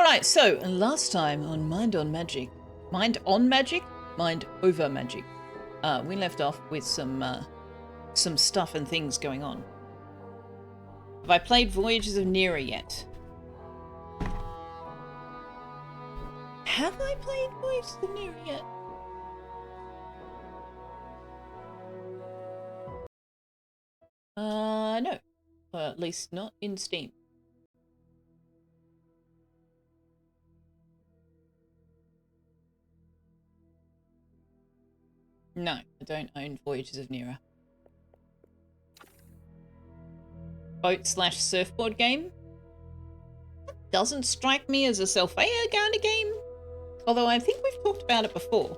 Alright, so last time on Mind on Magic, Mind on Magic? Mind over Magic. We left off with some stuff and things going on. Have I played Voyages of Neera yet? Have I played Voyages of Neera yet? No. At least not in Steam. No, I don't own Voyages of Neera. Boat/surfboard game? That doesn't strike me as a Selfeya kind of game. Although I think we've talked about it before.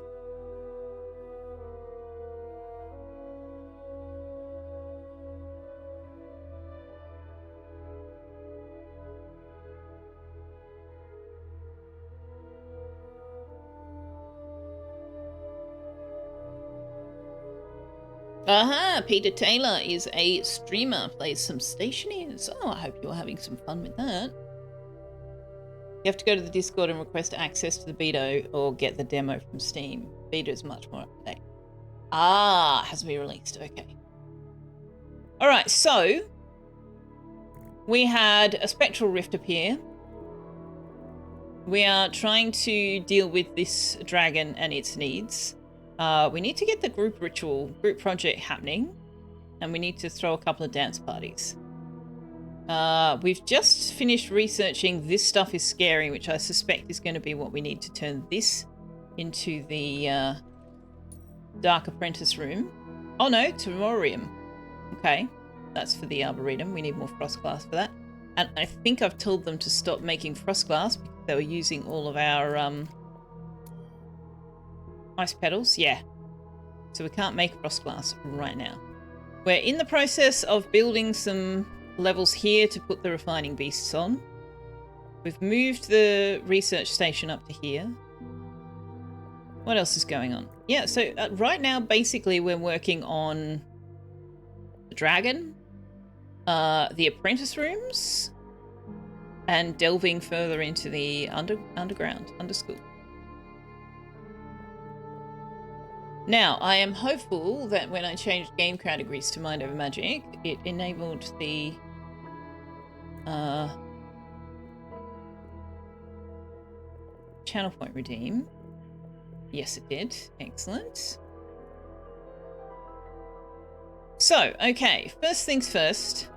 Aha! Peter Taylor is a streamer, plays some Stationeers. Oh, I hope you're having some fun with that. You have to go to the Discord and request access to the beta or get the demo from Steam. Beta is much more up to date. Ah, has been released. Okay. Alright, so we had a spectral rift appear. We are trying to deal with this dragon and its needs. We need to get the group project happening, and we need to throw a couple of dance parties. We've just finished researching This Stuff is Scary, which I suspect is going to be what we need to turn this into the Dark Apprentice room. Oh no, Terrarium. Okay, that's for the Arboretum. We need more frost glass for that. And I think I've told them to stop making frost glass because they were using all of our ice petals. Yeah. So we can't make frost glass right now. We're in the process of building some levels here to put the refining beasts on. We've moved the research station up to here. What else is going on? Yeah, so right now, basically, we're working on the dragon, the apprentice rooms, and delving further into the underground, underschool. Now, I am hopeful that when I changed game categories to Mind over Magic, it enabled the channel point redeem. Yes, it did. Excellent. So, okay, first things first.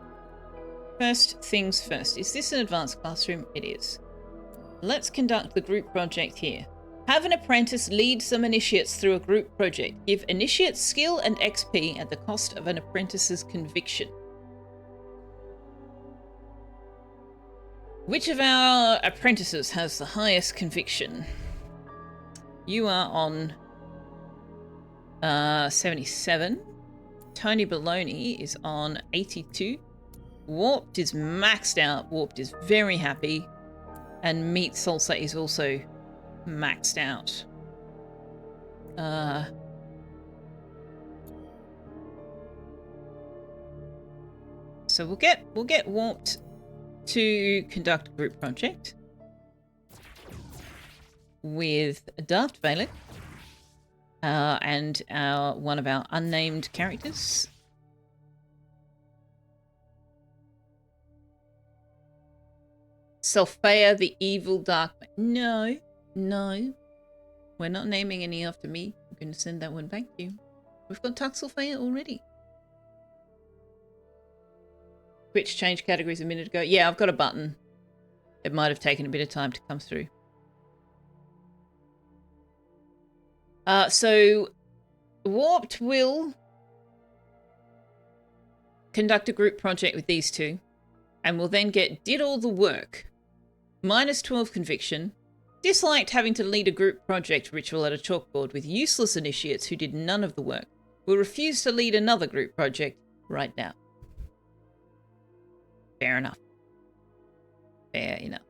First things first. Is this an advanced classroom? It is. Let's conduct the group project here. Have an apprentice lead some initiates through a group project. Give initiates skill and XP at the cost of an apprentice's conviction. Which of our apprentices has the highest conviction? You are on 77. Tony Baloney is on 82. Warped is maxed out. Warped is very happy. And Meat Salsa is also maxed out. So we'll get Warped to conduct a group project with Daft Valek and one of our unnamed characters. Selfeya, the evil dark. No, we're not naming any after me. I'm going to send that one back to you. We've got Selfeya already. Twitch changed categories a minute ago. Yeah, I've got a button. It might have taken a bit of time to come through. So Warped will conduct a group project with these two, and will then get did all the work. Minus 12 conviction. Disliked having to lead a group project ritual at a chalkboard with useless initiates who did none of the work. Will refuse to lead another group project right now. Fair enough. Fair enough.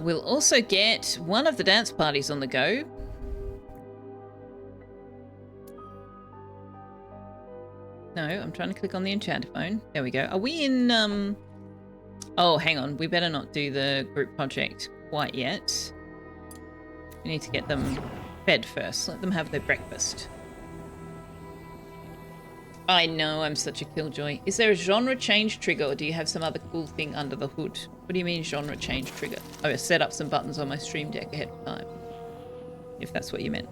We'll also get one of the dance parties on the go. No, I'm trying to click on the enchanter phone. There we go. Are we in Oh, hang on. We better not do the group project quite yet. We need to get them fed first. Let them have their breakfast. I know, I'm such a killjoy. Is there a genre change trigger, or do you have some other cool thing under the hood? What do you mean genre change trigger? Oh, I set up some buttons on my stream deck ahead of time. If that's what you meant.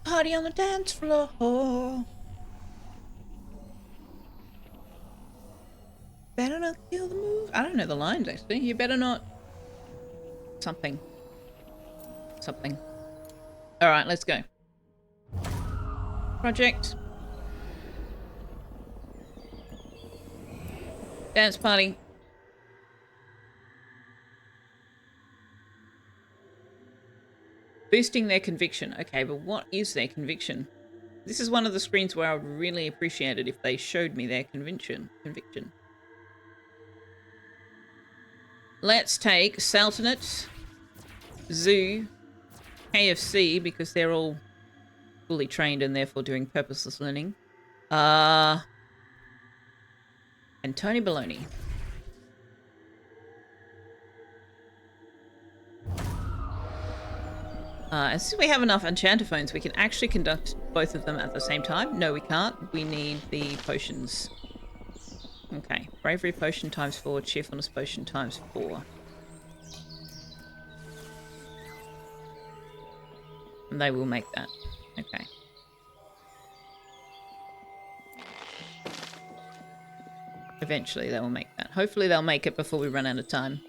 Party on the dance floor. Better not kill the move. I don't know the lines, actually. You better not... Something. Something. Alright, let's go. Project. Dance party. Boosting their conviction. Okay, but what is their conviction? This is one of the screens where I would really appreciate it if they showed me their conviction. Let's take Sultanate, Zoo, KFC, because they're all fully trained and therefore doing purposeless learning. And Tony Baloney. And since we have enough enchantophones, we can actually conduct both of them at the same time. No, we can't. We need the potions. Okay. Bravery potion times 4, cheerfulness potion times 4. And they will make that. Okay. Eventually they will make that. Hopefully they'll make it before we run out of time.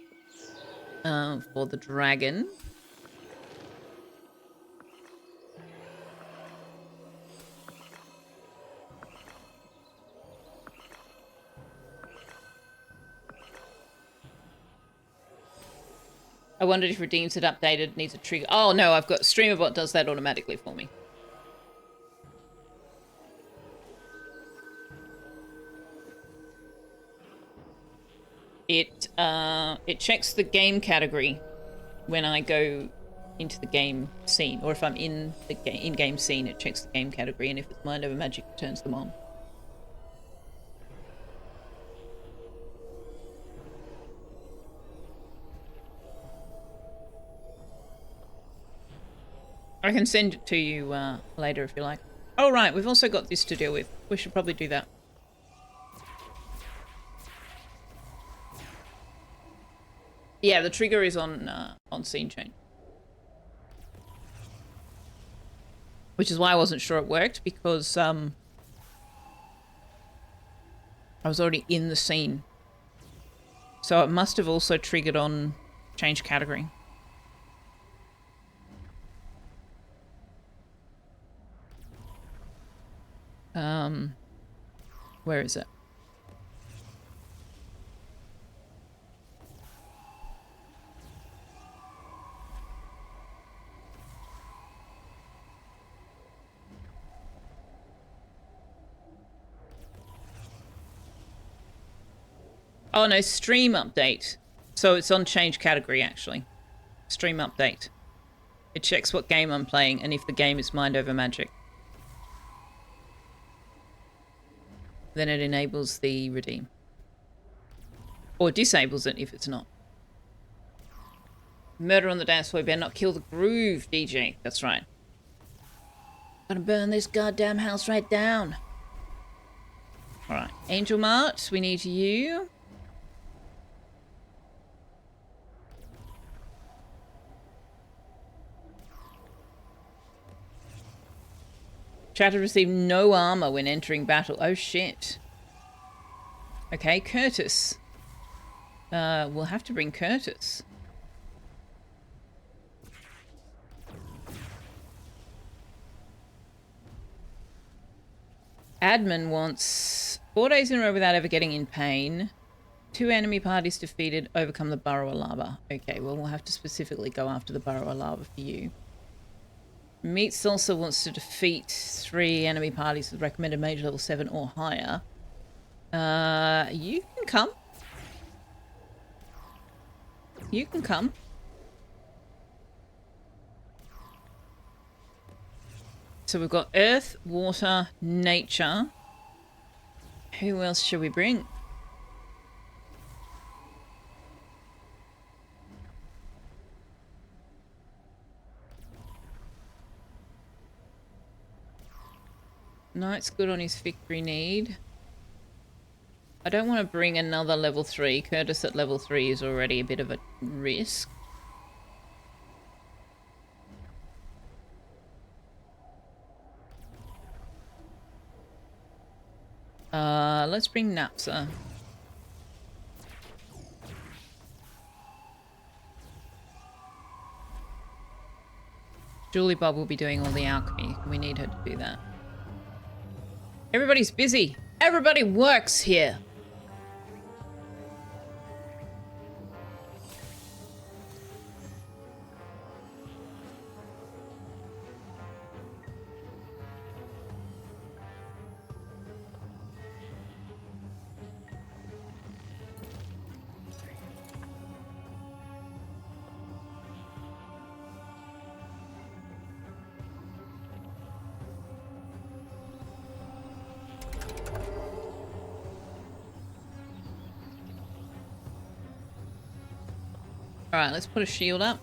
For the dragon. I wondered if redeems had updated, needs a trigger. Oh no, I've got StreamerBot does that automatically for me. It checks the game category when I go into the game scene, or if I'm in the in-game scene, it checks the game category, and if it's Mind Over Magic, it turns them on. I can send it to you later if you like. Oh right, we've also got this to deal with. We should probably do that. Yeah, the trigger is on scene change. Which is why I wasn't sure it worked, because I was already in the scene. So it must have also triggered on change category. Where is it? Oh no, stream update. So it's on change category actually. Stream update. It checks what game I'm playing and if the game is Mind Over Magic. Then it enables the redeem. Or disables it if it's not. Murder on the dance floor, better not kill the groove, DJ. That's right. Gonna burn this goddamn house right down. Alright, Angel Mart, we need you. Chat has received no armor when entering battle. Oh shit. Okay, Curtis. We'll have to bring Curtis. Admin wants 4 days in a row without ever getting in pain. 2 enemy parties defeated, overcome the Burrower Lava. Okay, well, we'll have to specifically go after the Burrower Lava for you. Meat Salsa wants to defeat 3 enemy parties with recommended major level 7 or higher. You can come. You can come. So we've got earth, water, nature. Who else should we bring? Knight's good on his victory need. I don't want to bring another level 3. Curtis at level 3 is already a bit of a risk. Let's bring Napsa. Julie Bob will be doing all the alchemy. We need her to do that. Everybody's busy. Everybody works here. Alright, let's put a shield up.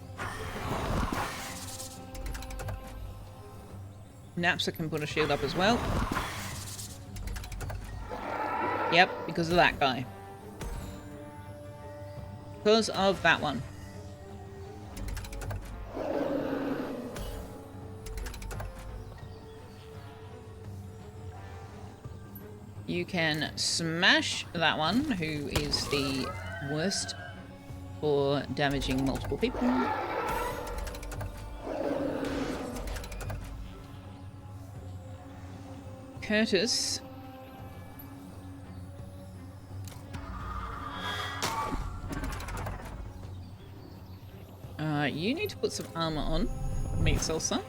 Napsa can put a shield up as well. Yep, because of that guy. Because of that one. You can smash that one, who is the worst for damaging multiple people. Curtis. You need to put some armor on. Meat salsa.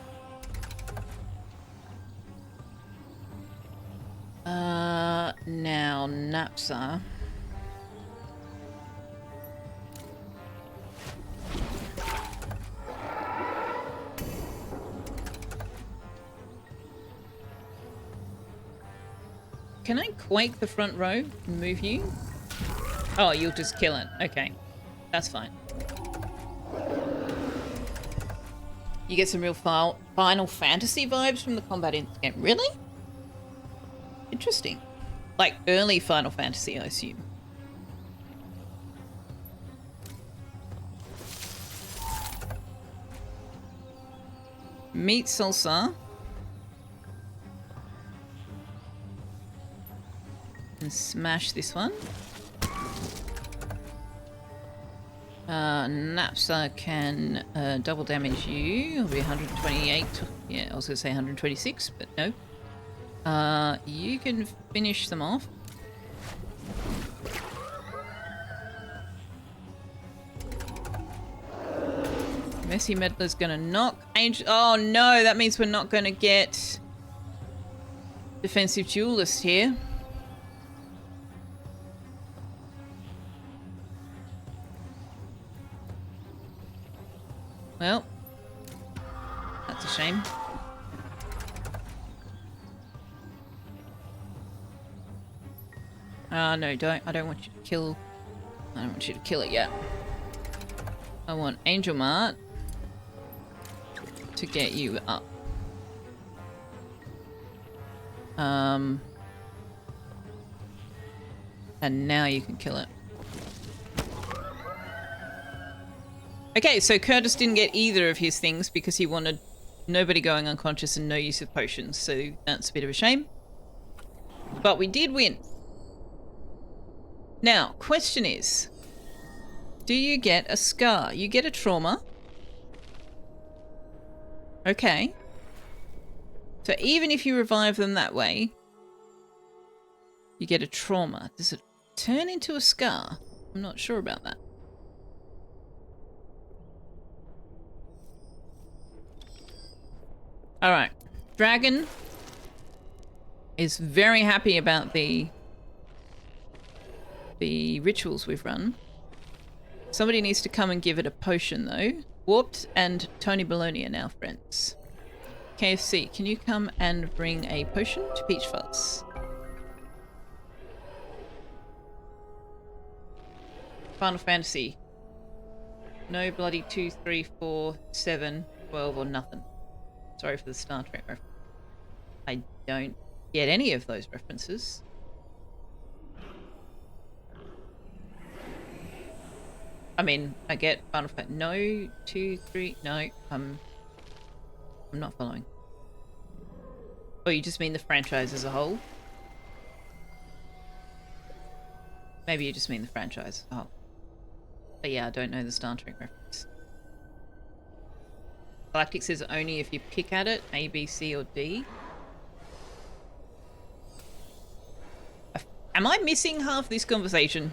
Now Napsa. Can I quake the front row and move you? Oh, you'll just kill it. Okay. That's fine. You get some real Final Fantasy vibes from the combat in the game. Really? Interesting. Like early Final Fantasy, I assume. Meat salsa. And smash this one. Napsa can double damage you. It'll be 128. Yeah, I was going to say 126, but no. You can finish them off. Messy Meddler's going to knock Angel. Oh no, that means we're not going to get Defensive Duelist here. Well, that's a shame. No, don't. I don't want you to kill. I don't want you to kill it yet. I want Angel Mart to get you up. And now you can kill it. Okay, so Curtis didn't get either of his things because he wanted nobody going unconscious and no use of potions, so that's a bit of a shame. But we did win. Now, question is, do you get a scar? You get a trauma. Okay. So even if you revive them that way, you get a trauma. Does it turn into a scar? I'm not sure about that. All right. Dragon is very happy about the the rituals we've run. Somebody needs to come and give it a potion, though. Warped and Tony Baloney are now friends. KFC, can you come and bring a potion to Peach Fuzz? Final Fantasy. No bloody 2, 3, 4, 7, 12 or nothing. Sorry for the Star Trek reference. I don't get any of those references. I mean, I get Final Fantasy. No, 2, 3. No, I'm not following. Oh, you just mean the franchise as a whole? Maybe you just mean the franchise as a whole. But yeah, I don't know the Star Trek reference. Galactic says only if you pick at it, A, B, C, or D. Am I missing half this conversation?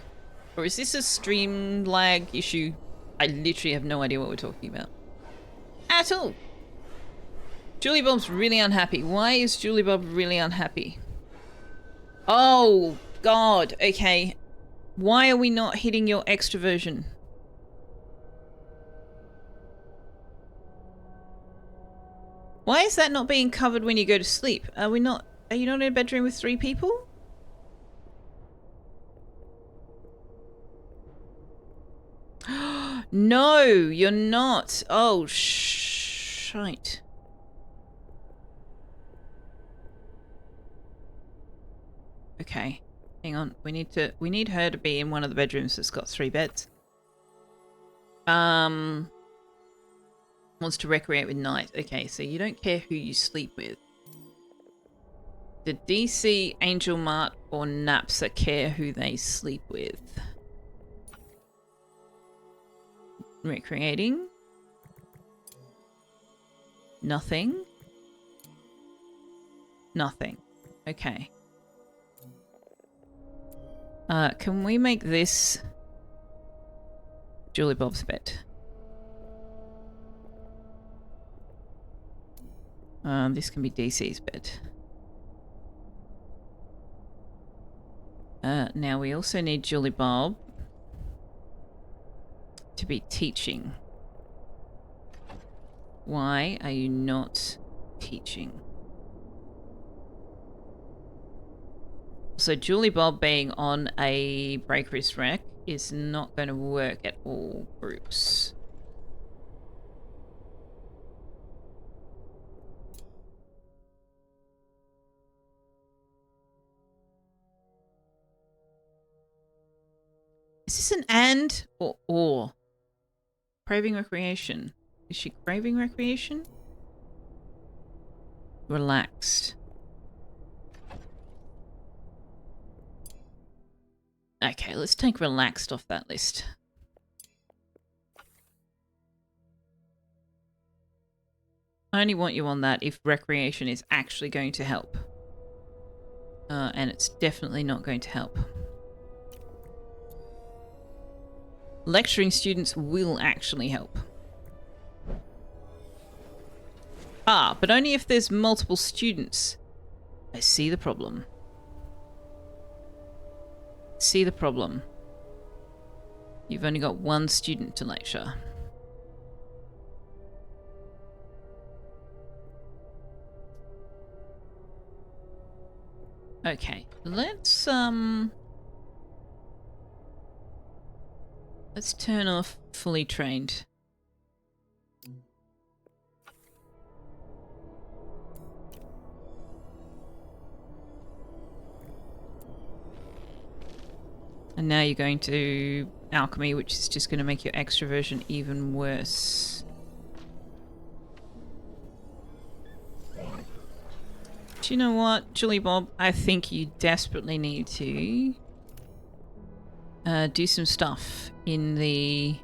Or is this a stream lag issue? I literally have no idea what we're talking about. At all. Julie Bob's really unhappy. Why is Julie Bob really unhappy? Oh, God. Okay. Why are we not hitting your extroversion? Why is that not being covered when you go to sleep? Are you not in a bedroom with 3 people? No, you're not. Oh, shite. Okay, hang on. We need her to be in one of the bedrooms that's got 3 beds. Wants to recreate with night. Okay, so you don't care who you sleep with. Did DC, Angel Mart, or Napsa care who they sleep with? Recreating. Nothing. Nothing. Okay. Can we make this Julie Bob's bed? This can be DC's bed. Now we also need Julie Bob to be teaching. Why are you not teaching? So Julie Bob being on a break wrist rack is not going to work at all groups. Is this an and or or? Craving recreation. Is she craving recreation? Relaxed. Okay, let's take relaxed off that list. I only want you on that if recreation is actually going to help. And it's definitely not going to help. Lecturing students will actually help. Ah, but only if there's multiple students. I see the problem. See the problem. You've only got 1 student to lecture. Okay, let's turn off fully trained. And now you're going to alchemy, which is just going to make your extroversion even worse. Do you know what, Julie Bob? I think you desperately need to do some stuff in the...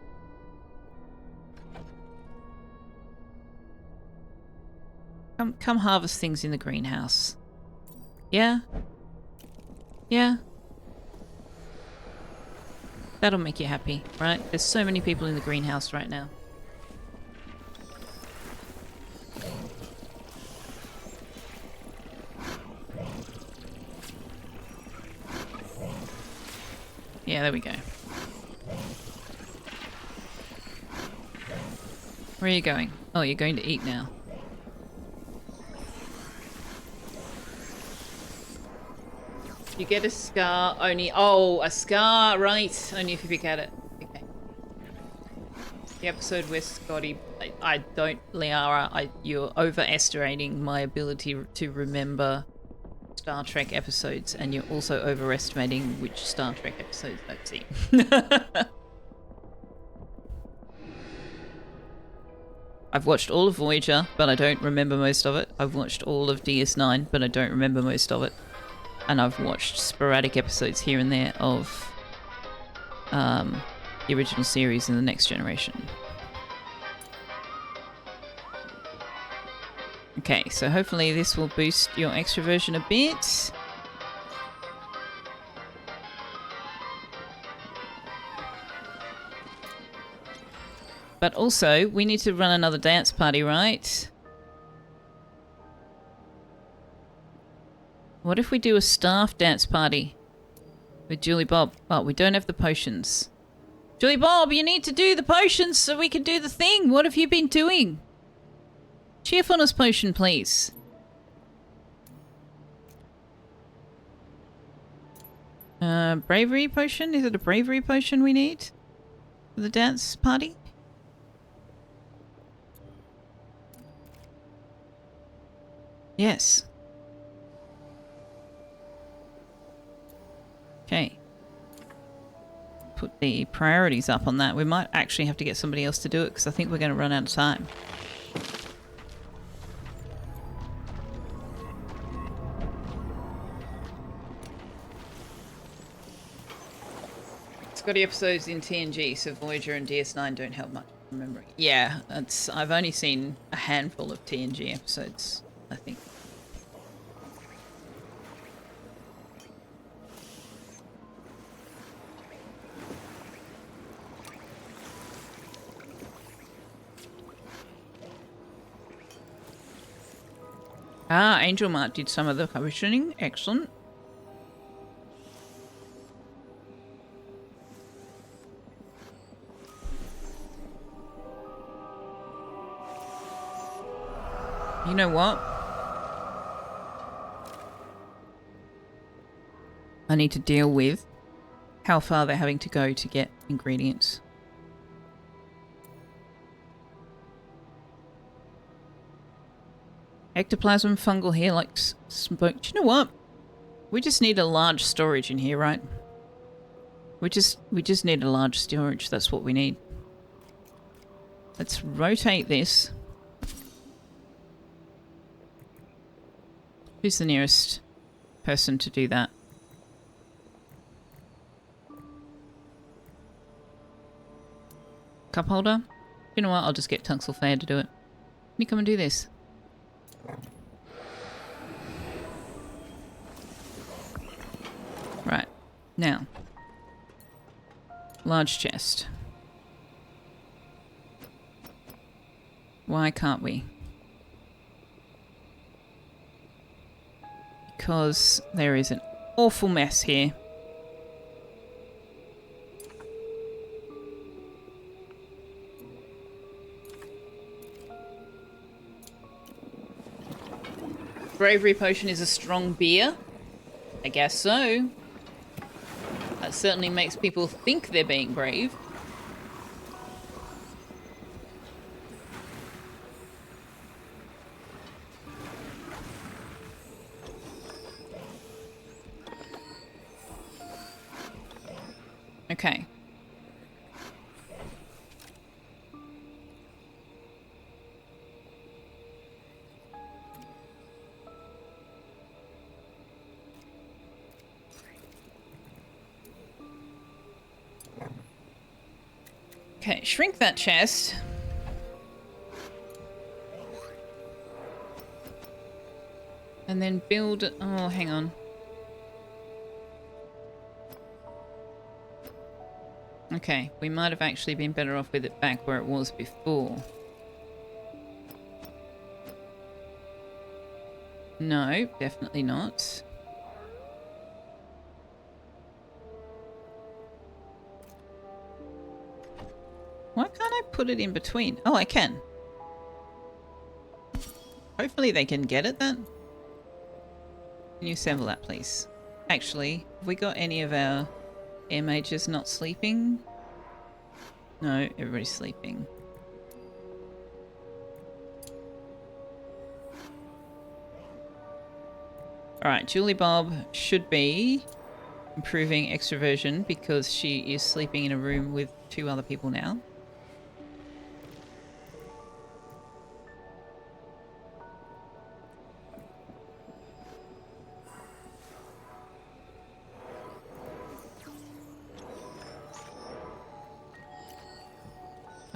Come harvest things in the greenhouse. Yeah? Yeah? That'll make you happy, right? There's so many people in the greenhouse right now. Yeah, there we go. Where are you going? Oh, you're going to eat now. You get a scar only... Oh, a scar, right. Only if you pick at it. Okay. The episode where Scotty... I don't... Liara, you're overestimating my ability to remember Star Trek episodes, and you're also overestimating which Star Trek episodes I've seen. I've watched all of Voyager, but I don't remember most of it. I've watched all of DS9, but I don't remember most of it. And I've watched sporadic episodes here and there of the original series and the Next Generation. Okay, so hopefully this will boost your extroversion a bit. But also, we need to run another dance party, right? What if we do a staff dance party with Julie Bob? Oh, we don't have the potions. Julie Bob, you need to do the potions so we can do the thing. What have you been doing? Cheerfulness potion, please. Bravery potion? Is it a bravery potion we need for the dance party? Yes. Okay. Put the priorities up on that. We might actually have to get somebody else to do it because I think we're going to run out of time. Scotty episodes in TNG, so Voyager and DS9 don't help much remembering. Yeah, I've only seen a handful of TNG episodes, I think. Ah, Angel Mart did some of the commissioning. Excellent. You know what? I need to deal with how far they're having to go to get ingredients. Ectoplasm, fungal hair, like smoke. Do you know what? We just need a large storage in here, right? We just need a large storage. That's what we need. Let's rotate this. Who's the nearest person to do that? Cup holder? You know what? I'll just get Selfeya to do it. Can you come and do this? Right. Now. Large chest. Why can't we? Because there is an awful mess here. Bravery potion is a strong beer. I guess so. That certainly makes people think they're being brave. Okay. Okay, shrink that chest. And then build... Oh, hang on. Okay, we might have actually been better off with it back where it was before. No, definitely not. I put it in between? Oh, I can. Hopefully they can get it then. Can you assemble that, please? Actually, have we got any of our air mages not sleeping? No, everybody's sleeping. Alright, Julie Bob should be improving extroversion because she is sleeping in a room with 2 other people now.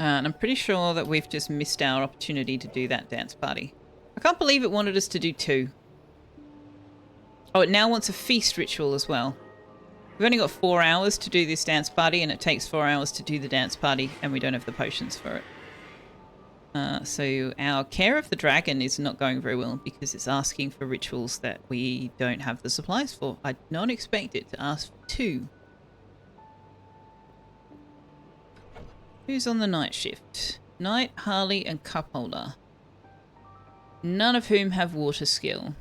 And I'm pretty sure that we've just missed our opportunity to do that dance party. I can't believe it wanted us to do 2. Oh, it now wants a feast ritual as well. We've only got 4 hours to do this dance party, and it takes 4 hours to do the dance party, and we don't have the potions for it. So our care of the dragon is not going very well because it's asking for rituals that we don't have the supplies for. I did not expect it to ask for 2. Who's on the night shift? Knight, Harley, and Cup Holder. None of whom have water skill.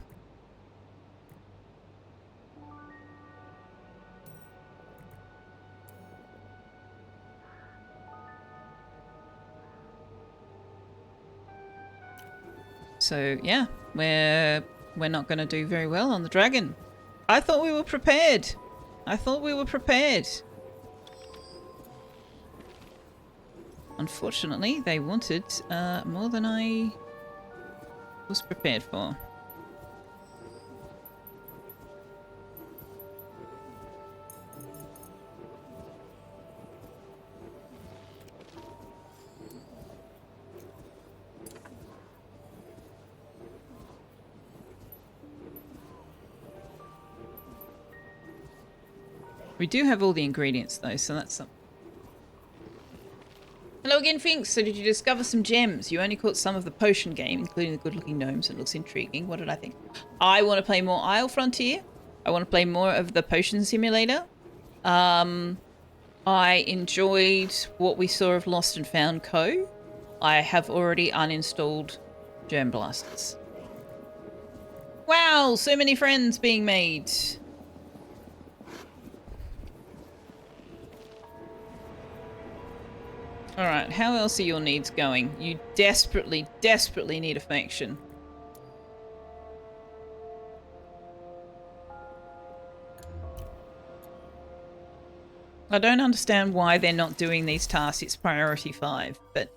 So yeah, we're not going to do very well on the dragon. I thought we were prepared. I thought we were prepared. Unfortunately, they wanted more than I was prepared for. We do have all the ingredients though, so that's something. Hello again, Finks. So did you discover some gems? You only caught some of the potion game, including the good-looking gnomes. It looks intriguing. What did I think? I want to play more Isle Frontier. I want to play more of the potion simulator. I enjoyed what we saw of Lost and Found Co. I have already uninstalled Germ Blasters. Wow, so many friends being made. Alright, how else are your needs going? You desperately, desperately need a faction. I don't understand why they're not doing these tasks. It's priority 5, but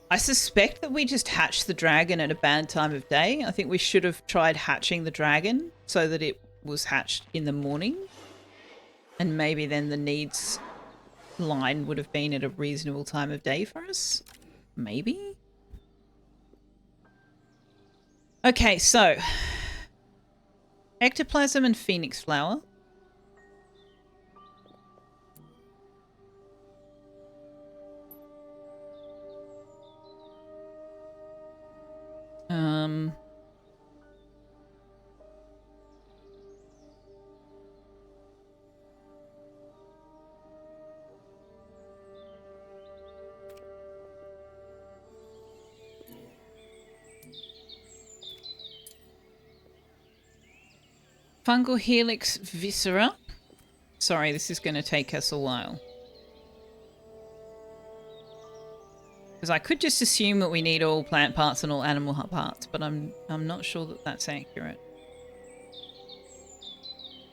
I suspect that we just hatched the dragon at a bad time of day. I think we should have tried hatching the dragon so that it was hatched in the morning. And maybe then the needs line would have been at a reasonable time of day for us. Maybe? Okay, so ectoplasm and phoenix flower. Fungal helix viscera. Sorry, this is going to take us a while. Because I could just assume that we need all plant parts and all animal parts, but I'm not sure that that's accurate.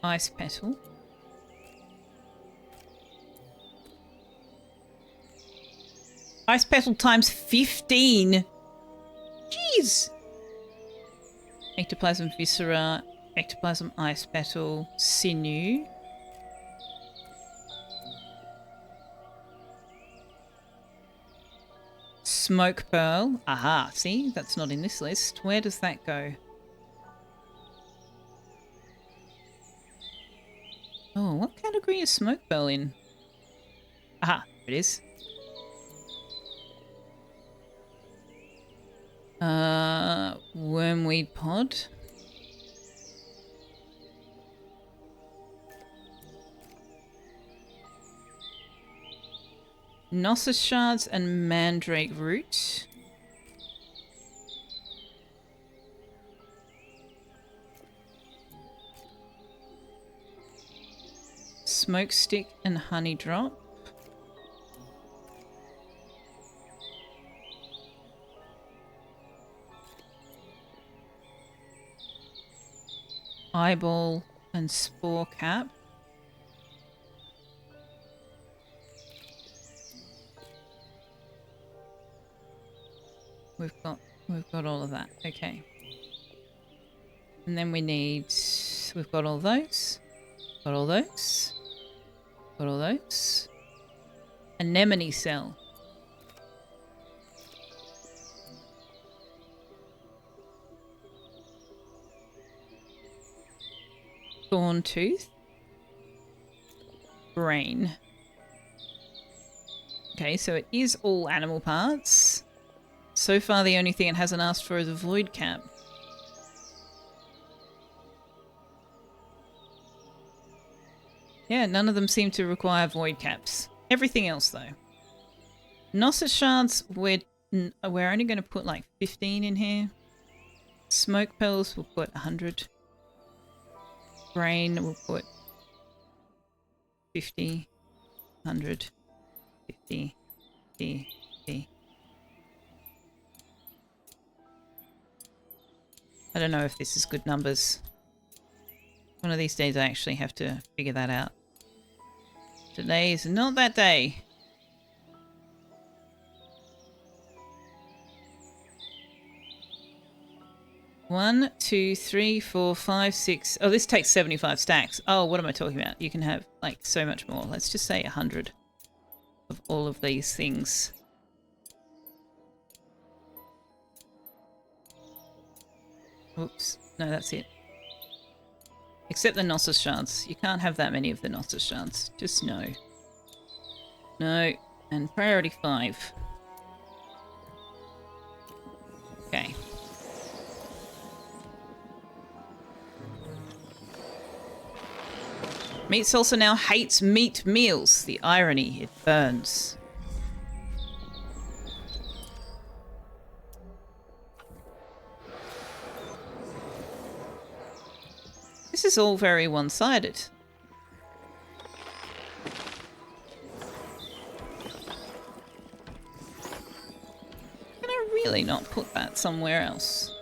Ice petal. Ice petal times 15. Jeez. Ectoplasm viscera, ectoplasm ice petal, sinew. Smoke pearl. Aha, see? That's not in this list. Where does that go? Oh, what category is smoke pearl in? Aha, there it is. Wormweed pod. Gnosis shards and mandrake root. Smoke stick and honey drop. Eyeball and spore cap. We've got all of that. Okay. And then we've got all those. Got all those. Got all those. Anemone cell. Thorn tooth. Brain. Okay, so it is all animal parts. So far, the only thing it hasn't asked for is a void cap. Yeah, none of them seem to require void caps. Everything else, though. Gnosis shards, we're only going to put like 15 in here. Smoke pearls, we'll put 100. Brain, we'll put 50, 100, 50, 50. I don't know if this is good numbers. One of these days I actually have to figure that out. Today is not that day. One, two, three, four, five, six. Oh, this takes 75 stacks. Oh, what am I talking about? You can have like so much more. Let's just say 100 of all of these things. Oops. No, that's it. Except the Gnosis shards. You can't have that many of the Gnosis shards. Just no. No. And priority 5. Okay. Meat salsa now hates meat meals. The irony, it burns. This is all very one-sided. Can I really not put that somewhere else?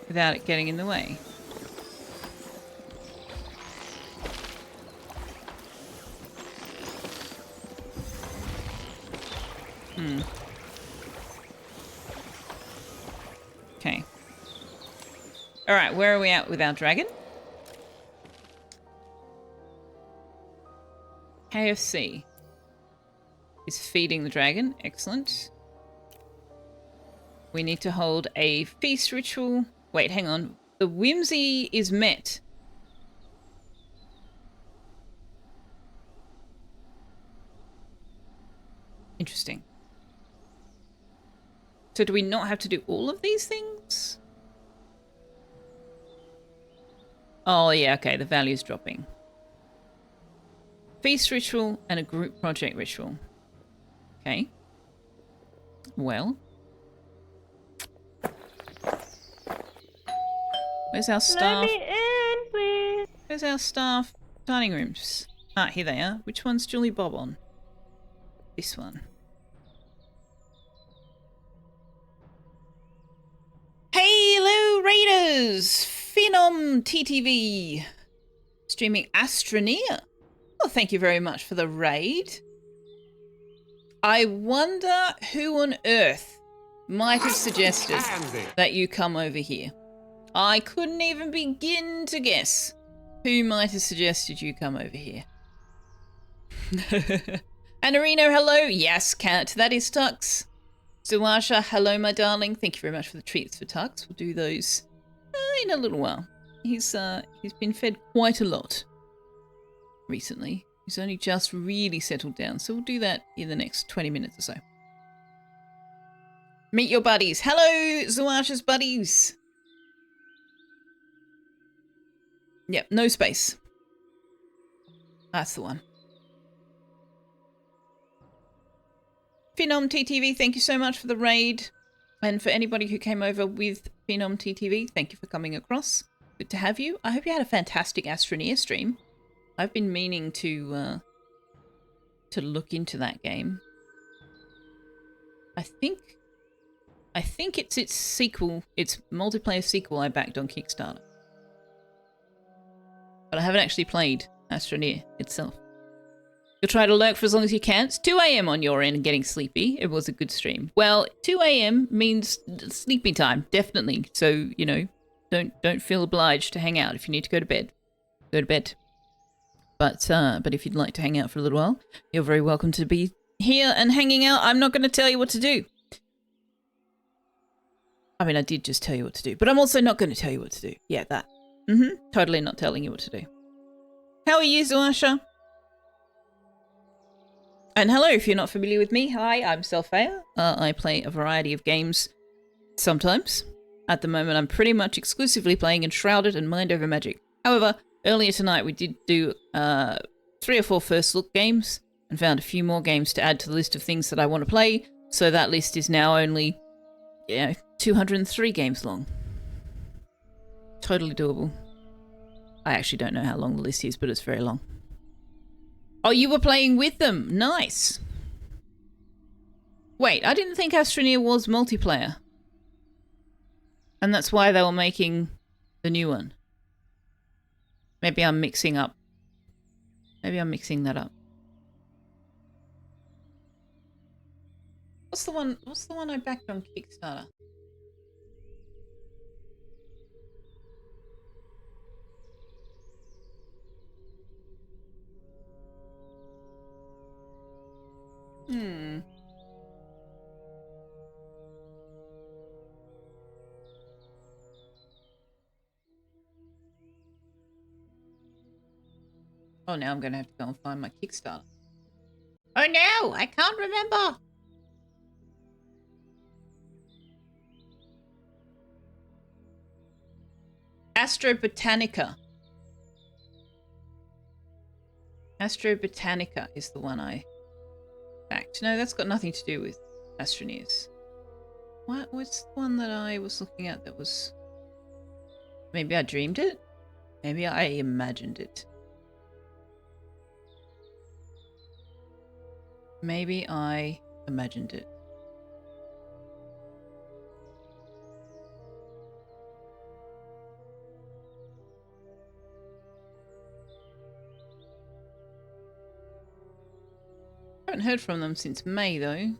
Without it getting in the way? Okay. Alright, where are we at with our dragon? KFC is feeding the dragon. Excellent. We need to hold a feast ritual. Wait, hang on. The whimsy is met. Interesting. So do we not have to do all of these things? Oh, yeah, okay. The value's dropping. Feast ritual and a group project ritual. Okay. Well. Where's our staff? Let me in, please. Where's our staff dining rooms? Ah, here they are. Which one's Julie Bob on? This one. Hello, Raiders! Phenom TTV. Streaming Astroneer. Well, thank you very much for the raid. I wonder who on earth might have suggested that you come over here. I couldn't even begin to guess who might have suggested you come over here. Anarino, hello. Yes, cat. That is Tux. Zuasha, hello, my darling. Thank you very much for the treats for Tux. We'll do those in a little while. He's been fed quite a lot recently. He's only just really settled down, so we'll do that in the next 20 minutes or so. Meet your buddies. Hello, Zuasha's buddies. Yep, no space. That's the one. Phenom TTV, thank you so much for the raid. And for anybody who came over with Phenom TTV, thank you for coming across. Good to have you. I hope you had a fantastic Astroneer stream. I've been meaning to look into that game. I think it's its sequel, its multiplayer sequel I backed on Kickstarter. But I haven't actually played Astroneer itself. You'll try to lurk for as long as you can. It's 2 a.m. on your end and getting sleepy. It was a good stream. Well, 2 a.m. means sleepy time, definitely. So, you know, don't feel obliged to hang out. If you need to go to bed, go to bed. But if you'd like to hang out for a little while, you're very welcome to be here and hanging out. I'm not going to tell you what to do. I mean, I did just tell you what to do, but I'm also not going to tell you what to do. Yeah, that. Totally not telling you what to do. How are you, Zuasha? And hello, if you're not familiar with me, hi, I'm Selfeya. I play a variety of games sometimes. At the moment, I'm pretty much exclusively playing Enshrouded and Mind Over Magic. However, earlier tonight we did do 3 or 4 first look games and found a few more games to add to the list of things that I want to play. So that list is now only 203 games long. Totally doable. I actually don't know how long the list is, but it's very long. Oh, you were playing with them. Nice. Wait, I didn't think Astroneer was multiplayer. And that's why they were making the new one. Maybe I'm mixing up. Maybe I'm mixing that up. What's the one I backed on Kickstarter? Oh, now I'm going to have to go and find my Kickstarter. Oh no, I can't remember. Astro Botanica. Astro Botanica is the one I backed. No, that's got nothing to do with Astroneers. What's the one that I was looking at that was... Maybe I dreamed it? Maybe I imagined it. Maybe I imagined it. I haven't heard from them since May, though.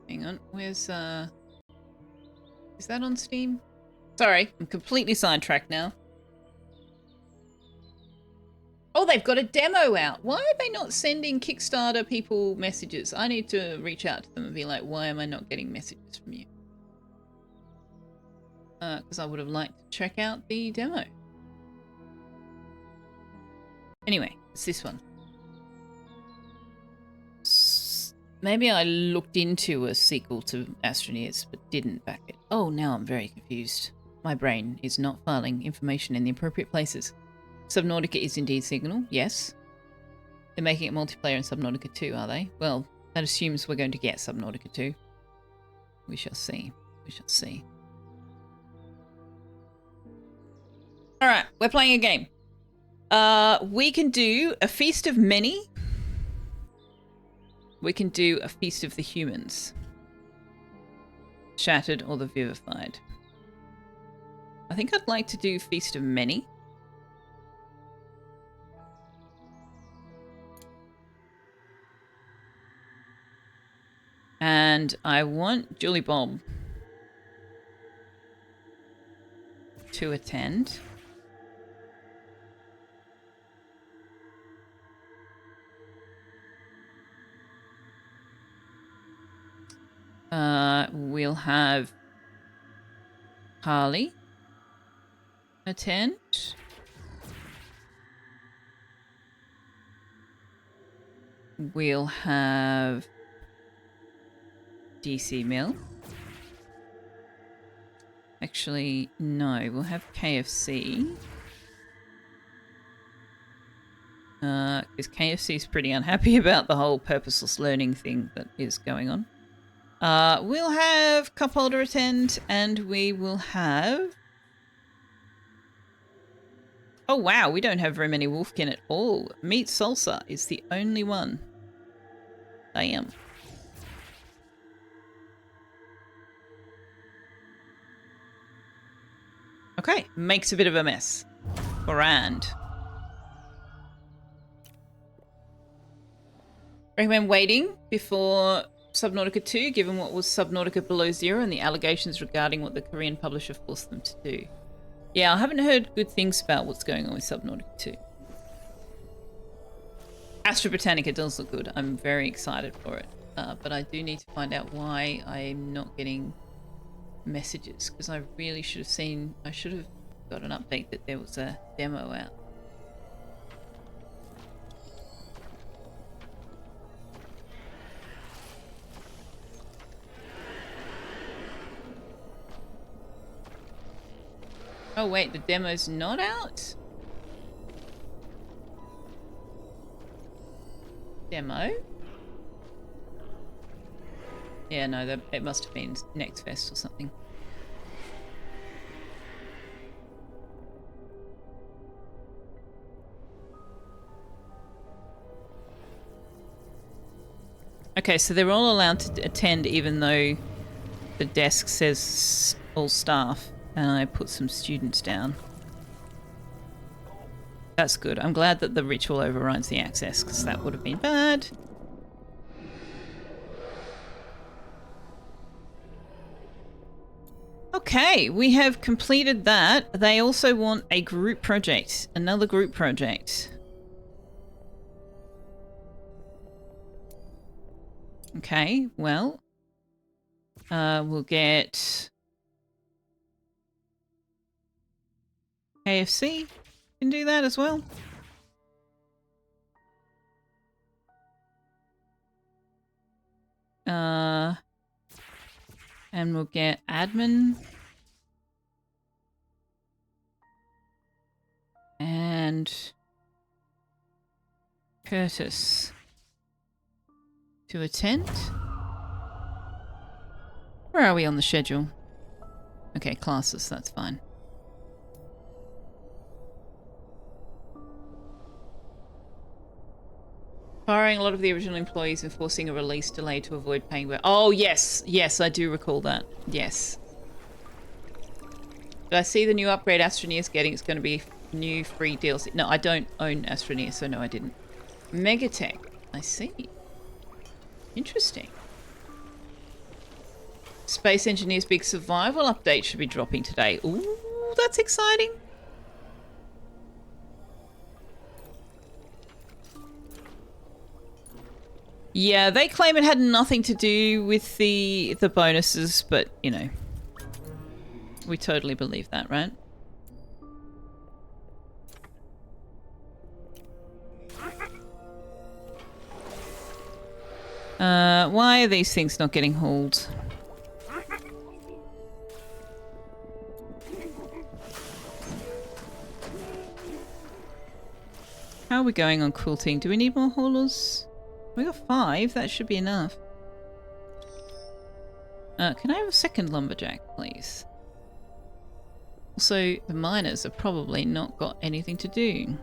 Hang on, where's is that on Steam? Sorry, I'm completely sidetracked now. Oh, they've got a demo out. Why are they not sending Kickstarter people messages? I need to reach out to them and be like, why am I not getting messages from you? Because I would have liked to check out the demo. Anyway, it's this one. Maybe I looked into a sequel to Astroneers, but didn't back it. Oh, now I'm very confused. My brain is not filing information in the appropriate places. Subnautica is indeed Signal, yes. They're making it multiplayer in Subnautica 2, are they? Well, that assumes we're going to get Subnautica 2. We shall see. We shall see. Alright, we're playing a game. We can do a Feast of Many. We can do a Feast of the Humans. Shattered or the Vivified. I think I'd like to do Feast of Many. And I want Julie Bob to attend. We'll have Harley attend. We'll have DC Mill. Actually, no. We'll have KFC. Because KFC is pretty unhappy about the whole purposeless learning thing that is going on. We'll have cup holder attend, and we will have... Oh, wow, we don't have very many wolfkin at all. Meat salsa is the only one. Damn. Okay, makes a bit of a mess. Grand. Recommend waiting before Subnautica 2, given what was Subnautica Below Zero and the allegations regarding what the Korean publisher forced them to do. Yeah, I haven't heard good things about what's going on with Subnautica 2. Astra Britannica does look good. I'm very excited for it. But I do need to find out why I'm not getting messages, because I really should have seen... I should have got an update that there was a demo out. Oh wait, the demo's not out? Demo? Yeah, no, it must have been Next Fest or something. Okay, so they're all allowed to attend even though the desk says all staff, and I put some students down. That's good. I'm glad that the ritual overrides the access, because that would have been bad. Okay, we have completed that. They also want a group project, another group project. Okay, well, we'll get KFC. Can do that as well. And we'll get admin. And Curtis to attend. Where are we on the schedule? Okay, classes, that's fine. Firing a lot of the original employees and forcing a release delay to avoid paying... Oh, yes. Yes, I do recall that. Yes. Did I see the new upgrade Astroneer's getting? It's going to be new free DLC. No, I don't own Astroneer, so no, I didn't. Megatech. I see. Interesting. Space Engineer's big survival update should be dropping today. Ooh, that's exciting. Yeah, they claim it had nothing to do with the bonuses, but, you know, we totally believe that, right? Why are these things not getting hauled? How are we going on quilting? Do we need more haulers? We got 5. That should be enough. Can I have a second lumberjack, please? Also, the miners have probably not got anything to do.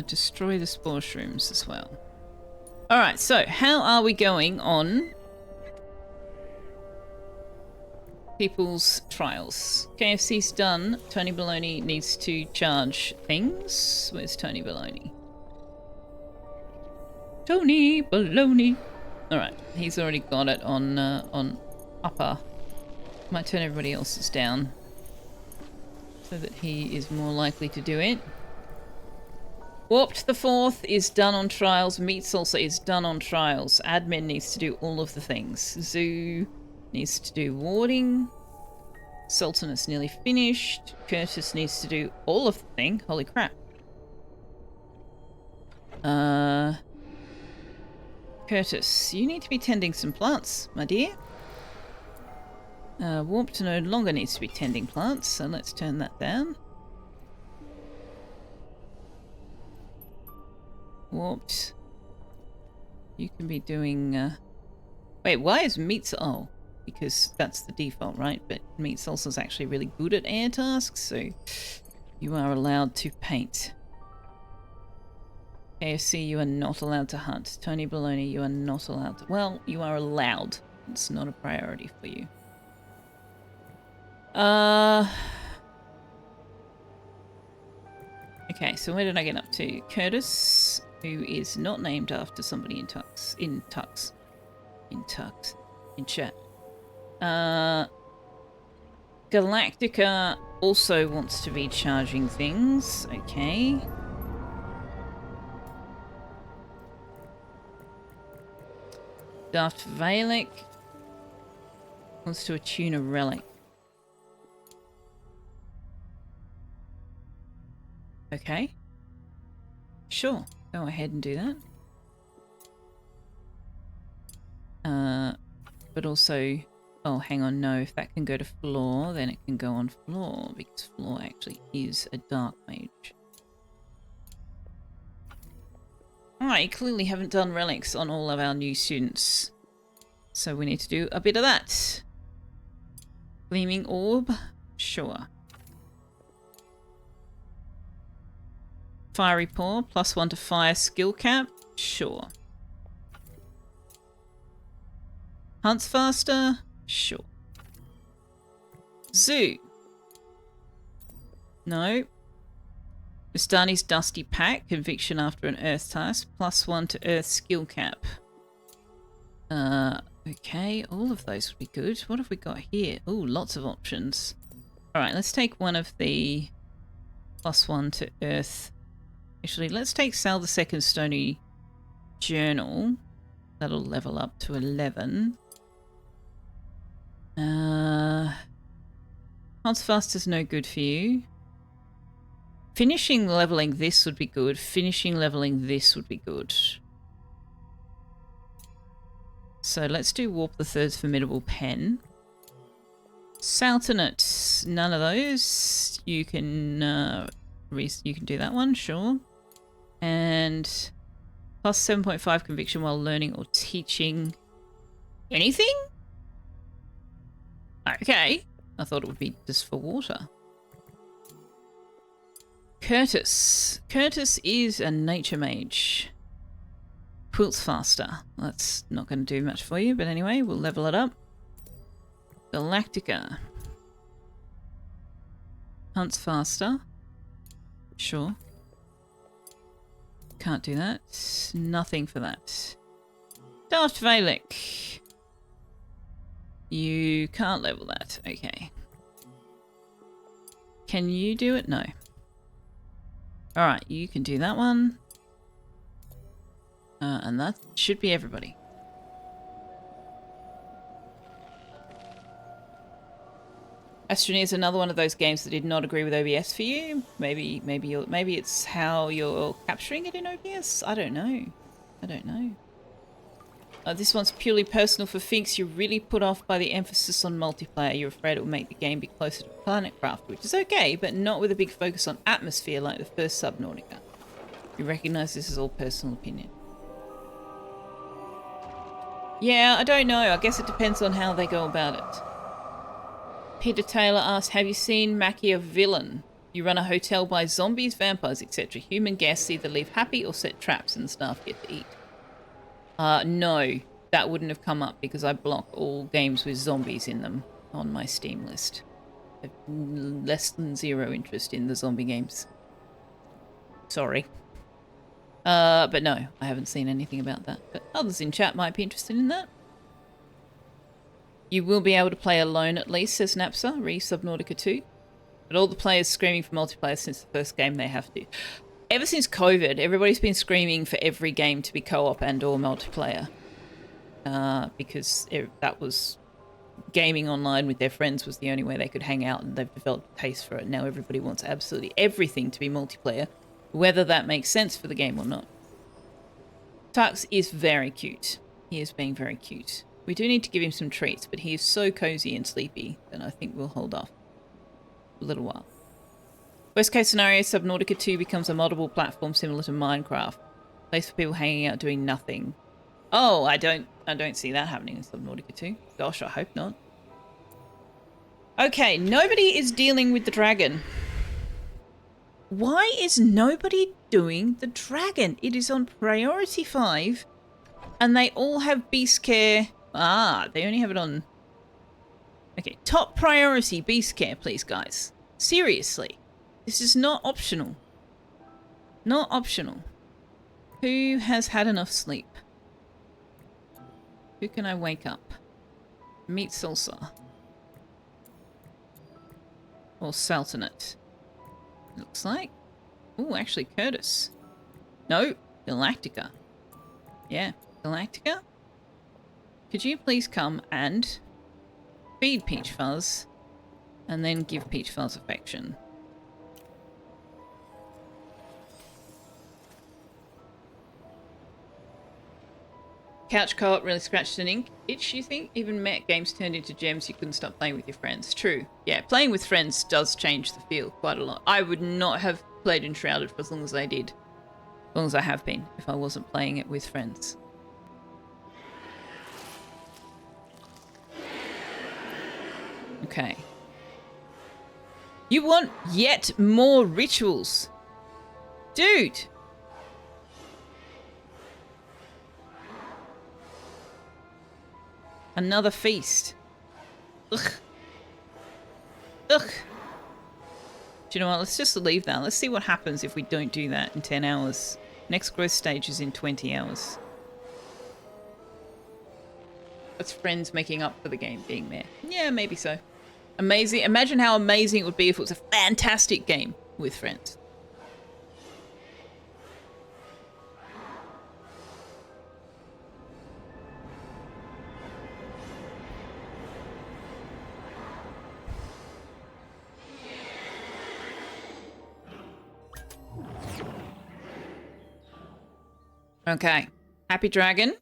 Destroy the spore shrooms as well. Alright, so how are we going on people's trials? KFC's done. Tony Baloney needs to charge things. Where's Tony Baloney? Tony Baloney. Alright, he's already got it on upper. Might turn everybody else's down so that he is more likely to do it. Warped the 4th is done on trials. Meat Salsa is done on trials. Admin needs to do all of the things. Zoo needs to do warding. Sultan is nearly finished. Curtis needs to do all of the thing. Holy crap. Curtis, you need to be tending some plants, my dear. Warped no longer needs to be tending plants, so let's turn that down. Warped. You can be doing... Wait, why is Meat... Oh, because that's the default, right? But Meat Salsa is actually really good at air tasks, so you are allowed to paint. KFC, you are not allowed to hunt. Tony Baloney, you are not allowed to... Well, you are allowed. It's not a priority for you. Okay, so where did I get up to? Curtis, who is not named after somebody in chat. Galactica also wants to be charging things. Okay. Daft Valek wants to attune a relic. Okay. Sure. Go ahead and do that. But also... Oh, hang on. No, if that can go to floor, then it can go on floor, because floor actually is a dark mage. I clearly haven't done relics on all of our new students. So we need to do a bit of that. Gleaming orb? Sure. Fiery paw, +1 to fire skill cap? Sure. Hunts faster? Sure. Zoo? No. Mustani's Dusty Pack, conviction after an earth task, +1 to earth skill cap. Okay, all of those would be good. What have we got here? Ooh, lots of options. Alright, let's take one of the +1 to earth. Actually, let's take Sal II Stony Journal. That'll level up to 11. Hunts fast is no good for you. Finishing leveling this would be good. Finishing leveling this would be good. So let's do Warp the Third's Formidable Pen. Saltinate, none of those. You can do that one, sure. And +7.5 conviction while learning or teaching anything? Okay. I thought it would be just for water. Curtis. Curtis is a nature mage. Quilts faster. That's not going to do much for you, but anyway, we'll level it up. Galactica. Hunts faster. Sure. Can't do that. Nothing for that. Daft Valek. You can't level that. Okay. Can you do it? No. Alright, you can do that one. And that should be everybody. Astroneer is another one of those games that did not agree with OBS for you. Maybe it's how you're capturing it in OBS. I don't know. This one's purely personal for Finks. You're really put off by the emphasis on multiplayer. You're afraid it will make the game be closer to Planetcraft, which is okay, but not with a big focus on atmosphere like the first Subnautica. You recognise this is all personal opinion. Yeah, I don't know. I guess it depends on how they go about it. Peter Taylor asked, have you seen Machiavellian? You run a hotel by zombies, vampires, etc. Human guests either leave happy or set traps and staff get to eat. No, that wouldn't have come up because I block all games with zombies in them on my Steam list. I have less than 0 interest in the zombie games. Sorry. But no, I haven't seen anything about that. But others in chat might be interested in that. You will be able to play alone at least, says Napsa, re-Subnautica 2. But all the players screaming for multiplayer since the first game, they have to. Ever since COVID, everybody's been screaming for every game to be co-op and or multiplayer. Because that was... Gaming online with their friends was the only way they could hang out, and they've developed a taste for it. Now everybody wants absolutely everything to be multiplayer, whether that makes sense for the game or not. Tux is very cute. He is being very cute. We do need to give him some treats, but he is so cozy and sleepy that I think we'll hold off a little while. Worst case scenario, Subnautica 2 becomes a moddable platform similar to Minecraft. Place for people hanging out doing nothing. Oh, I don't see that happening in Subnautica 2. Gosh, I hope not. Okay, nobody is dealing with the dragon. Why is nobody doing the dragon? It is on priority 5 and they all have beast care. Ah, they only have it on... Okay, top priority beast care, please, guys. Seriously. This is not optional. Not optional. Who has had enough sleep? Who can I wake up? Meet Salsa. Or Sultanate. Looks like. Oh, actually Curtis. No, Galactica. Yeah, Galactica? Could you please come and feed Peach Fuzz and then give Peach Fuzz affection? Couch co-op really scratched an itch, you think? Even Met games turned into gems you couldn't stop playing with your friends. True. Yeah, playing with friends does change the feel quite a lot. I would not have played Enshrouded for as long as I did. As long as I have been, if I wasn't playing it with friends. Okay. You want yet more rituals? Dude! Another feast. Ugh. Ugh. Do you know what? Let's just leave that. Let's see what happens if we don't do that in 10 hours. Next growth stage is in 20 hours. That's friends making up for the game being there. Yeah, maybe so. Amazing. Imagine how amazing it would be if it was a fantastic game with friends. Okay. Happy Dragon.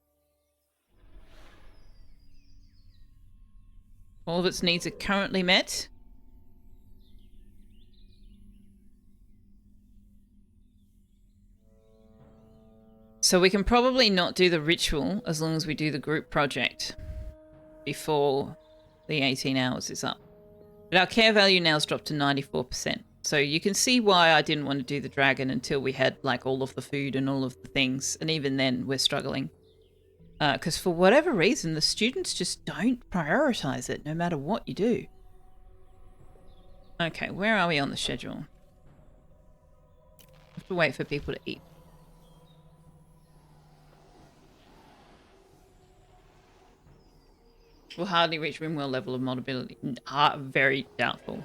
All of its needs are currently met. So we can probably not do the ritual as long as we do the group project before the 18 hours is up. But our care value now has dropped to 94%. So you can see why I didn't want to do the dragon until we had like all of the food and all of the things. And even then we're struggling. Because for whatever reason, the students just don't prioritize it no matter what you do. Okay, where are we on the schedule? I have to wait for people to eat. We'll hardly reach Rimworld level of modability. Very doubtful.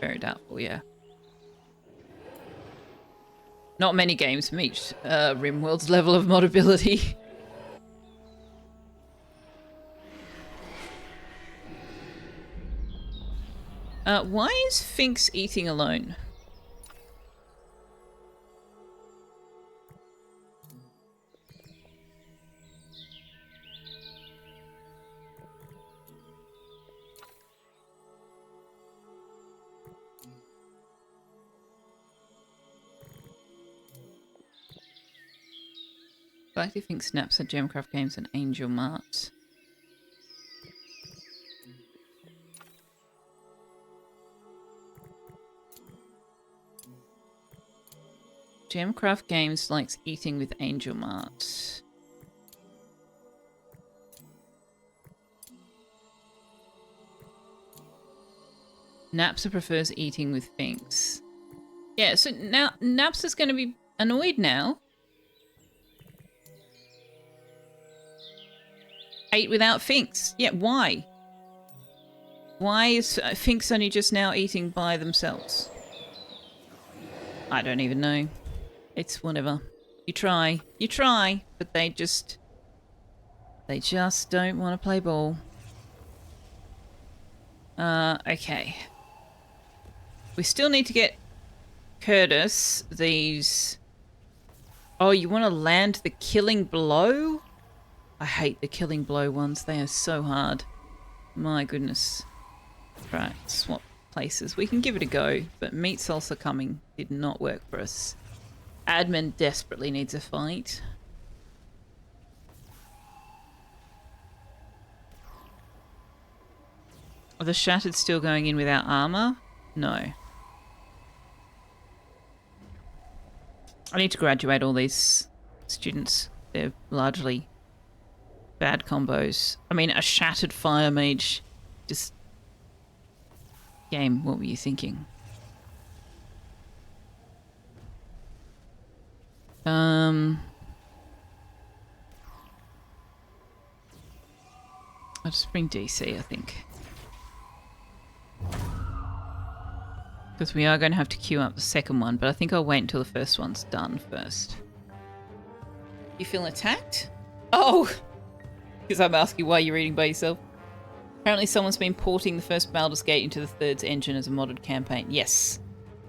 Very doubtful, yeah. Not many games meet Rimworld's level of modability. Why is Finks eating alone? I actually think Snaps at Gemcraft Games and Angel Mart. Gemcraft Games likes eating with Angel Mart. Napsa prefers eating with Finks. Yeah, so now Napsa's going to be annoyed now. Ate without Finks. Yeah, why? Why is Finks only just now eating by themselves? I don't even know. It's whatever. You try, but they just don't want to play ball. Okay. We still need to get Curtis these Oh, you want to land the killing blow? I hate the killing blow ones. They are so hard. My goodness. Right, swap places. We can give it a go, but meat salsa coming did not work for us. Admin desperately needs a fight. Are the shattered still going in without armor? No. I need to graduate all these students. They're largely bad combos. I mean, a shattered fire mage. Just... Game, what were you thinking? I'll just bring DC, I think. Because we are going to have to queue up the second one, but I think I'll wait until the first one's done first. You feel attacked? Oh! Because I'm asking why you're reading by yourself. Apparently someone's been porting the first Baldur's Gate into the Third's engine as a modded campaign. Yes.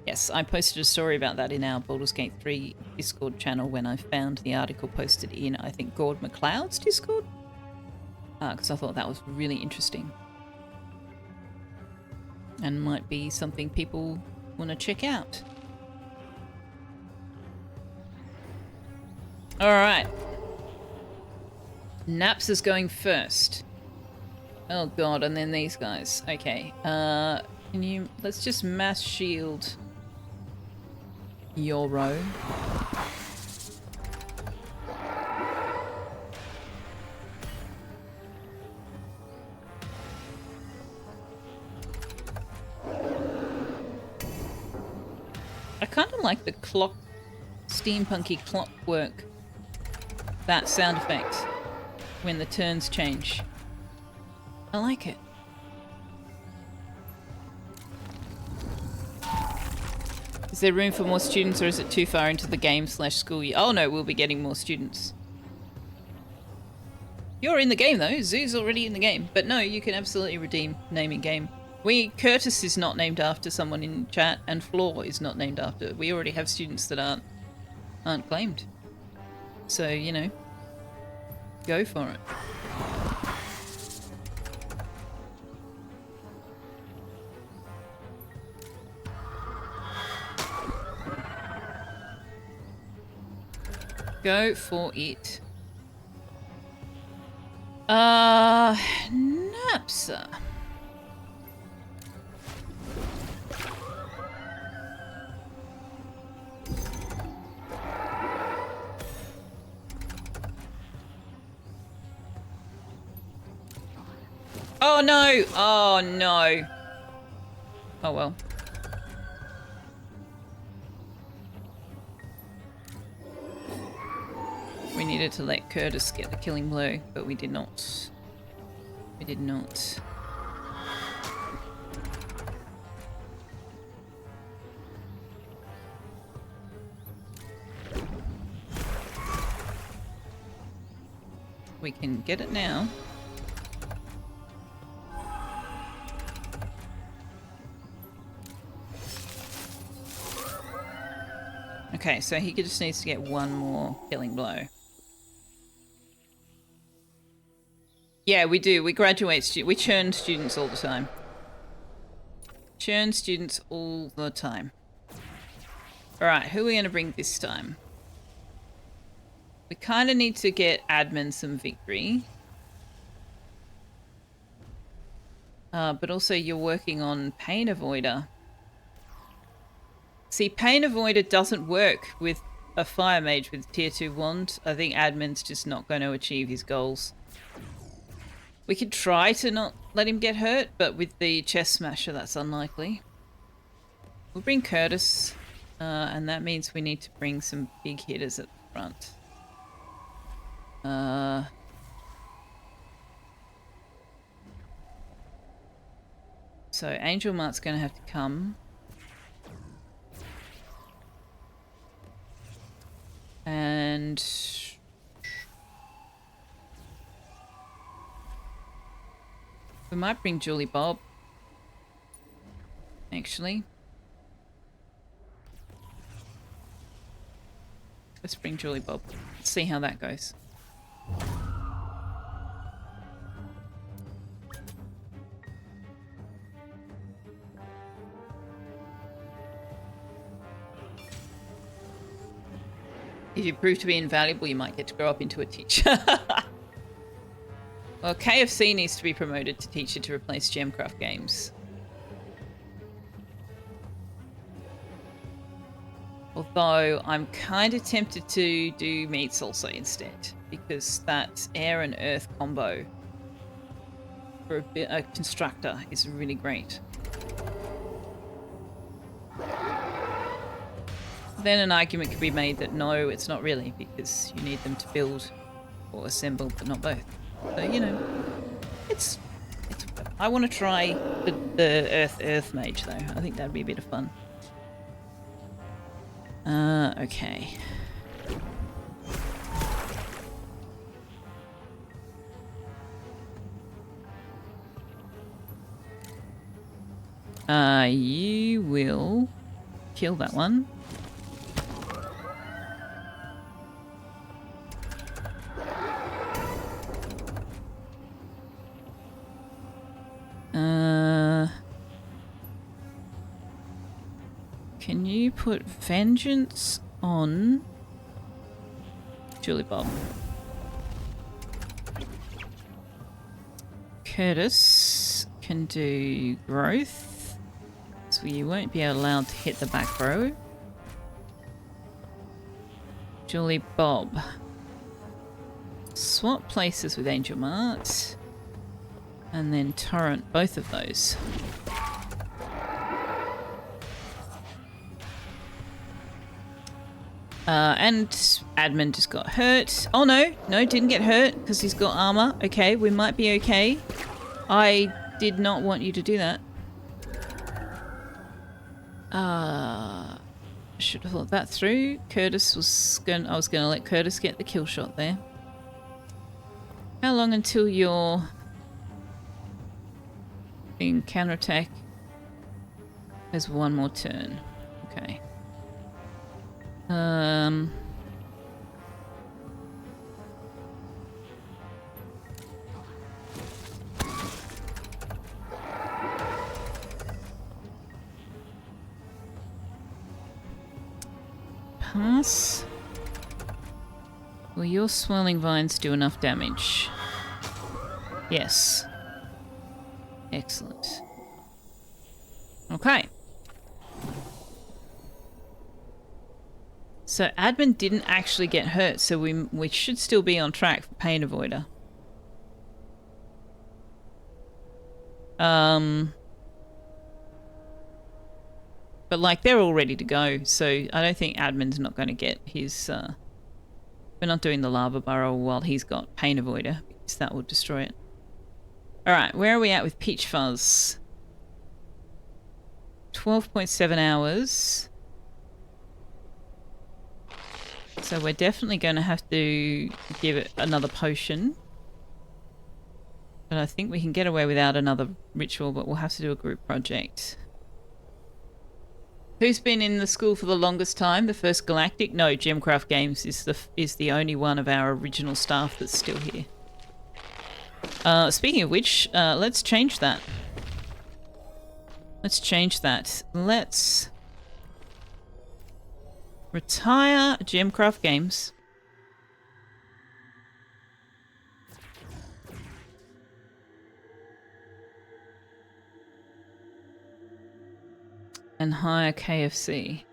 Yes, I posted a story about that in our Baldur's Gate 3 Discord channel when I found the article posted in, I think, Gord McLeod's Discord. Because I thought that was really interesting. And might be something people want to check out. Alright. Naps is going first. Oh god, and then these guys. Okay. Can you... Let's just mass shield your row. I kind of like the clock, steampunky clockwork, that sound effect when the turns change. I like it. Is there room for more students or is it too far into the game/school year? Oh no, we'll be getting more students. You're in the game though, Zoo's already in the game. But no, you can absolutely redeem naming game. Curtis is not named after someone in chat, and Floor is not named after. We already have students that aren't claimed. So, you know, go for it. Go for it. Napsa. Oh no! Oh no! Oh well. We needed to let Curtis get the killing blow, but we did not. We did not. We can get it now. Okay, so he just needs to get one more killing blow. Yeah, we do. We graduate we churn students all the time. Churn students all the time. Alright, who are we going to bring this time? We kind of need to get admin some victory. But also you're working on Pain Avoider. See, Pain Avoider doesn't work with a Fire Mage with Tier 2 wand. I think admin's just not going to achieve his goals. We could try to not let him get hurt, but with the Chest Smasher, that's unlikely. We'll bring Curtis, and that means we need to bring some big hitters at the front. So Angel Mart's going to have to come. And we might bring Julie Bob, actually. Let's bring Julie Bob. Let's see how that goes. If you prove to be invaluable, you might get to grow up into a teacher. Well, KFC needs to be promoted to teacher to replace Gemcraft Games. Although I'm kind of tempted to do meat salsa instead, because that air and earth combo for a constructor is really great. Then an argument could be made that no, it's not really, because you need them to build or assemble, but not both. So, you know, it's I want to try the Earth Mage, though. I think that'd be a bit of fun. Okay. You will kill that one. Can you put vengeance on Julie Bob? Curtis can do growth, so you won't be allowed to hit the back row. Julie Bob. Swap places with Angel Mart. And then torrent both of those. And admin just got hurt. Oh no, didn't get hurt because he's got armor. Okay, we might be okay. I did not want you to do that. Should have thought that through. I was gonna let Curtis get the kill shot there. How long until you're in counterattack? There's one more turn. Okay. Pass. Will your swirling vines do enough damage? Yes. Excellent. Okay. So admin didn't actually get hurt, so we should still be on track for Pain Avoider. But like they're all ready to go, so I don't think admin's not going to get his. We're not doing the lava burrow while he's got Pain Avoider, because that will destroy it. All right, where are we at with Peach Fuzz? 12.7 hours. So we're definitely going to have to give it another potion. But I think we can get away without another ritual, but we'll have to do a group project. Who's been in the school for the longest time? The first Galactic? No, Gemcraft Games is the only one of our original staff that's still here. Speaking of which, let's change that. Let's retire Gemcraft Games. And hire KFC.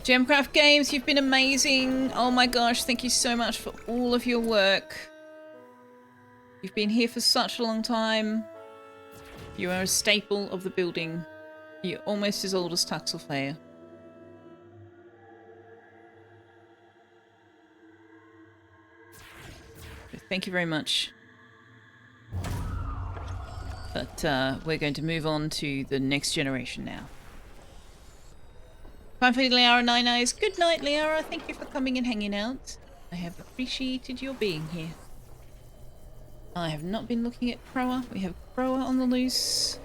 Gemcraft Games, you've been amazing. Oh my gosh, thank you so much for all of your work. You've been here for such a long time. You are a staple of the building. You're almost as old as Selfeya. Thank you very much. But we're going to move on to the next generation now. Fine for Liara Nine Eyes. Good night, Liara. Thank you for coming and hanging out. I have appreciated your being here. I have not been looking at Croa. We have Croa on the loose.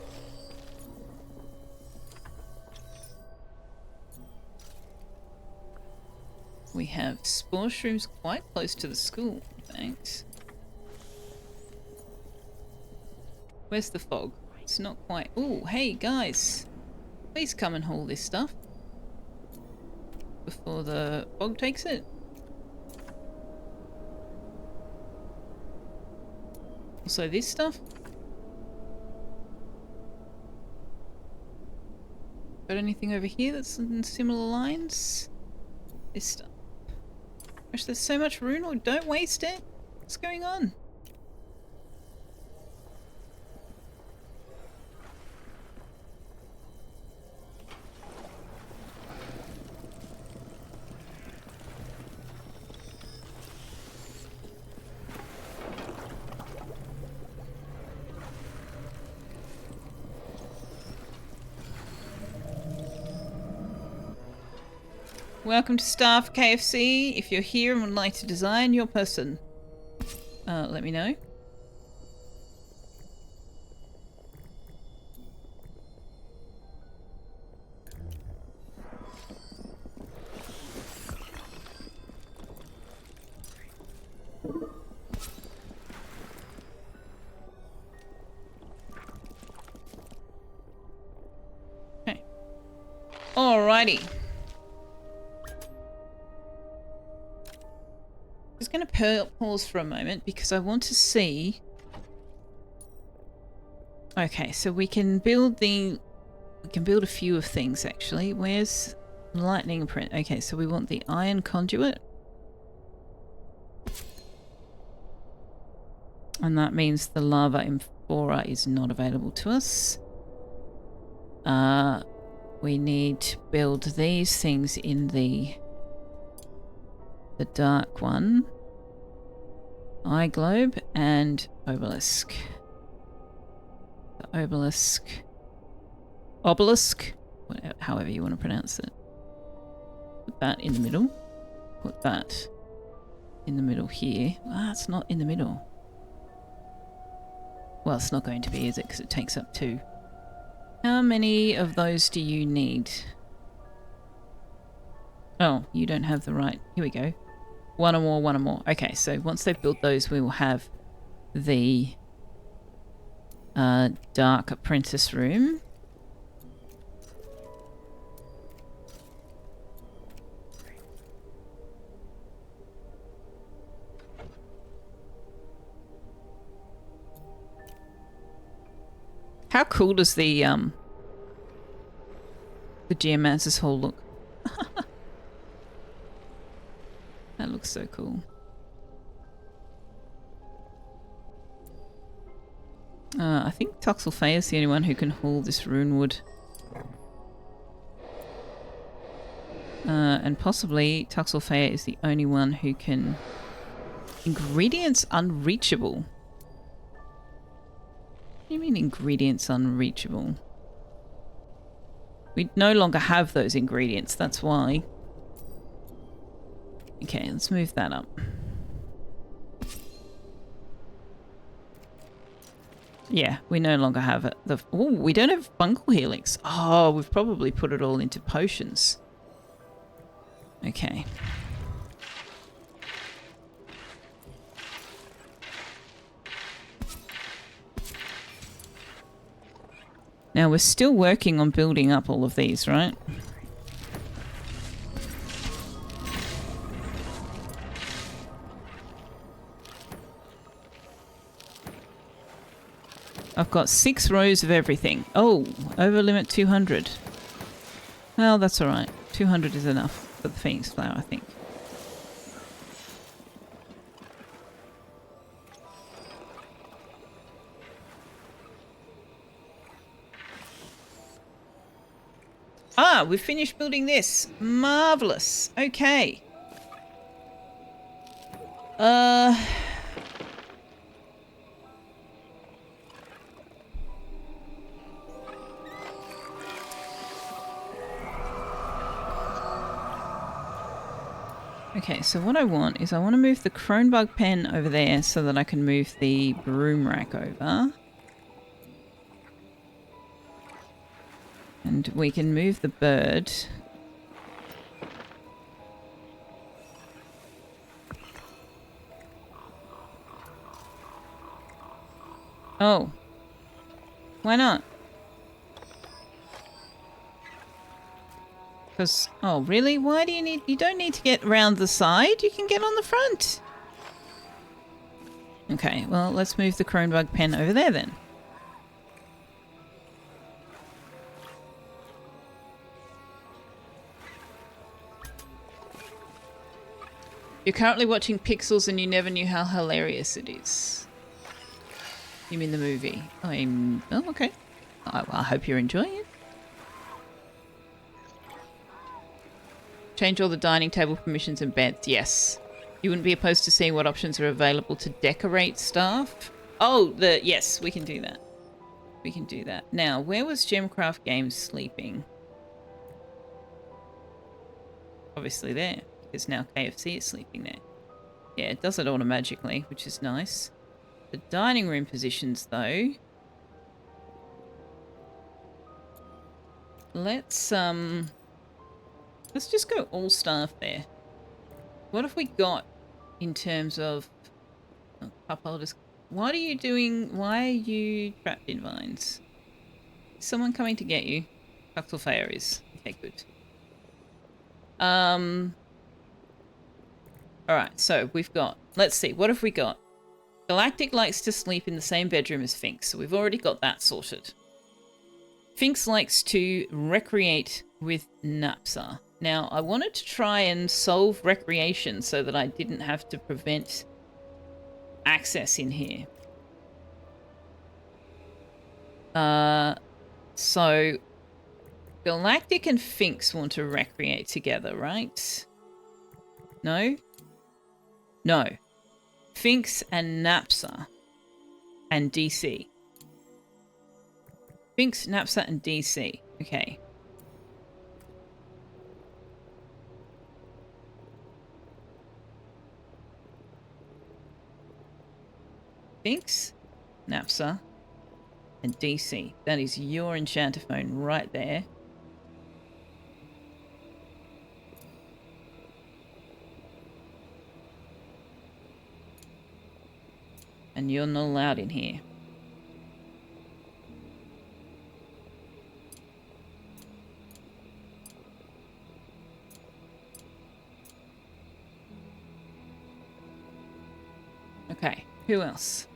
We have spore shrooms quite close to the school, thanks. Where's the fog? It's not quite... Oh, hey guys! Please come and haul this stuff before the fog takes it. Also this stuff. Got anything over here that's in similar lines? This stuff. Gosh, there's so much rune. Don't waste it. What's going on? Welcome to Staff KFC. If you're here and would like to design your person, let me know. Okay. Alrighty. Just going to pause for a moment because I want to see... Okay, so we can build a few of things actually. Where's lightning print? Okay, so we want the iron conduit. And that means the lava amphora is not available to us. We need to build these things in the dark one. Eye globe and obelisk. The obelisk, however you want to pronounce it. Put that in the middle. Put that in the middle here. Ah, it's not in the middle. Well, it's not going to be, is it? Because it takes up 2. How many of those do you need? Oh, you don't have the right... Here we go. One or more. Okay, so once they've built those, we will have the dark apprentice room. How cool does the Geomancer's Hall look? That looks so cool. I think Selfeya is the only one who can haul this rune wood. And possibly Selfeya is the only one who can... Ingredients unreachable. What do you mean ingredients unreachable? We no longer have those ingredients, that's why. Okay, let's move that up. Yeah, we no longer have it. Oh, we don't have fungal helix. Oh, we've probably put it all into potions. Okay. Now we're still working on building up all of these, right? I've got 6 rows of everything. Oh, over limit 200. Well, that's alright. 200 is enough for the Phoenix flower, I think. Ah, we've finished building this. Marvellous. Okay. Okay, so what I want is I want to move the Cronebug pen over there so that I can move the broom rack over. And we can move the bird. Oh. Why not? Because, oh, really? Why do you need... You don't need to get round the side. You can get on the front. Okay, well, let's move the Cronebug pen over there then. You're currently watching Pixels and you never knew how hilarious it is. You mean the movie? Oh, okay. I hope you're enjoying it. Change all the dining table permissions and beds. Yes. You wouldn't be opposed to seeing what options are available to decorate stuff? Oh, yes, we can do that. We can do that. Now, where was Gemcraft Games sleeping? Obviously there, because now KFC is sleeping there. Yeah, it does it automatically, which is nice. The dining room positions, though. Let's just go all staff there. What have we got in terms of cup holders? Why are you trapped in vines? Is someone coming to get you? Selfeya is. Okay, good. Alright, so we've got, let's see, what have we got? Galactic likes to sleep in the same bedroom as Finks, so we've already got that sorted. Finks likes to recreate with Napsa. Now, I wanted to try and solve recreation so that I didn't have to prevent access in here. So Galactic and Finks want to recreate together, right? No? No. Finks and Napsa and DC. Finks, Napsa, and DC. Okay. Finks, Napsa, and DC. That is your enchanter phone right there. And you're not allowed in here. Okay, who else?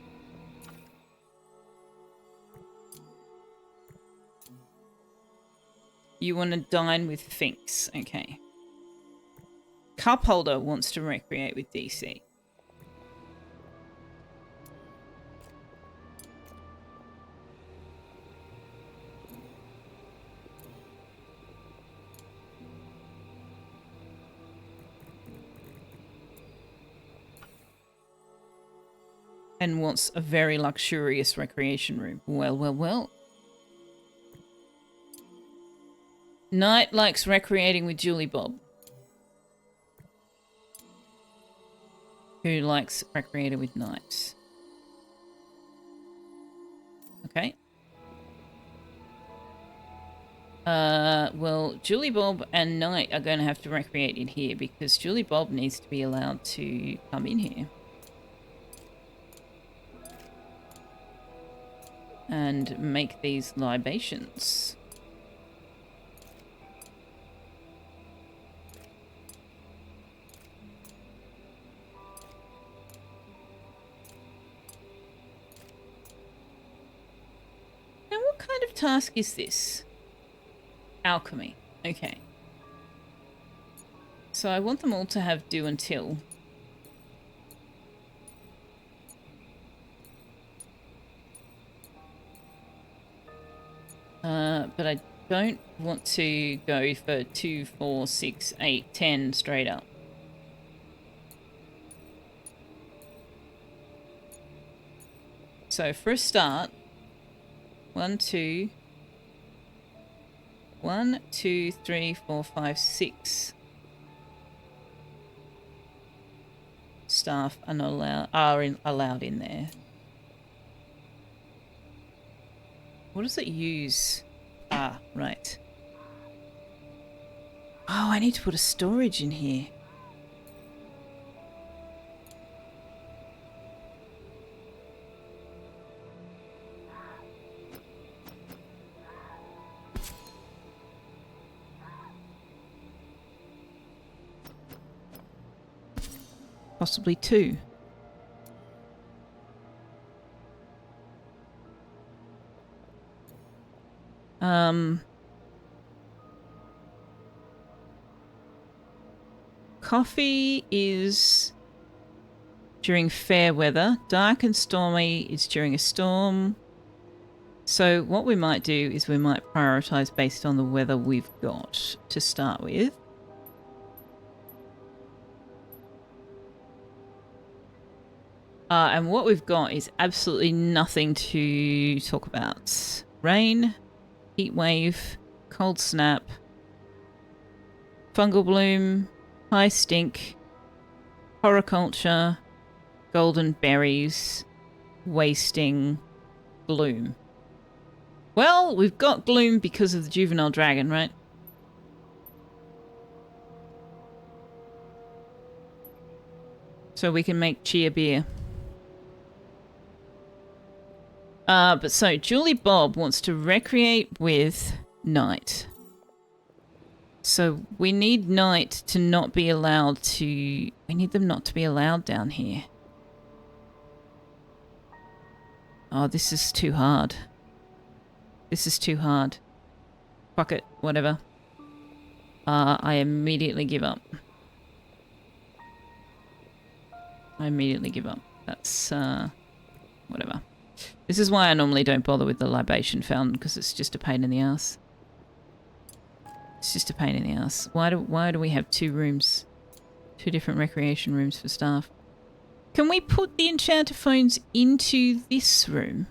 You want to dine with Finks. Okay. Cup holder wants to recreate with DC. And wants a very luxurious recreation room. Well, well, well. Knight likes recreating with Julie Bob. Who likes recreating with Knight? Okay. Well, Julie Bob and Knight are going to have to recreate in here because Julie Bob needs to be allowed to come in here. And make these libations. Now, what kind of task is this? Alchemy. Okay. So I want them all to have do until. But I don't want to go for 2, 4, 6, 8, 10 straight up. So for a start, 1, 2, 3, 4, 5, 6. staff are not allowed in there. What does it use? Ah, right. Oh, I need to put a storage in here. Possibly 2. Coffee is during fair weather. Dark and stormy is during a storm. So what we might do is we might prioritize based on the weather we've got to start with. And what we've got is absolutely nothing to talk about. Rain, heat wave, cold snap, fungal bloom, high stink, horticulture, golden berries, wasting, gloom. Well, we've got gloom because of the juvenile dragon, right? So we can make chia beer. But so Julie Bob wants to recreate with night. So we need night to not be allowed to... We need them not to be allowed down here. Oh, this is too hard. This is too hard. Fuck it, whatever. I immediately give up. I immediately give up. That's, whatever. This is why I normally don't bother with the libation fountain, because it's just a pain in the ass. It's just a pain in the ass. Why do we have 2 rooms? 2 different recreation rooms for staff. Can we put the enchanter phones into this room?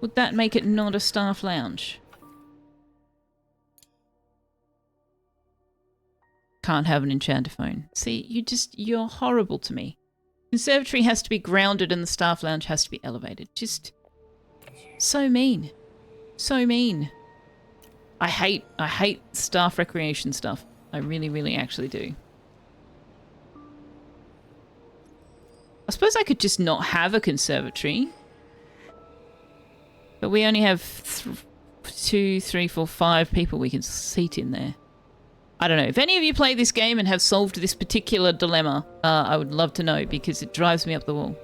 Would that make it not a staff lounge? Can't have an enchanter phone. See, you're horrible to me. Conservatory has to be grounded and the staff lounge has to be elevated. Just so mean. So mean. I hate staff recreation stuff. I really, really actually do. I suppose I could just not have a conservatory. But we only have 2, 3, 4, 5 people we can seat in there. I don't know. If any of you play this game and have solved this particular dilemma, I would love to know because it drives me up the wall.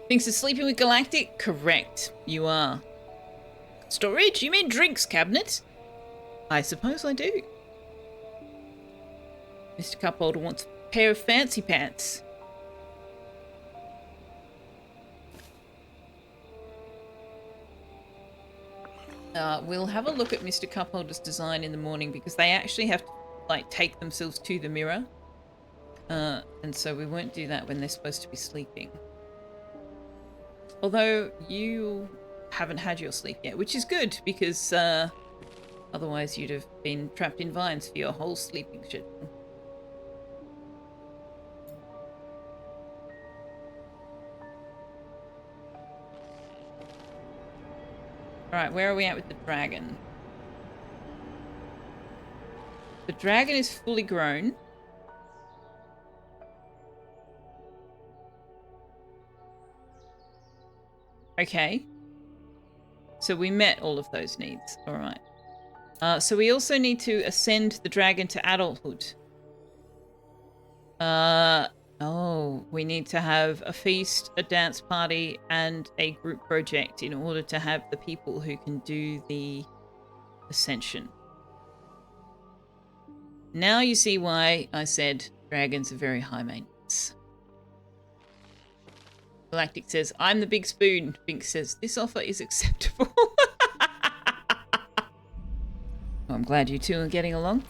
Thinks of sleeping with Galactic? Correct. You are. Storage? You mean drinks cabinet? I suppose I do. Mr. Cupholder wants a pair of fancy pants. We'll have a look at Mr. Cupholder's design in the morning because they actually have to like take themselves to the mirror. And so we won't do that when they're supposed to be sleeping. Although you haven't had your sleep yet, which is good because otherwise you'd have been trapped in vines for your whole sleeping schedule. Alright, where are we at with the dragon? The dragon is fully grown. Okay. So we met all of those needs. Alright. So we also need to ascend the dragon to adulthood. Oh, we need to have a feast, a dance party, and a group project in order to have the people who can do the ascension. Now you see why I said dragons are very high maintenance. Galactic says, I'm the big spoon. Bink says, this offer is acceptable. Well, I'm glad you two are getting along.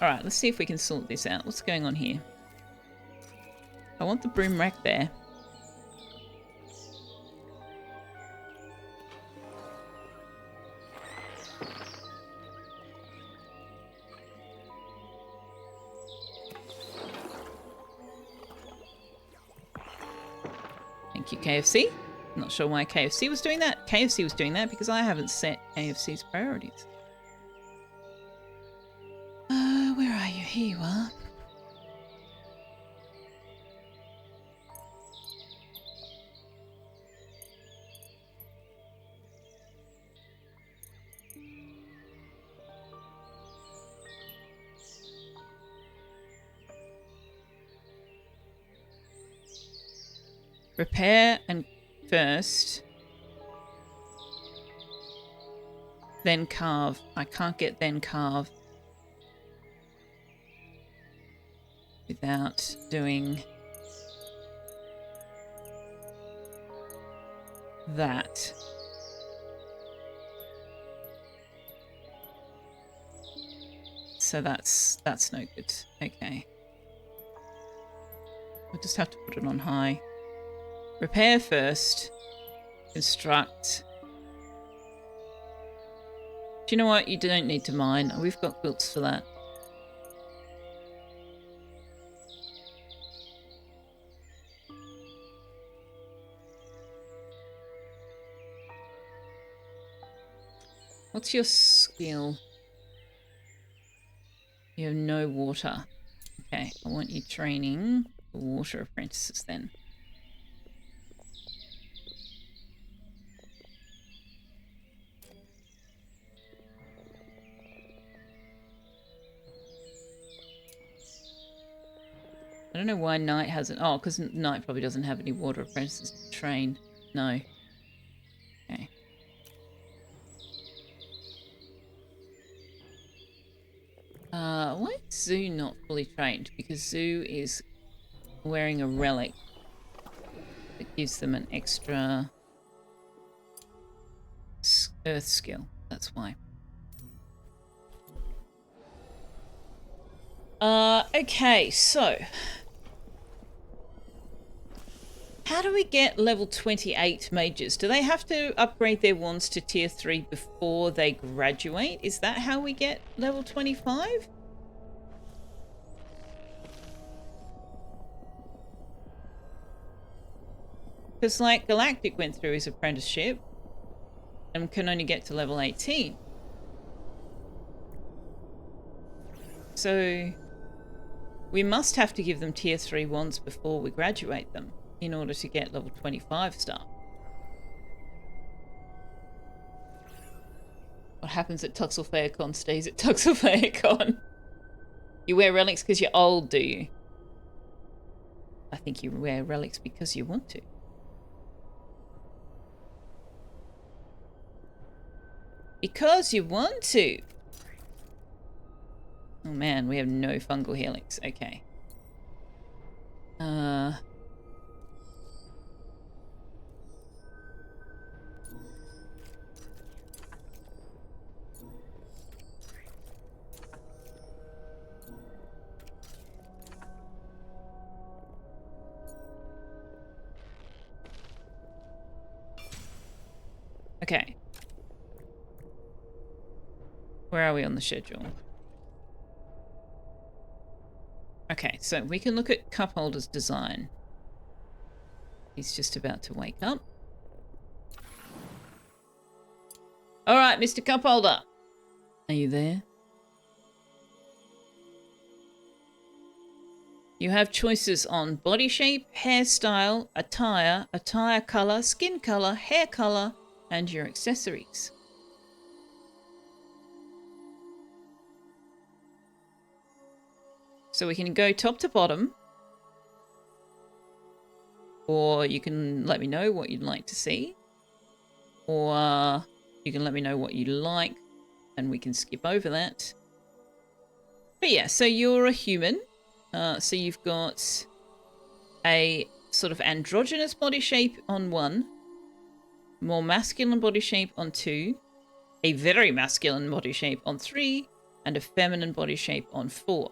Alright, let's see if we can sort this out. What's going on here? I want the broom rack there. Thank you, KFC. Not sure why KFC was doing that. KFC was doing that because I haven't set KFC's priorities. Where are you? Here you are. Repair and first. Then carve. I can't get then carve without doing that. So that's no good. Okay. We'll just have to put it on high. Repair first. Construct. Do you know what? You don't need to mine. We've got quilts for that. What's your skill? You have no water. Okay, I want you training for water apprentices then. I don't know why Knight hasn't... Oh, because Knight probably doesn't have any water apprentices to train. No. Okay. Why is Zoo not fully trained? Because Zoo is wearing a relic that gives them an extra earth skill. That's why. Okay, so how do we get level 28 mages? Do they have to upgrade their wands to tier 3 before they graduate? Is that how we get level 25? Because, like, Galactic went through his apprenticeship and can only get to level 18. So we must have to give them tier 3 wands before we graduate them in order to get level 25 stuff. What happens at TuxelFairCon stays at TuxelFairCon. You wear relics because you're old, do you? I think you wear relics because you want to. Because you want to. Oh man, we have no fungal helix. Okay. Okay. Where are we on the schedule? Okay, so we can look at cup holder's design. He's just about to wake up. All right, Mr. Cup Holder. Are you there? You have choices on body shape, hairstyle, attire color, skin color, hair color, and your accessories. So we can go top to bottom, or you can let me know what you'd like to see, or you can let me know what you like and we can skip over that. But yeah, so you're a human. So you've got a sort of androgynous body shape on 1, more masculine body shape on 2, a very masculine body shape on 3, and a feminine body shape on 4.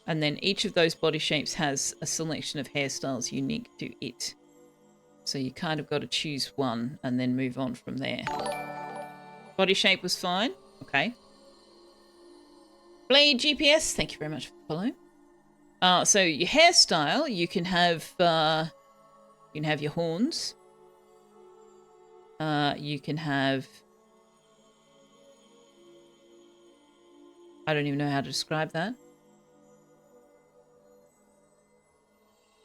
And then each of those body shapes has a selection of hairstyles unique to it. So you kind of got to choose one and then move on from there. Body shape was fine. Okay. Blade GPS, thank you very much for the follow. So your hairstyle, you can have your horns. You can have, I don't even know how to describe that.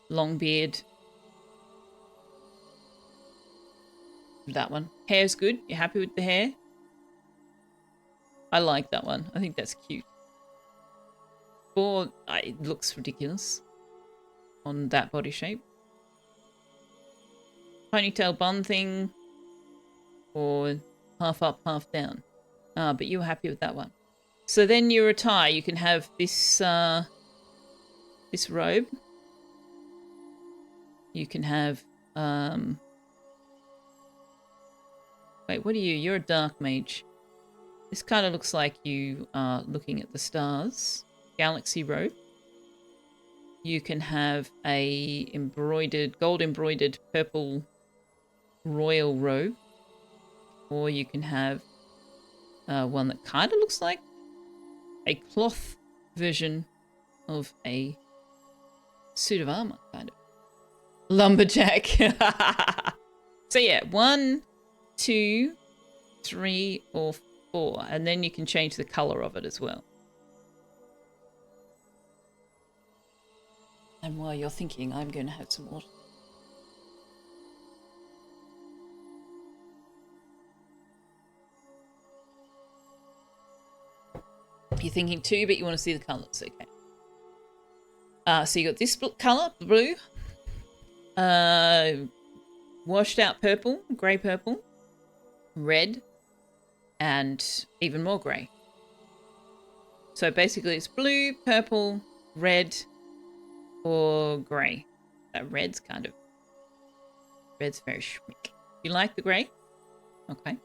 Long beard. That one. Hair's good. You're happy with the hair? I like that one. I think that's cute. Or it looks ridiculous on that body shape. Ponytail bun thing. Or half up, half down. But you were happy with that one. So then your attire, you can have this this robe. You can have wait, what are you? You're a dark mage. This kind of looks like you are looking at the stars. Galaxy robe. You can have a gold embroidered purple royal robe. Or you can have one that kind of looks like a cloth version of a suit of armor, kind of. Lumberjack. So yeah, 1, 2, 3, or 4. And then you can change the color of it as well. And while you're thinking, I'm going to have some water. You're thinking too, but you want to see the colours, okay. So you got this colour, blue. Washed out purple, grey purple, red, and even more grey. So basically it's blue, purple, red, or grey. That red's very schmick. You like the grey? Okay.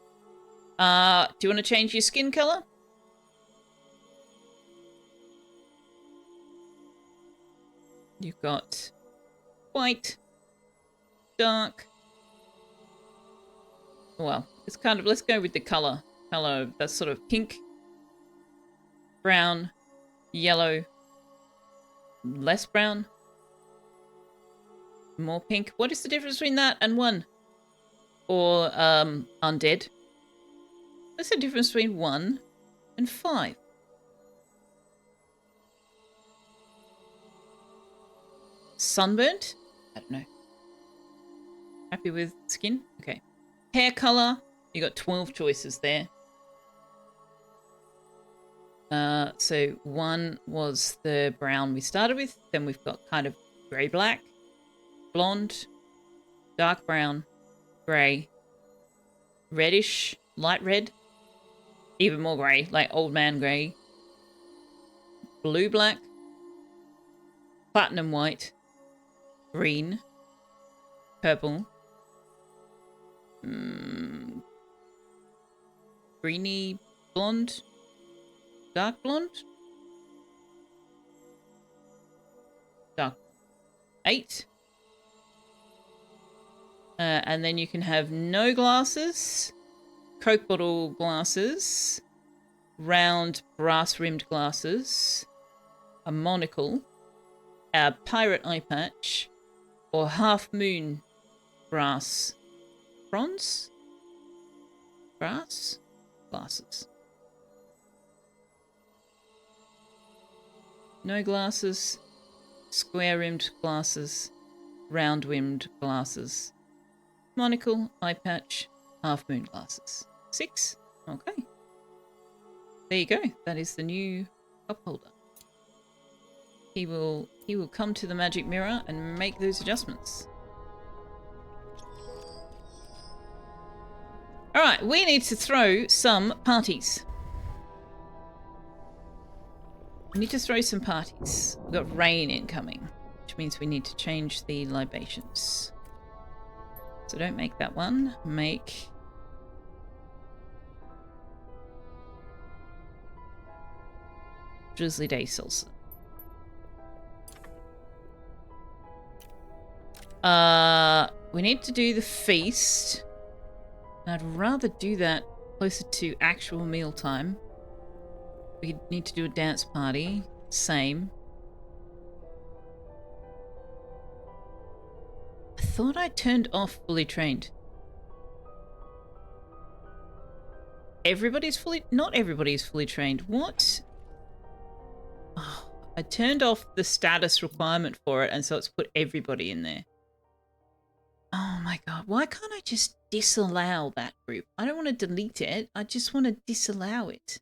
Do you want to change your skin colour? You've got white, dark. Well, it's kind of, let's go with the colour. Colour that's sort of pink, brown, yellow, less brown, more pink. What is the difference between that and 1? Or undead? What's the difference between 1 and 5? Sunburnt? I don't know. Happy with skin? Okay. Hair colour. You got 12 choices there. So 1 was the brown we started with. Then we've got kind of grey-black, blonde, dark brown, grey, reddish, light red, even more grey, like old man grey, blue-black, platinum white, green, purple, greeny blonde, dark blonde, dark 8. And then you can have no glasses, Coke bottle glasses, round brass-rimmed glasses, a monocle, a pirate eye patch, or half-moon brass bronze brass glasses. No glasses, square-rimmed glasses, round-rimmed glasses, monocle, eye patch, half-moon glasses. 6. Okay. There you go. That is the new cup holder. He will come to the magic mirror and make those adjustments. Alright, we need to throw some parties. We need to throw some parties. We've got rain incoming, which means we need to change the libations. So don't make that one. Make... Drizzly Day Salsa. We need to do the feast. I'd rather do that closer to actual mealtime. We need to do a dance party. Same. I thought I turned off fully trained. Not everybody is fully trained. What? Oh, I turned off the status requirement for it, and so it's put everybody in there. Oh my god, why can't I just disallow that group? I don't want to delete it, I just want to disallow it.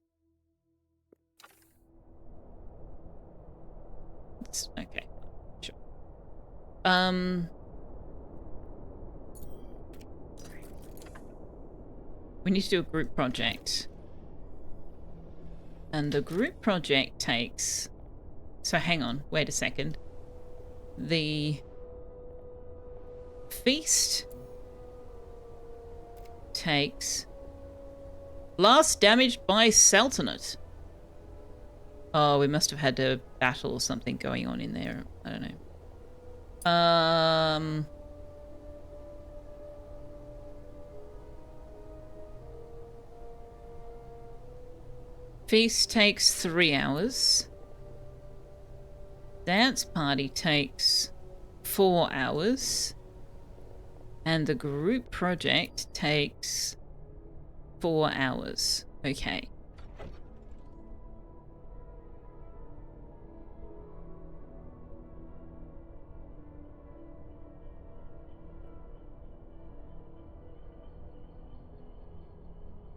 Okay, sure. We need to do a group project. And the group project takes... So hang on, wait a second. The feast takes blast damaged by Sultanate. Oh, we must have had a battle or something going on in there. I don't know. Feast takes 3 hours. Dance party takes 4 hours. And the group project takes 4 hours. Okay.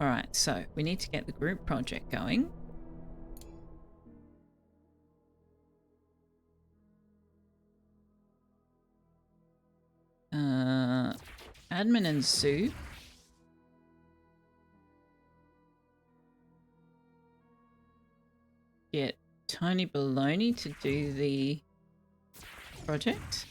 Alright, so we need to get the group project going. Admin and Zoo. Get Tony Baloney to do the project.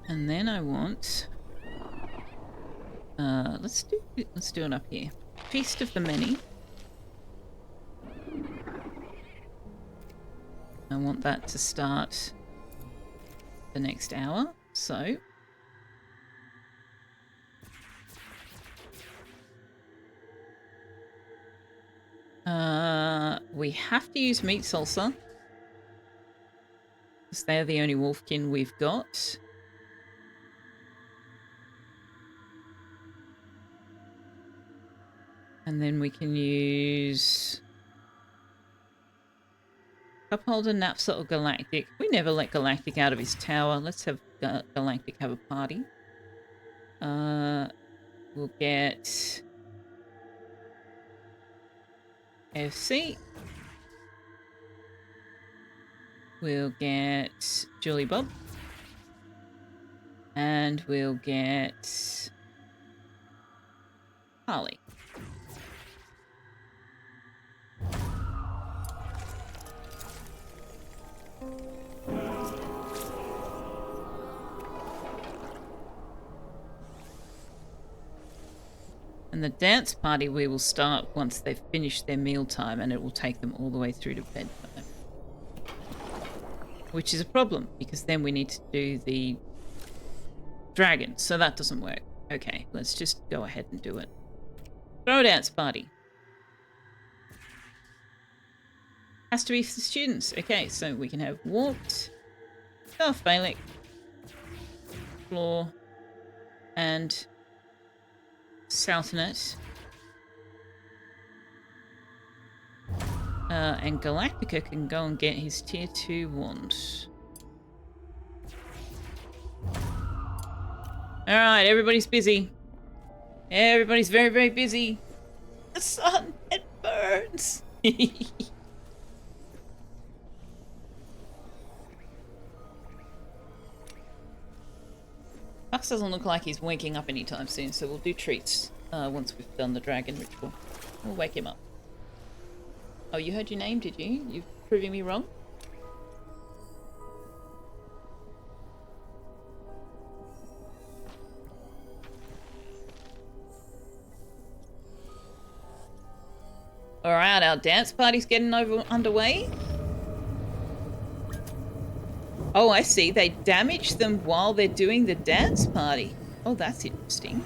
And then I want let's do it up here. Feast of the Many. I want that to start the next hour, so we have to use meat salsa because they're the only wolfkin we've got. And then we can use Cupholder, Napsa, or Galactic. We never let Galactic out of his tower. Let's have Galactic have a party. We'll get FC. We'll get Julie Bob. And we'll get Harley. And the dance party we will start once they've finished their mealtime, and it will take them all the way through to bedtime. Which is a problem, because then we need to do the dragon, so that doesn't work. Okay, let's just go ahead and do it. Throw a dance party. Has to be for the students. Okay, so we can have Warped, Darth Balic, Floor, and Sultanate. And Galactica can go and get his tier 2 wand. Alright, everybody's busy. Everybody's very, very busy. The sun, it burns. Hux doesn't look like he's waking up anytime soon, so we'll do treats once we've done the dragon ritual. We'll wake him up. Oh, you heard your name, did you? You're proving me wrong? Alright, our dance party's getting underway. Oh, I see. They damage them while they're doing the dance party. Oh, that's interesting.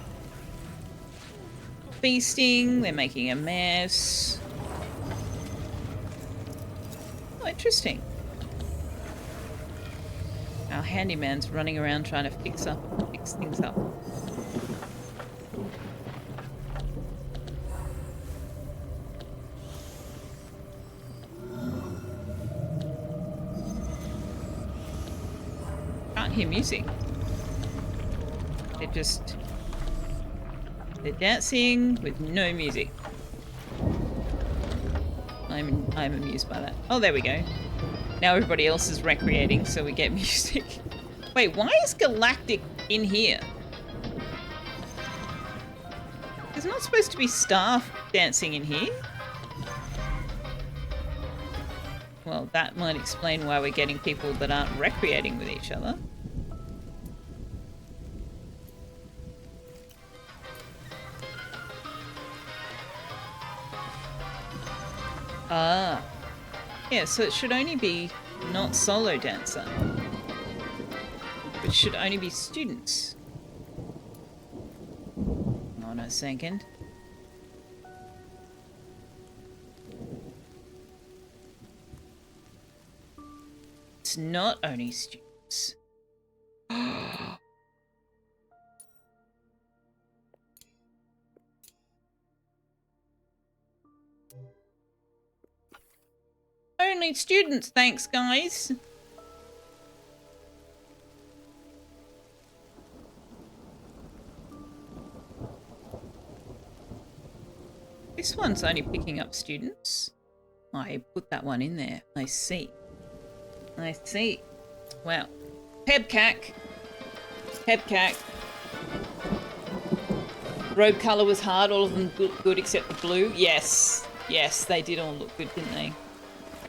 Feasting. They're making a mess. Oh, interesting. Our handyman's running around trying to fix things up. Can't hear music. They're dancing with no music. I'm amused by that. Oh, there we go. Now everybody else is recreating, so we get music. Wait, why is Galactic in here? There's not supposed to be staff dancing in here. Well, that might explain why we're getting people that aren't recreating with each other. Ah. Yeah, so it should only be not solo dancer. It should only be students. Hold on a second. It's not only students. Only students, thanks, guys. This one's only picking up students. I put that one in there. I see. I see. Well, Pebcack. Robe colour was hard. All of them good except the blue. Yes. Yes, they did all look good, didn't they?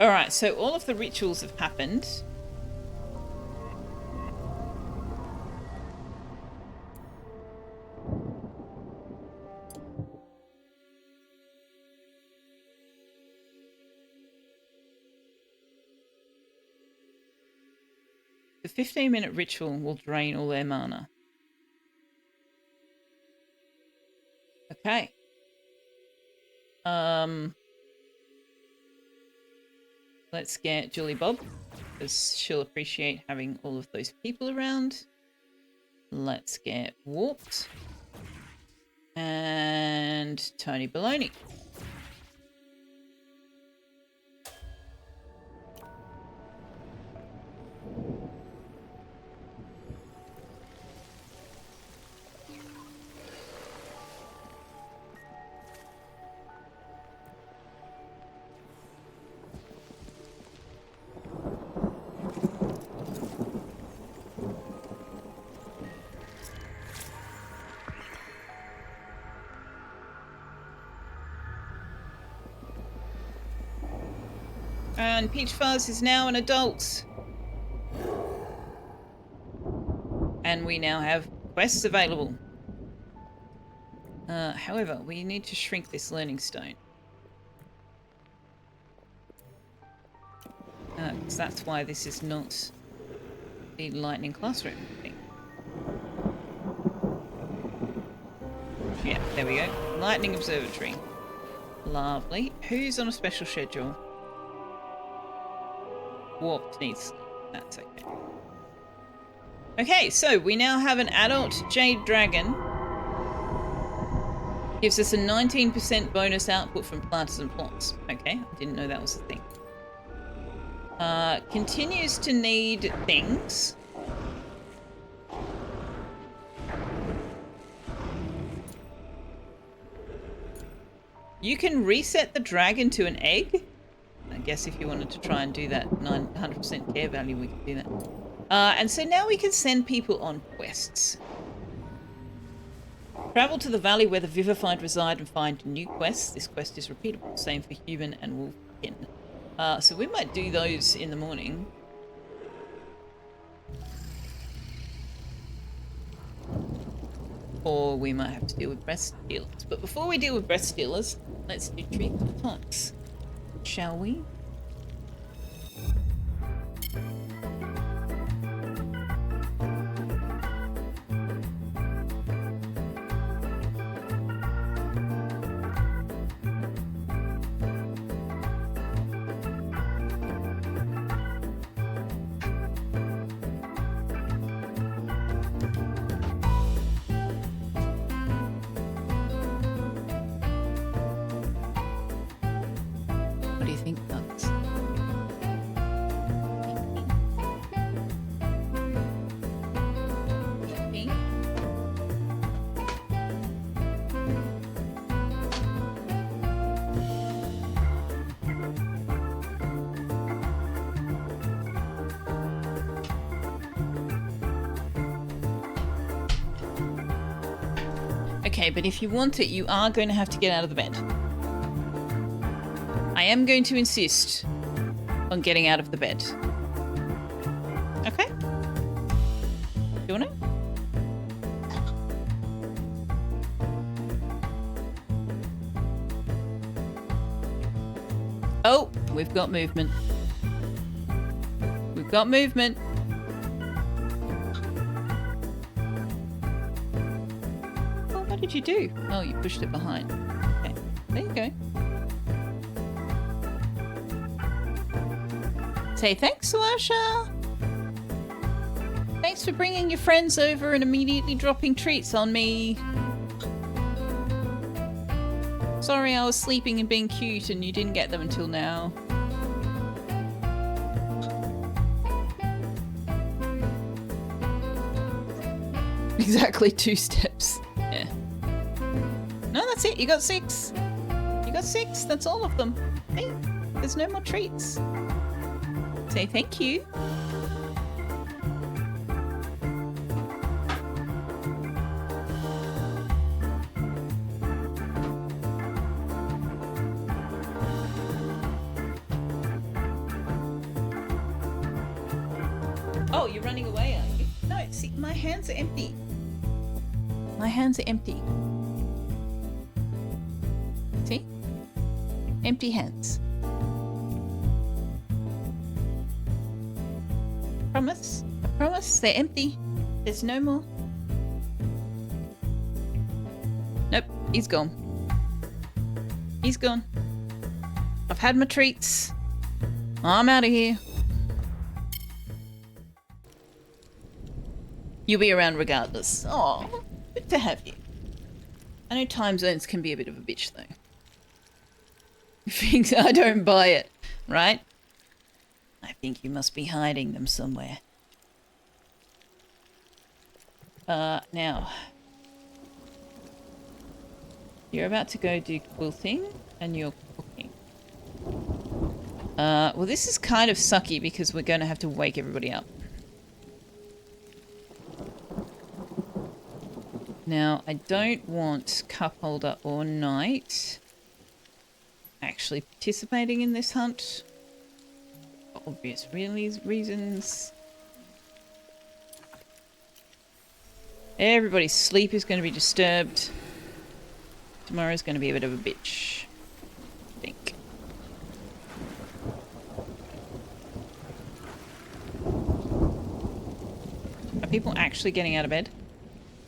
Alright, so all of the rituals have happened. The 15-minute ritual will drain all their mana. Okay. Let's get Julie Bob, because she'll appreciate having all of those people around. Let's get Warped. And Tony Baloney. And Peach Fuzz is now an adult. And we now have quests available. However, we need to shrink this learning stone. Because that's why this is not the lightning classroom thing. Yeah, there we go. Lightning observatory. Lovely. Who's on a special schedule? Warped needs... That's okay. Okay, so we now have an adult Jade Dragon. Gives us a 19% bonus output from planters and plots. Okay, I didn't know that was a thing. Continues to need things. You can reset the dragon to an egg. I guess if you wanted to try and do that 100% care value, we could do that. And so now we can send people on quests. Travel to the valley where the Vivified reside and find new quests. This quest is repeatable. Same for human and wolfkin. So we might do those in the morning. Or we might have to deal with breast stealers. But before we deal with breast stealers, let's do treat talks, shall we? What do you think, Bugs? Okay, but if you want it, you are going to have to get out of the bed. I am going to insist on getting out of the bed. Okay? You want it? Oh, we've got movement. We've got movement. Oh, what did you do? Oh, you pushed it behind. Okay, there you go. Say thanks, Sawasha. Thanks for bringing your friends over and immediately dropping treats on me. Sorry I was sleeping and being cute and you didn't get them until now. Exactly 2 steps. Yeah. No, that's it. You got 6. You got 6. That's all of them. Hey, there's no more treats. Say thank you. Oh, you're running away, are you? No, see, my hands are empty. My hands are empty. See? Empty hands. Promise? I promise? They're empty. There's no more. Nope, he's gone. He's gone. I've had my treats. I'm out of here. You'll be around regardless. Oh, good to have you. I know time zones can be a bit of a bitch, though. Things I don't buy it, right? I think you must be hiding them somewhere. Now. You're about to go do quilting, and you're cooking. Well, this is kind of sucky because we're going to have to wake everybody up. Now, I don't want cup holder or knight actually participating in this hunt. For obvious reasons. Everybody's sleep is going to be disturbed. Tomorrow's going to be a bit of a bitch, I think. Are people actually getting out of bed?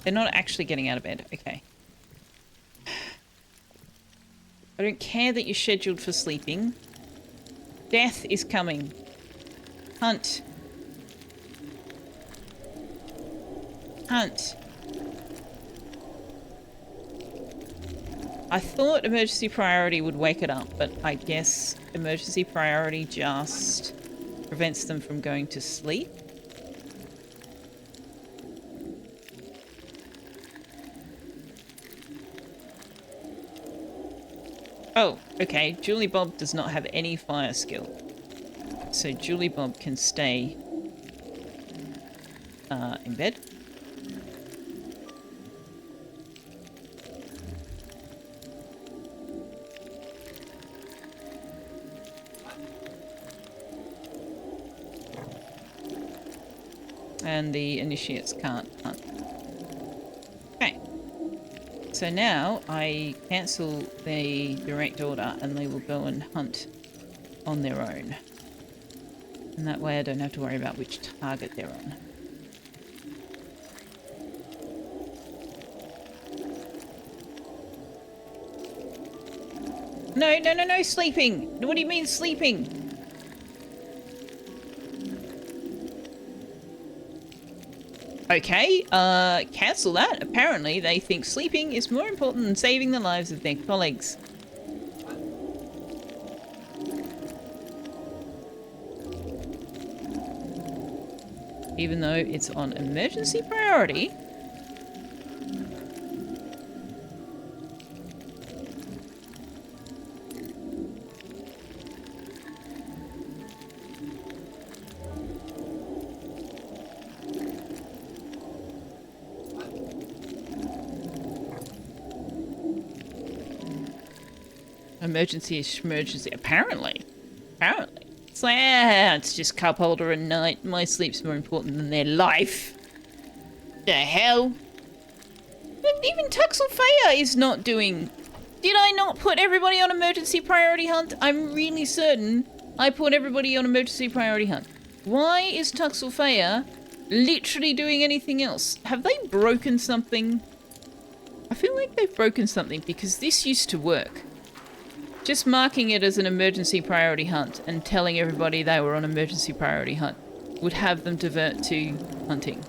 They're not actually getting out of bed. Okay. I don't care that you're scheduled for sleeping. Death is coming. Hunt. Hunt. I thought emergency priority would wake it up, but I guess emergency priority just prevents them from going to sleep. Oh, okay. Julie Bob does not have any fire skill. So Julie Bob can stay in bed. And the initiates can't hunt. Okay. so now I cancel the direct order and they will go and hunt on their own. And that way I don't have to worry about which target they're on. No, no, no, no, sleeping! What do you mean sleeping? Okay, cancel that. Apparently they think sleeping is more important than saving the lives of their colleagues. Even though it's on emergency priority. Emergency is schmergency. Apparently. It's like, it's just cup holder and night. My sleep's more important than their life. The hell? But even Selfeya is not doing... Did I not put everybody on emergency priority hunt? I'm really certain I put everybody on emergency priority hunt. Why is Selfeya literally doing anything else? Have they broken something? I feel like they've broken something because this used to work. Just marking it as an emergency priority hunt and telling everybody they were on emergency priority hunt would have them divert to hunting.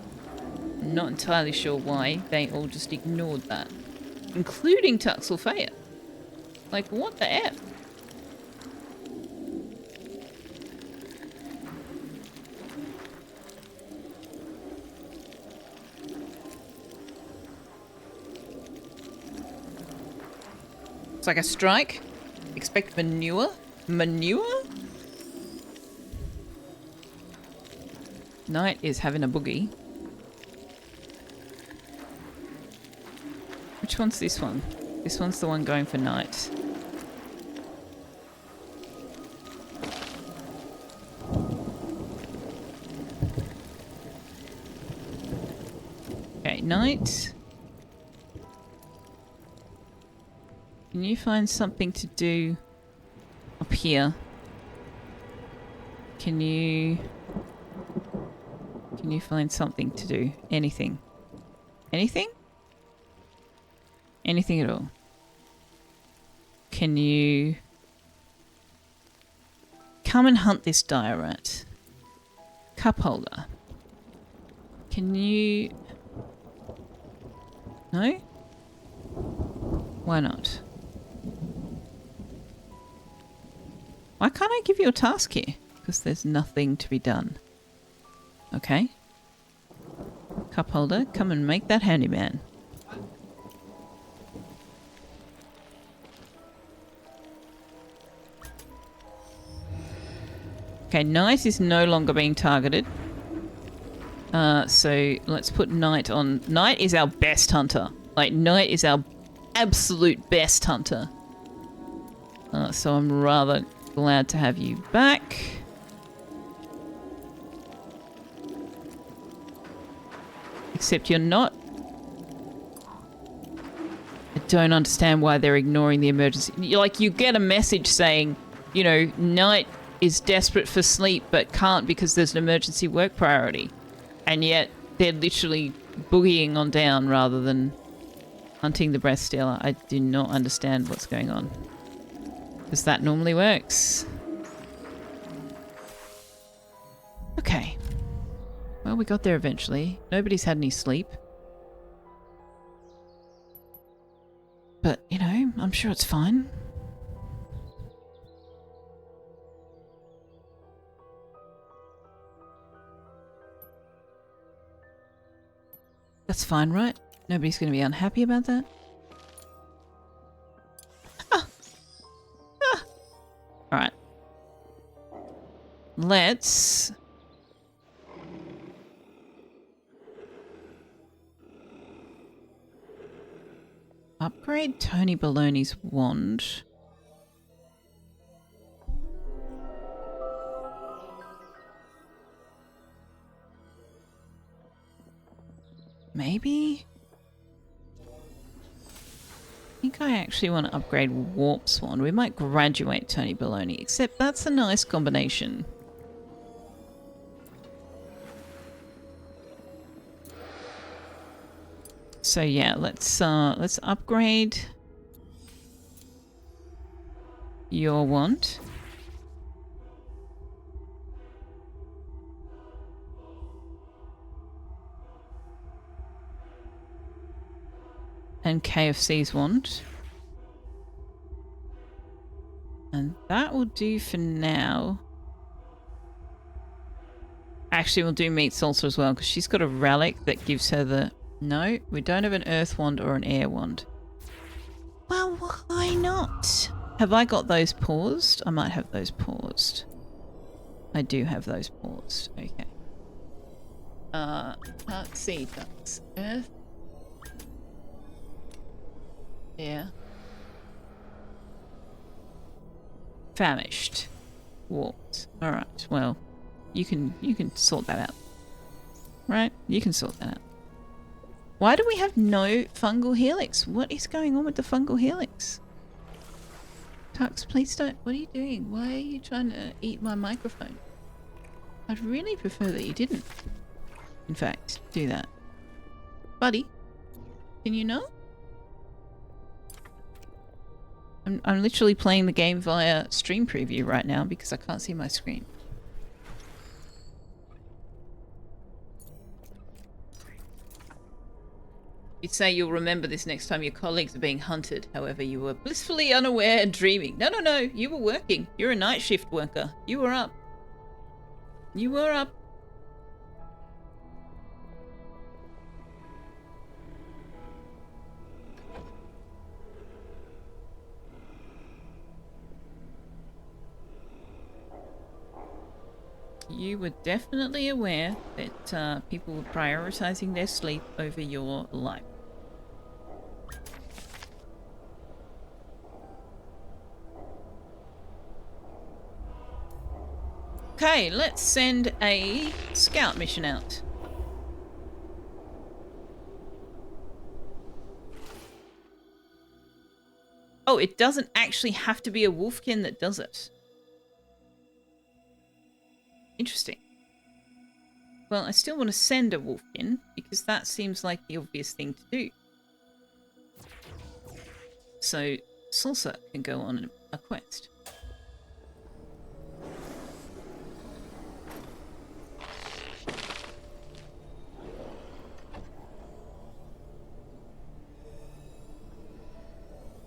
I'm not entirely sure why they all just ignored that. Including Selfeya. Like, what the F? It's like a strike. Expect manure? Manure? Knight is having a boogie. Which one's this one? This one's the one going for Knight. Okay, Knight. Can you find something to do up here? Can you find something to do? Anything? Anything? Anything at all? Can you come and hunt this dire rat? Cup holder. Can you... No? Why not? Why can't I give you a task here? Because there's nothing to be done. Okay. Cup holder, come and make that handyman. Okay, Knight is no longer being targeted. So let's put Knight on. Knight is our best hunter. Like, Knight is our absolute best hunter. So I'm rather glad to have you back. Except you're not. I don't understand why they're ignoring the emergency. Like, you get a message saying, you know, Knight is desperate for sleep but can't because there's an emergency work priority. And yet they're literally boogieing on down rather than hunting the breath stealer. I do not understand what's going on. Because that normally works. Okay. Well, we got there eventually. Nobody's had any sleep. But, you know, I'm sure it's fine. That's fine, right? Nobody's going to be unhappy about that? Ah. Ah. Alright. Let's... upgrade Tony Baloney's wand. Maybe? I actually want to upgrade Warp Swan? We might graduate Tony Baloney, except that's a nice combination. So yeah, let's upgrade your want. And KFC's want. And that will do for now. Actually, we'll do Meat Salsa as well, because she's got a relic that gives her the... No, we don't have an Earth Wand or an Air Wand. Well, why not? Have I got those paused? I might have those paused. I do have those paused. Okay. Can't see. That's Earth. Yeah. Famished. Warped. Alright, well, you can sort that out. Right? You can sort that out. Why do we have no fungal helix? What is going on with the fungal helix? Tux, please don't. What are you doing? Why are you trying to eat my microphone? I'd really prefer that you didn't. In fact, do that. Buddy, can you not? I'm literally playing the game via stream preview right now because I can't see my screen. You'd say you'll remember this next time your colleagues are being hunted. However, you were blissfully unaware and dreaming. No, no, no. You were working. You're a night shift worker. You were up. You were up. You were definitely aware that people were prioritizing their sleep over your life. Okay, let's send a scout mission out. Oh, it doesn't actually have to be a wolfkin that does it. Interesting. Well, I still want to send a wolfkin because that seems like the obvious thing to do. So Salsa can go on a quest.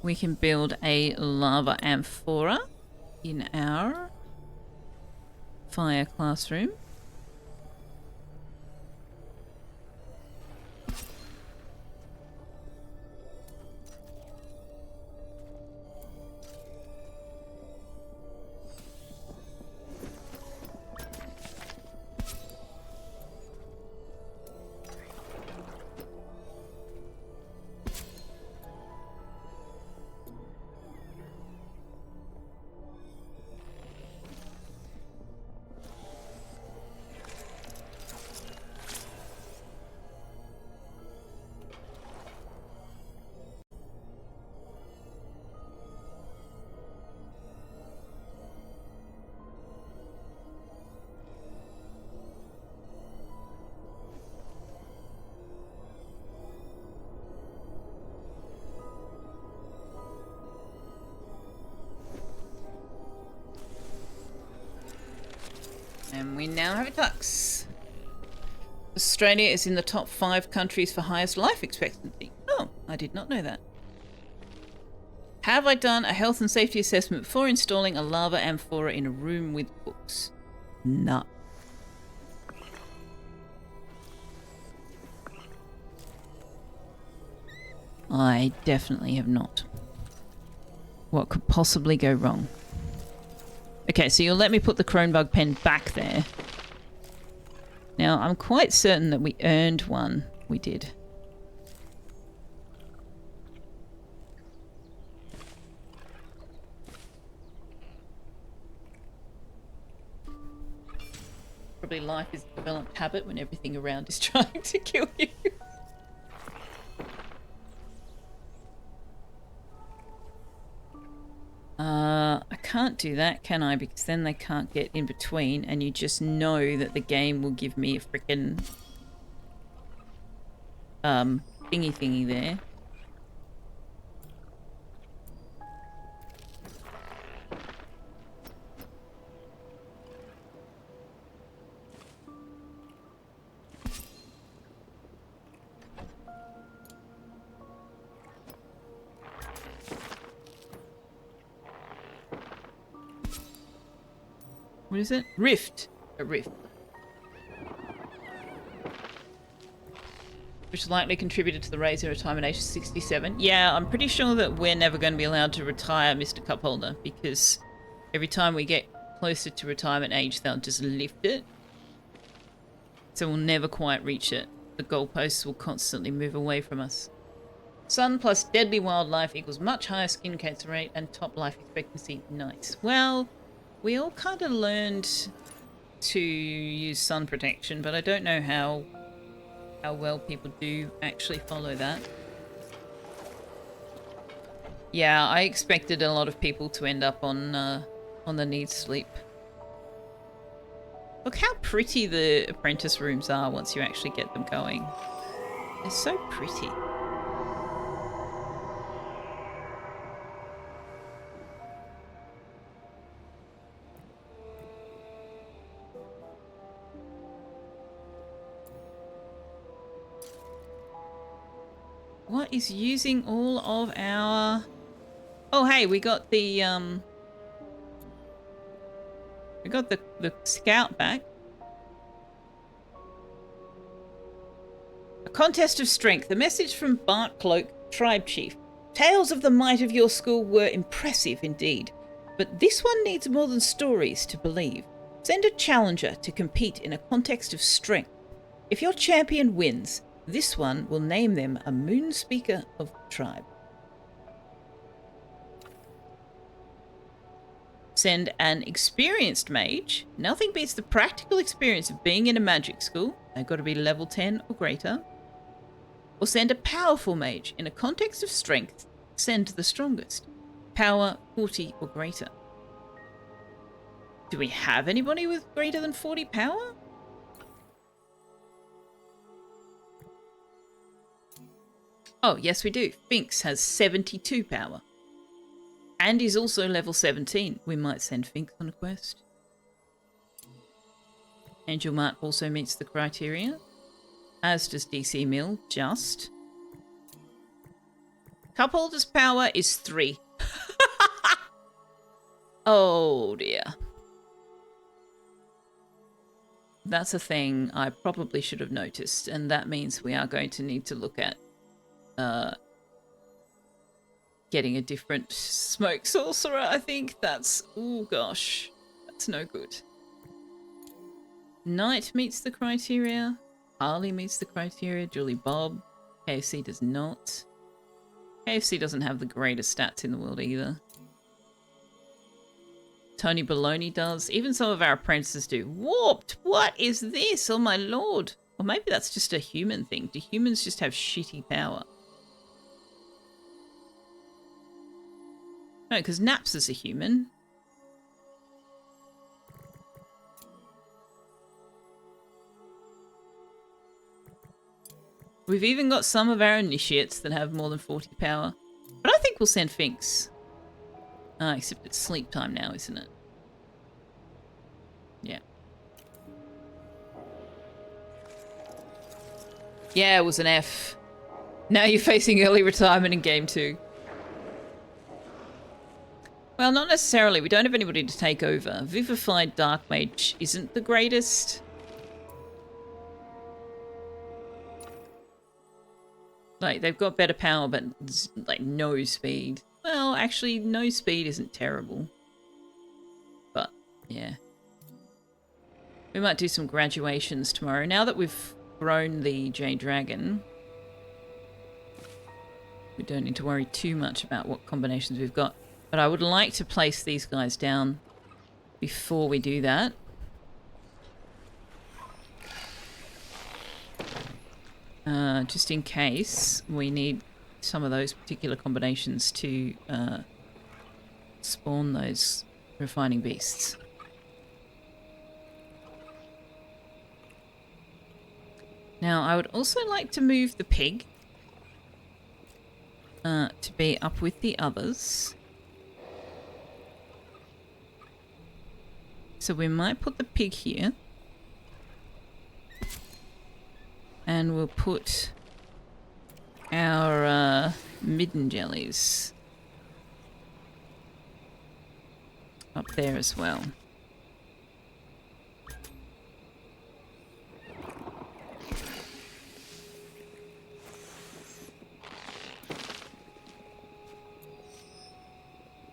We can build a lava amphora in our fire classroom. And we now have a tux. Australia is in the top 5 countries for highest life expectancy. Oh, I did not know that. Have I done a health and safety assessment before installing a lava amphora in a room with books? No. I definitely have not. What could possibly go wrong? Okay, so you'll let me put the Cronebug pen back there. Now, I'm quite certain that we earned one. We did. Probably life is a developed habit when everything around is trying to kill you. can't do that, can I? Because then they can't get in between, and you just know that the game will give me a frickin' thingy there. What is it? Rift. A rift. Which likely contributed to the raising retirement age of 67. Yeah, I'm pretty sure that we're never going to be allowed to retire Mr. Cupholder, because every time we get closer to retirement age, they'll just lift it. So we'll never quite reach it. The goalposts will constantly move away from us. Sun plus deadly wildlife equals much higher skin cancer rate and top life expectancy. Nice. Well, we all kind of learned to use sun protection, but I don't know how well people do actually follow that. Yeah, I expected a lot of people to end up on the need sleep. Look how pretty the apprentice rooms are once you actually get them going. They're so pretty. What is using all of our... Oh, hey, we got the scout back. A contest of strength. A message from Bart Cloak, tribe chief. Tales of the might of your school were impressive indeed, but this one needs more than stories to believe. Send a challenger to compete in a context of strength. If your champion wins, this one will name them a moon speaker of the tribe. Send an experienced mage. Nothing beats the practical experience of being in a magic school. They've got to be level 10 or greater. Or send a powerful mage. In a context of strength, send the strongest. Power 40 or greater. Do we have anybody with greater than 40 power? Oh, yes we do. Finks has 72 power. And he's also level 17. We might send Finks on a quest. Angel Mart also meets the criteria. As does DC Mill, just. Cupholder's power is 3. Oh dear. That's a thing I probably should have noticed, and that means we are going to need to look at getting a different smoke sorcerer, I think. That's... oh gosh. That's no good. Knight meets the criteria. Harley meets the criteria. Julie Bob. KFC does not. KFC doesn't have the greatest stats in the world either. Tony Baloney does. Even some of our apprentices do. Warped! What is this? Oh my lord. Or maybe that's just a human thing. Do humans just have shitty power? No, because Naps is a human. We've even got some of our initiates that have more than 40 power. But I think we'll send Finks. Except it's sleep time now, isn't it? Yeah. Yeah, it was an F. Now you're facing early retirement in game 2. Well, not necessarily. We don't have anybody to take over. Vivified Dark Mage isn't the greatest. Like, they've got better power, but like no speed. Well, actually, no speed isn't terrible. But, yeah. We might do some graduations tomorrow. Now that we've grown the Jade Dragon, we don't need to worry too much about what combinations we've got. But I would like to place these guys down before we do that. Just in case we need some of those particular combinations to spawn those refining beasts. Now, I would also like to move the pig to be up with the others. So we might put the pig here. And we'll put our midden jellies up there as well.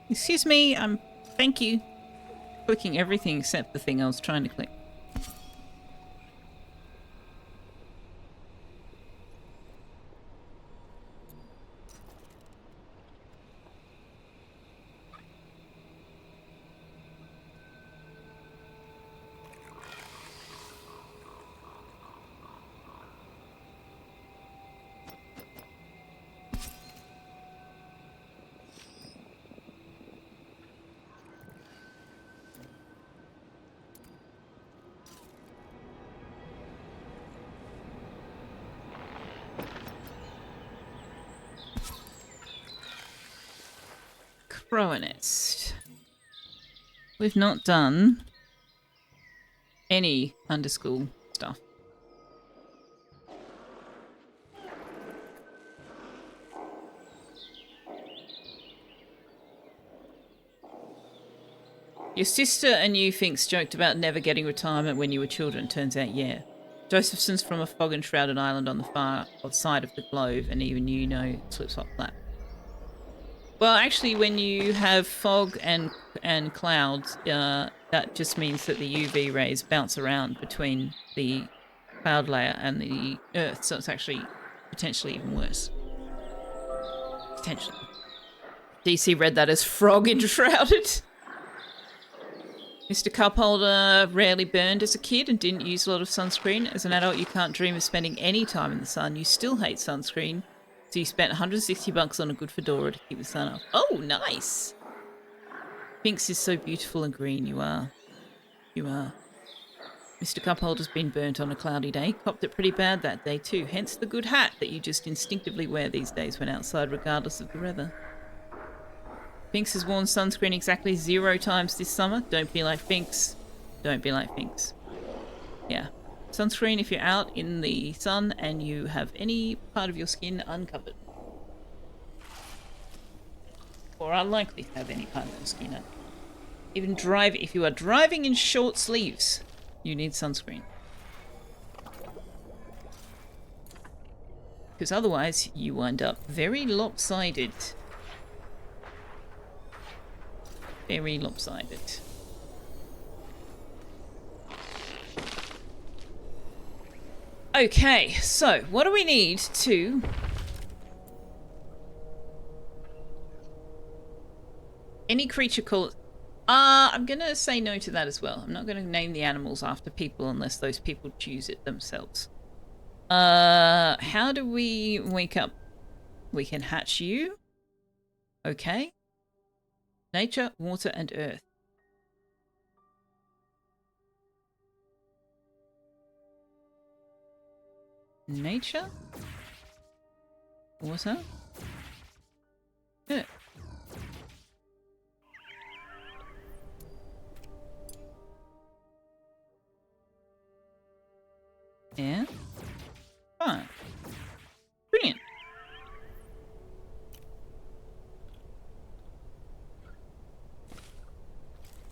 Excuse me, thank you. Clicking everything except the thing I was trying to click. Crowanist. We've not done any underschool stuff. Your sister and you Finks joked about never getting retirement when you were children. Turns out, yeah. Josephson's from a fog-enshrouded island on the far side of the globe, and even you know slip-slop flap. Well, actually, when you have fog and clouds, that just means that the UV rays bounce around between the cloud layer and the Earth, so it's actually potentially even worse. Potentially. DC read that as frog enshrouded. Mr. Cupholder rarely burned as a kid and didn't use a lot of sunscreen. As an adult, you can't dream of spending any time in the sun. You still hate sunscreen. So you spent $160 on a good fedora to keep the sun off. Oh, nice. Finks is so beautiful and green. You are. You are. Mr. Cupholder's been burnt on a cloudy day. Copped it pretty bad that day too. Hence the good hat that you just instinctively wear these days when outside regardless of the weather. Finks has worn sunscreen exactly 0 times this summer. Don't be like Finks. Don't be like Finks. Yeah. Sunscreen if you're out in the sun and you have any part of your skin uncovered. Or are likely to have any part of your skin uncovered. Even if you are driving in short sleeves, you need sunscreen. Because otherwise you wind up very lopsided. Very lopsided. Okay, so what do we need to... Any creature called... I'm going to say no to that as well. I'm not going to name the animals after people unless those people choose it themselves. How do we wake up? We can hatch you. Okay. Nature, water, and earth. Nature, water, earth. Yeah. Fine. Brilliant.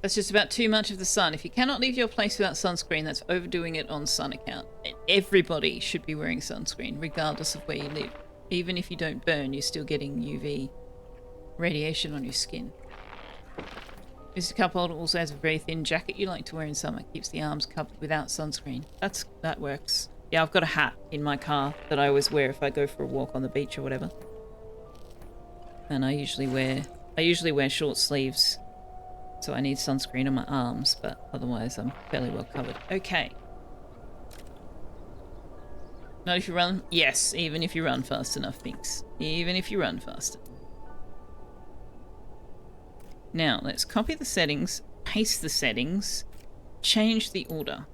That's just about too much of the sun. If you cannot leave your place without sunscreen, that's overdoing it on sun account. Everybody should be wearing sunscreen, regardless of where you live. Even if you don't burn, you're still getting UV radiation on your skin. Mr. Cupholder also has a very thin jacket you like to wear in summer. Keeps the arms covered without sunscreen. That works. Yeah, I've got a hat in my car that I always wear if I go for a walk on the beach or whatever. And I usually wear short sleeves. So I need sunscreen on my arms, but otherwise I'm fairly well covered. Okay. Not if you run? Yes, even if you run fast enough, Finks. Even if you run faster. Now, let's copy the settings, paste the settings, change the order.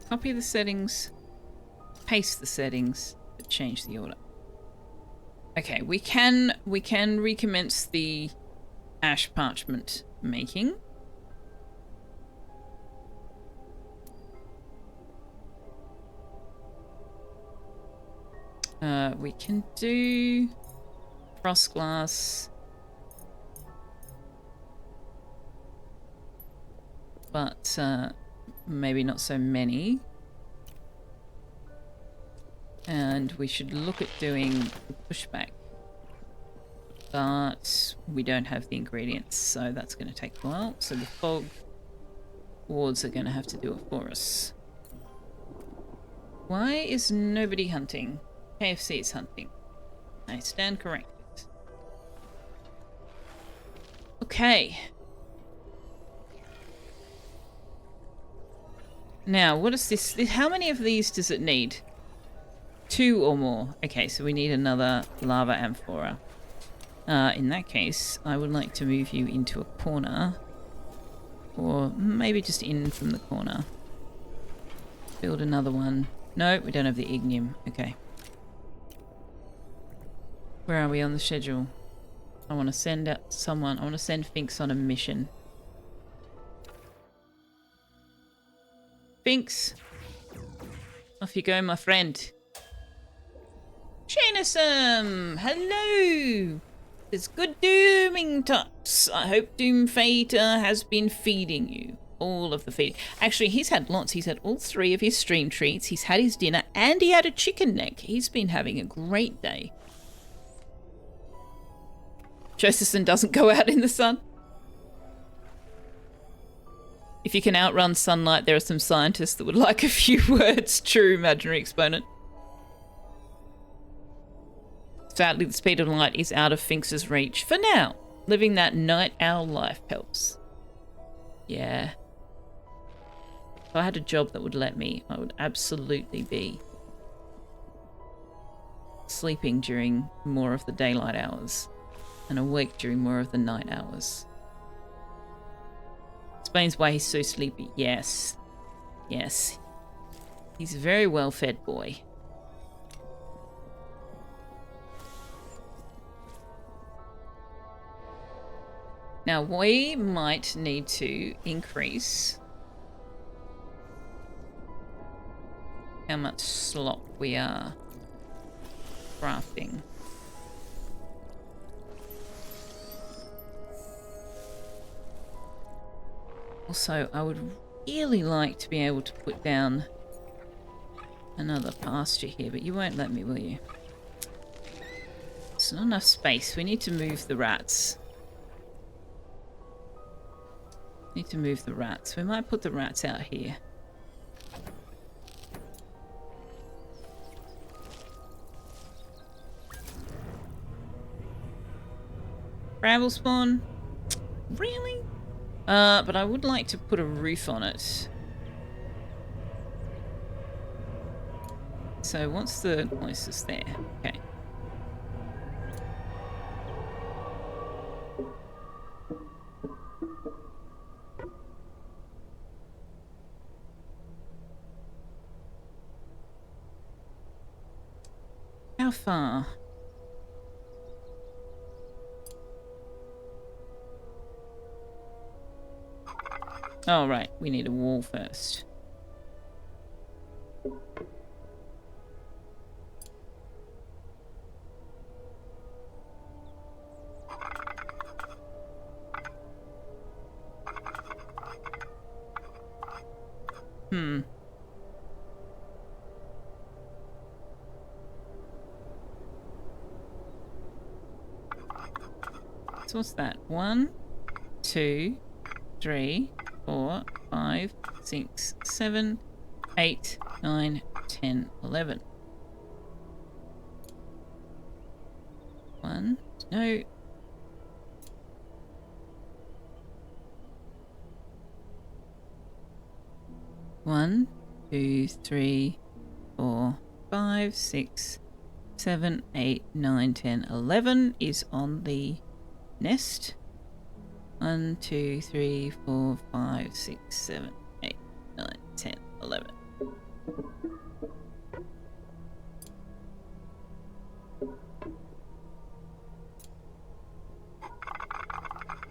Copy the settings, paste the settings, but change the order. Okay, we can recommence the ash parchment making. We can do frost glass, but maybe not so many. And we should look at doing pushback, but we don't have the ingredients, so that's going to take a while. So the fog wards are going to have to do it for us. Why is nobody hunting? KFC is hunting. I stand corrected. Okay. Now, what is this? How many of these does it need? 2 or more. Okay, so we need another lava amphora. In that case, I would like to move you into a corner. Or maybe just in from the corner. Build another one. No, we don't have the ignium. Okay. Where are we on the schedule? I want to send out someone. I want to send Finks on a mission. Finks! Off you go, my friend. Janisum! Hello! It's good dooming tots. I hope Doom Fater has been feeding you. All of the feeding. Actually, he's had lots. He's had all 3 of his stream treats. He's had his dinner and he had a chicken neck. He's been having a great day. Josephson doesn't go out in the sun. If you can outrun sunlight, there are some scientists that would like a few words. True, imaginary exponent. Sadly, the speed of light is out of Finks's reach. For now, living that night owl life helps. Yeah. If I had a job that would let me, I would absolutely be sleeping during more of the daylight hours and awake during more of the night hours. Explains why he's so sleepy. Yes. Yes. He's a very well-fed boy. Now, we might need to increase how much slop we are crafting. Also, I would really like to be able to put down another pasture here, but you won't let me, will you? It's not enough space. We need to move the rats. Need to move the rats. We might put the rats out here. Gravel spawn? Really? But I would like to put a roof on it. So what's the closest there? Okay. How far? Oh, right. We need a wall first. So what's that? 1, 2, 3, 4, 5, 6, 7, 8, 9, 10, 11. 1, no. 1, 2, 3, 4, 5, 6, 7, 8, 9, 10, 11 is on the nest. 1, 2, 3, 4, 5, 6, 7, 8, 9, 10, 11.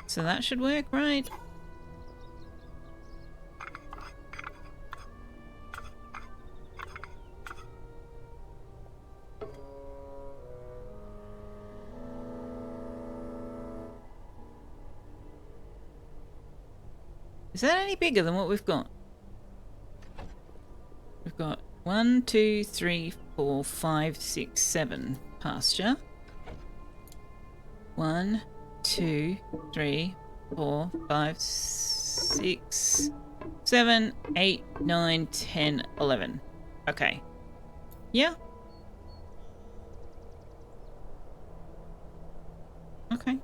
So that should work, right? Is that any bigger than what we've got? We've got 1, 2, 3, 4, 5, 6, 7 pasture. 1, 2, 3, 4, 5, 6, 7, 8, 9, 10, 11. Okay. Yeah. Okay.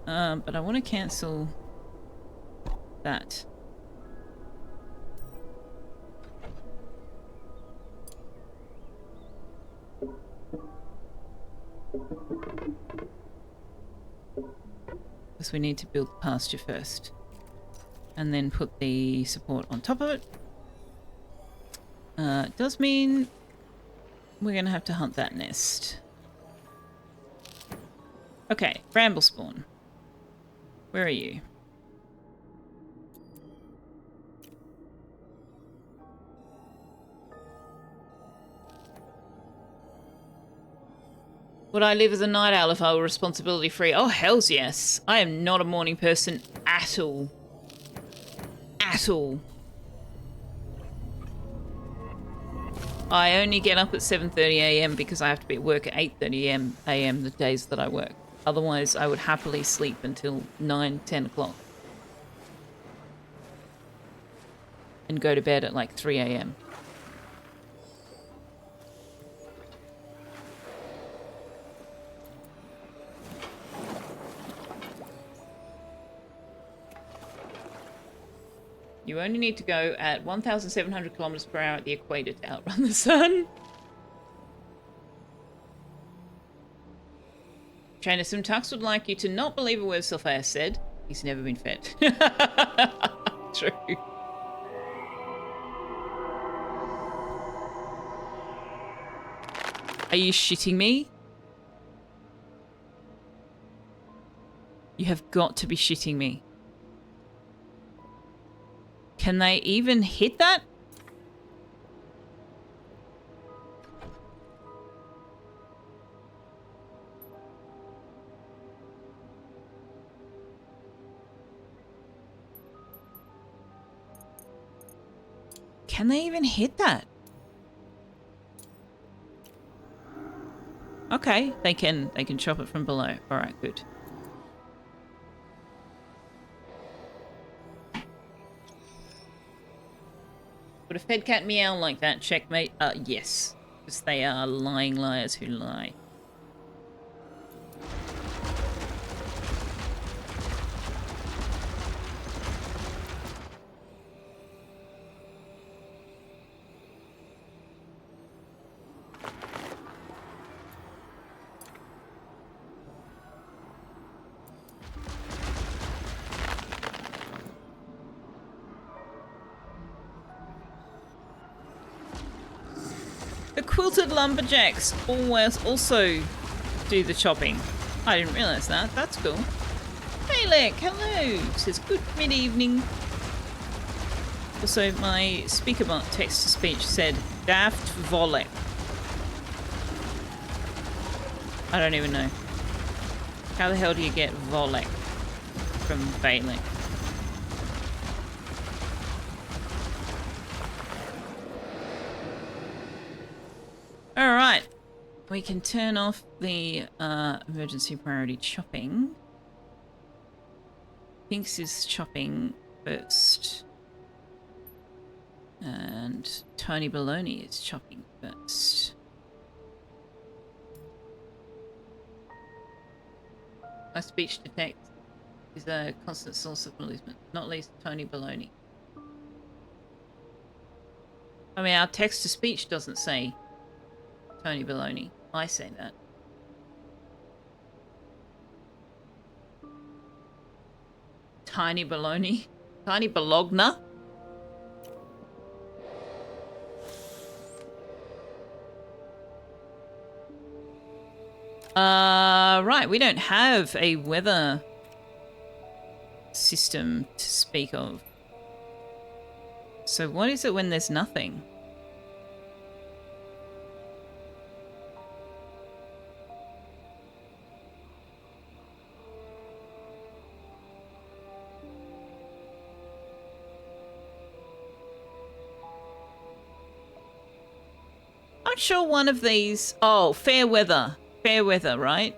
But I want to cancel that. Because we need to build the pasture first. And then put the support on top of it. Does mean we're going to have to hunt that nest. Okay, bramble spawn. Where are you? Would I live as a night owl if I were responsibility free? Oh, hells yes. I am not a morning person at all. At all. I only get up at 7:30 a.m. because I have to be at work at 8:30 a.m. the days that I work. Otherwise, I would happily sleep until 9, 10 o'clock. And go to bed at like 3 a.m. You only need to go at 1,700 kilometers per hour at the equator to outrun the sun. Trainer Simtux would like you to not believe a word Selfeya said. He's never been fed. True. Are you shitting me? You have got to be shitting me. Can they even hit that? Can they even hit that? Okay, they can chop it from below. All right, good. Would a fed cat meow like that? Checkmate. Yes. Because they are lying liars who lie. The quilted lumberjacks also do the chopping. I didn't realise that. That's cool. Hey, Lek, hello. Says good mid-evening. Also, my speaker bot text-to-speech said daft volek. I don't even know. How the hell do you get volek from Valek? Alright. We can turn off the emergency priority chopping. Pinks is chopping first. And Tony Baloney is chopping first. My speech to text is a constant source of amusement, not least Tony Baloney. I mean, our text-to-speech doesn't say Tony Baloney. I say that. Tiny Baloney. Tiny Bologna. Right. We don't have a weather system to speak of. So what is it when there's nothing? I'm sure one of these... Oh, fair weather. Fair weather, right?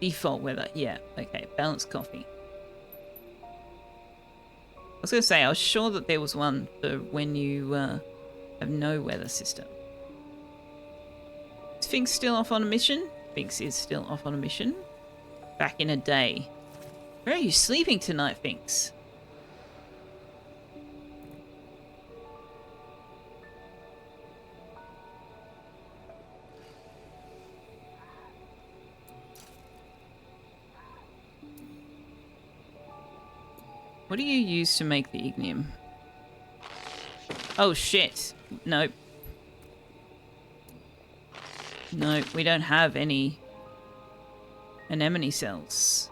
Default weather. Yeah, okay. Balanced coffee. I was going to say, I was sure that there was one for when you have no weather system. Is Finks still off on a mission? Finks is still off on a mission. Back in a day. Where are you sleeping tonight, Finks? What do you use to make the ignium? Oh, shit. Nope. No, we don't have any anemone cells.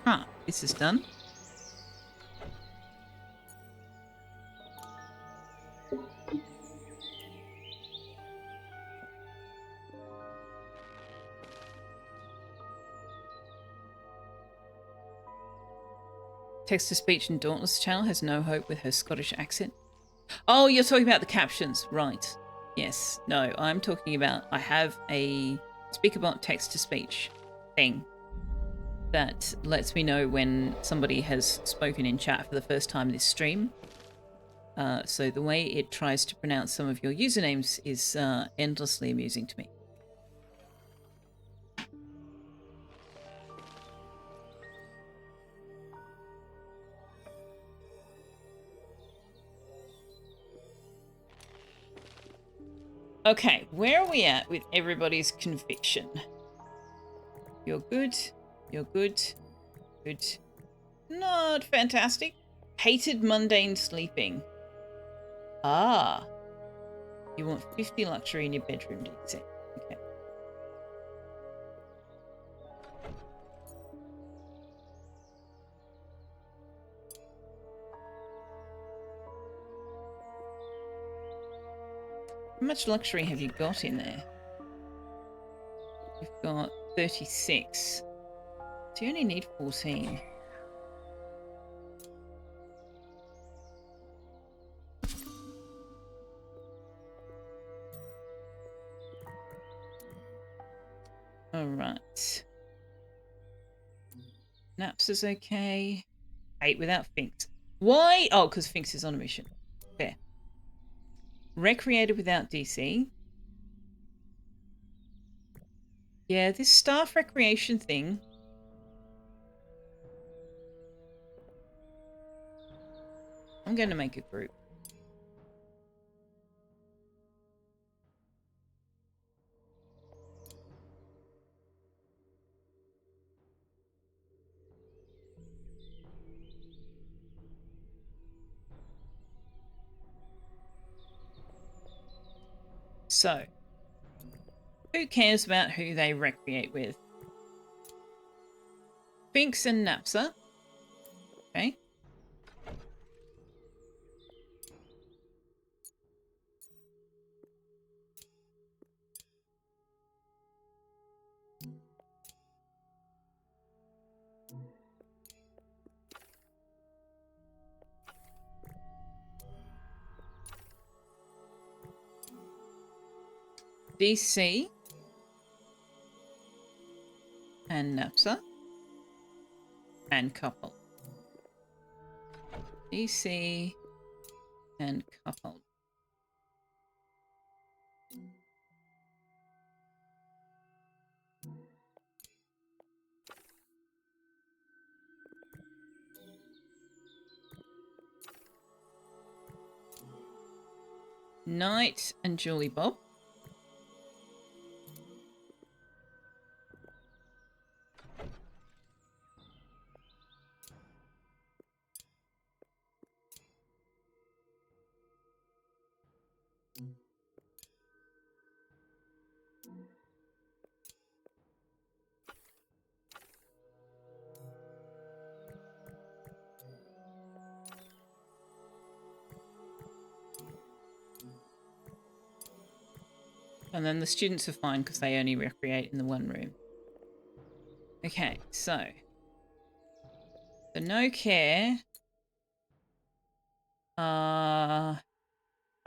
Huh, this is done. Text-to-speech in Dauntless channel has no hope with her Scottish accent. Oh, you're talking about the captions. Right. Yes. No, I'm talking about... I have a SpeakerBot text-to-speech thing that lets me know when somebody has spoken in chat for the first time this stream. So the way it tries to pronounce some of your usernames is endlessly amusing to me. Okay, where are we at with everybody's conviction? You're good. You're good. Good. Not fantastic. Hated mundane sleeping. Ah. You want 50 luxury in your bedroom, did you say? Okay. How much luxury have you got in there? You've got 36. So you only need 14. Alright. Naps is okay. 8 without Finks. Why? Oh, because Finks is on a mission. Fair. Recreated without DC. Yeah, this staff recreation thing. I'm going to make a group. So, who cares about who they recreate with? Finks and Napsa. Okay. DC and Napsa and couple. DC and couple. Knight and Julie Bob. And then the students are fine because they only recreate in the one room. Okay, so the no care. I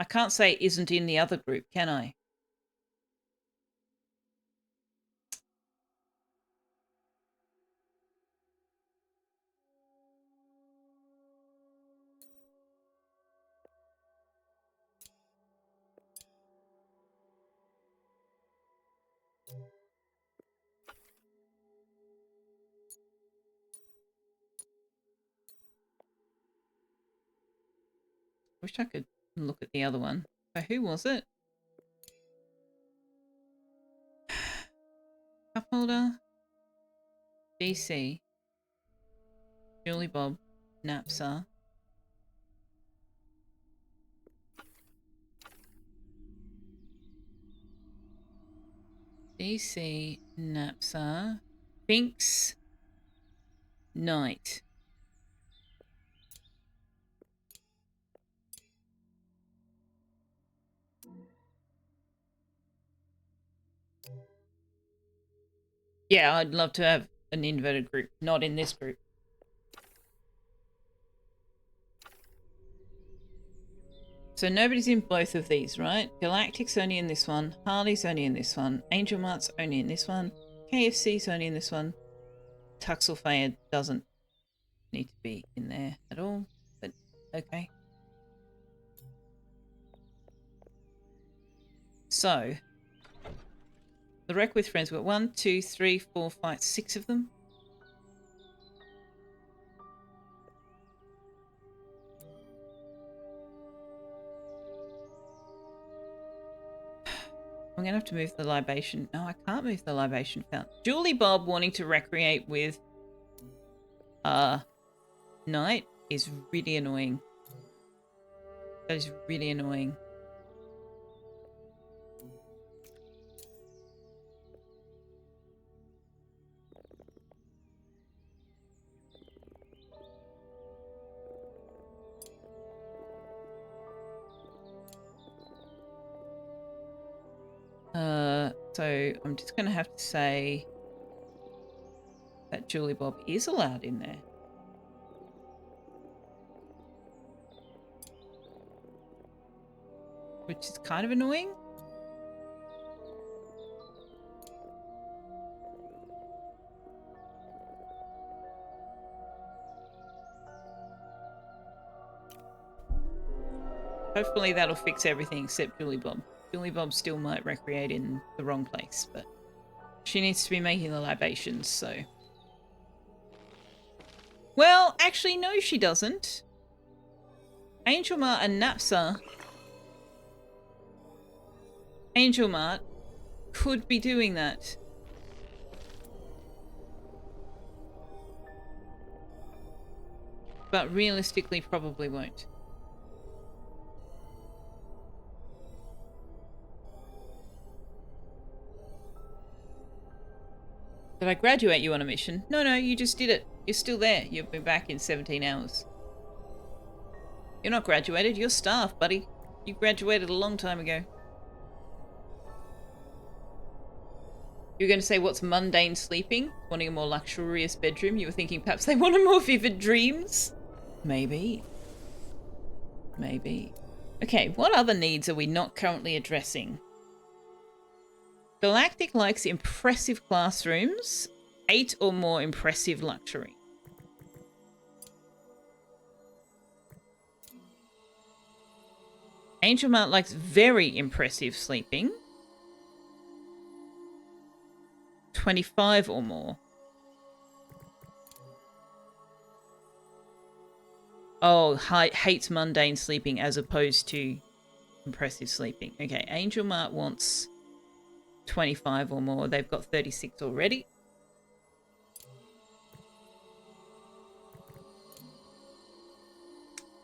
can't say isn't in the other group, can I? Wish I could look at the other one. So who was it? Cup holder. DC. Julie Bob. Napsa. DC. Napsa. Binks. Knight. Yeah, I'd love to have an inverted group. Not in this group. So nobody's in both of these, right? Galactic's only in this one. Harley's only in this one. Angel Mart's only in this one. KFC's only in this one. Selfeya doesn't need to be in there at all, but okay. So, the Wreck with Friends, we've got 1, 2, 3, 4, 5, 6 of them. I'm going to have to move the libation. No, I can't move the libation fountain. Julie Bob wanting to recreate with Knight is really annoying. That is really annoying. So I'm just going to have to say that Julie Bob is allowed in there. Which is kind of annoying. Hopefully that'll fix everything except Julie Bob. Julie Bob still might recreate in the wrong place, but she needs to be making the libations, so... Well, actually, no, she doesn't. Angel Mart and Napsa... Angel Mart could be doing that. But realistically, probably won't. Did I graduate you on a mission? No, you just did it. You're still there. You'll be back in 17 hours. You're not graduated. You're staff, buddy. You graduated a long time ago. You were going to say what's mundane sleeping? Wanting a more luxurious bedroom? You were thinking perhaps they want a more vivid dreams? Maybe. Maybe. Okay, what other needs are we not currently addressing? Galactic likes impressive classrooms. 8 or more impressive luxury. Angel Mart likes very impressive sleeping. 25 or more. Oh, hates mundane sleeping as opposed to impressive sleeping. Okay, Angel Mart wants 25 or more. They've got 36 already.